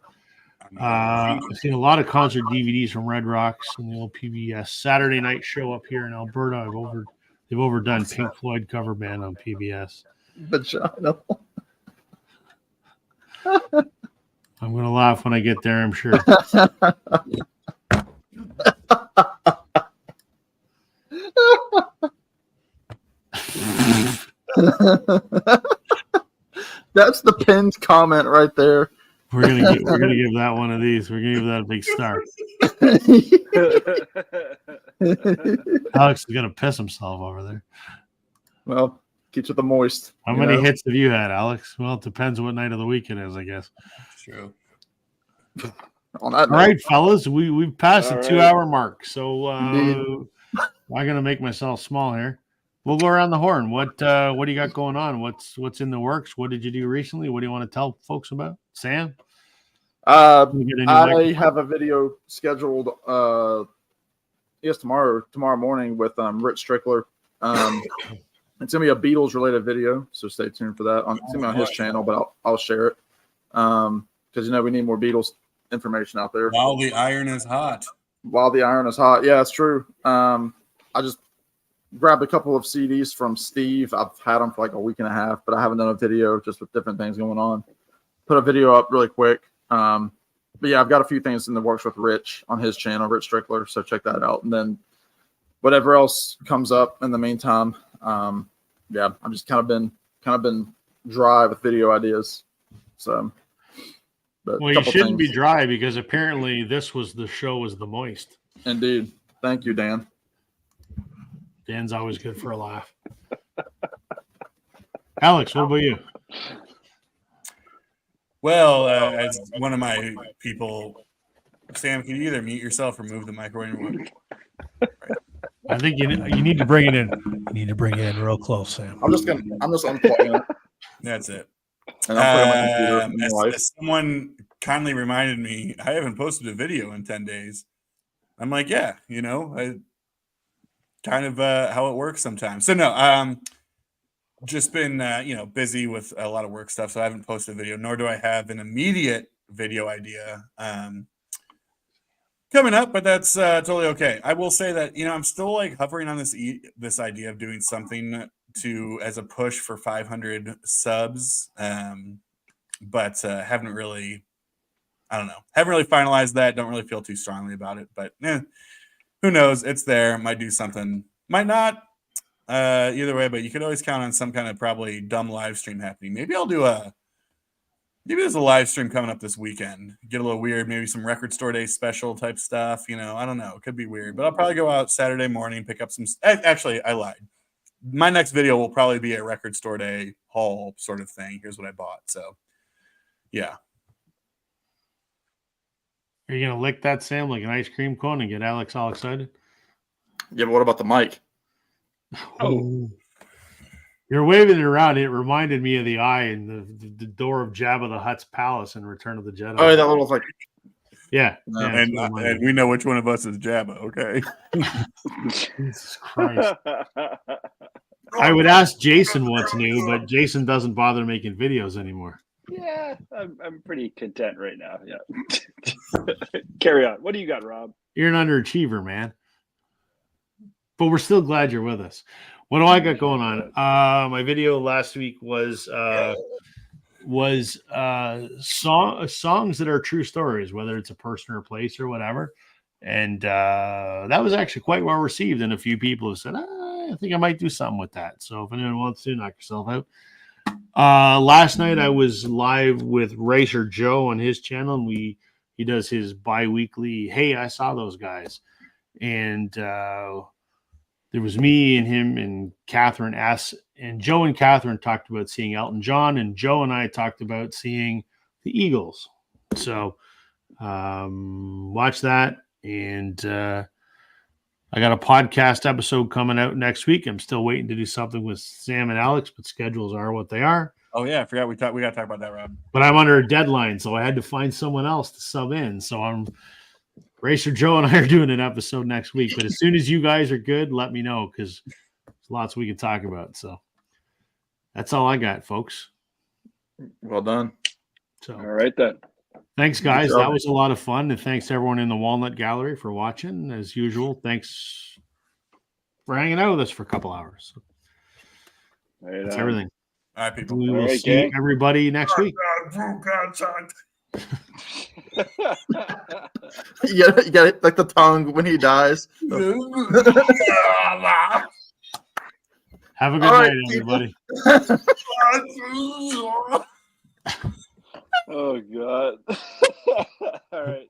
I've seen a lot of concert DVDs from Red Rocks and the old PBS Saturday night show up here in Alberta. They've overdone Pink Floyd cover band on PBS. Vagina. I'm going to laugh when I get there, I'm sure. That's the pinned comment right there. We're gonna give that one of these. We're gonna give that a big star. Alex is gonna piss himself over there. Well, keeps with the moist. How many hits have you had, Alex? Well, it depends what night of the week it is, I guess. True. On that All right, fellas, we've passed the 2-hour mark, so I'm gonna make myself small here. We'll go around the horn. What do you got going on? What's in the works? What did you do recently? What do you want to tell folks about? Sam? I have a video scheduled tomorrow morning with Rich Strickler. It's gonna be a Beatles related video, so stay tuned for that. It's gonna be on his channel, but I'll share it. Because we need more Beatles information out there. While the iron is hot. Yeah, that's true. I just grabbed a couple of CDs from Steve. I've had them for like a week and a half, but I haven't done a video just with different things going on. Put a video up really quick. But yeah, I've got a few things in the works with Rich on his channel, Rich Strickler. So check that out. And then whatever else comes up in the meantime. I'm just kind of been dry with video ideas. So, but well, you shouldn't be dry because apparently the show was the moist. Indeed. Thank you, Dan. Dan's always good for a laugh. Alex, what about you? Well, as one of my people, Sam, can you either mute yourself or move the microphone? I think you need to bring it in. You need to bring it in real close, Sam. I'm just unplugging it. That's it. And I'll put it on my computer. As someone kindly reminded me, I haven't posted a video in 10 days. I'm like, yeah, kind of how it works sometimes. So no, just been busy with a lot of work stuff, so I haven't posted a video, nor do I have an immediate video idea coming up, but that's totally okay. I will say that I'm still like hovering on this idea of doing something as a push for 500 subs, but haven't really finalized that. Don't really feel too strongly about it, but who knows? It's there. Might do something, might not. Either way, but you could always count on some kind of probably dumb live stream happening. Maybe there's a live stream coming up this weekend. Get a little weird, maybe some Record Store Day special type stuff. I don't know. It could be weird, but I'll probably go out Saturday morning, pick up some. Actually, I lied. My next video will probably be a Record Store Day haul sort of thing. Here's what I bought. So, yeah. Are you gonna lick that, Sam, like an ice cream cone and get Alex all excited? Yeah, but what about the mic? Oh, you're waving it around. It reminded me of the eye in the door of Jabba the Hutt's palace in Return of the Jedi. Oh, that little like. Yeah, and we know which one of us is Jabba. Okay. Jesus Christ. I would ask Jason what's new, but Jason doesn't bother making videos anymore. Yeah, I'm pretty content right now. Yeah. Carry on. What do you got, Rob? You're an underachiever, man. But we're still glad you're with us. What do I got going on? My video last week was songs that are true stories, whether it's a person or place or whatever. And that was actually quite well received. And a few people have said, I think I might do something with that. So if anyone wants to, knock yourself out. Last night I was live with Racer Joe on his channel, and he does his bi-weekly, hey, I saw those guys. And there was me and him and Catherine S. And Joe and Catherine talked about seeing Elton John, and Joe and I talked about seeing the Eagles. So watch that. And I got a podcast episode coming out next week. I'm still waiting to do something with Sam and Alex, but schedules are what they are. Oh yeah, I forgot we got to talk about that, Rob. But I'm under a deadline, so I had to find someone else to sub in. So Racer Joe and I are doing an episode next week. But as soon as you guys are good, let me know, because there's lots we can talk about. So that's all I got, folks. Well done. So All right then. thanks, guys. That was a lot of fun. And thanks to everyone in the Walnut Gallery for watching. As usual, thanks for hanging out with us for a couple hours. Right That's on. everything. All right, people. We will All right, see gang. everybody next week. You got it like the tongue when he dies. Have a good All right, night, everybody. Oh God. All right.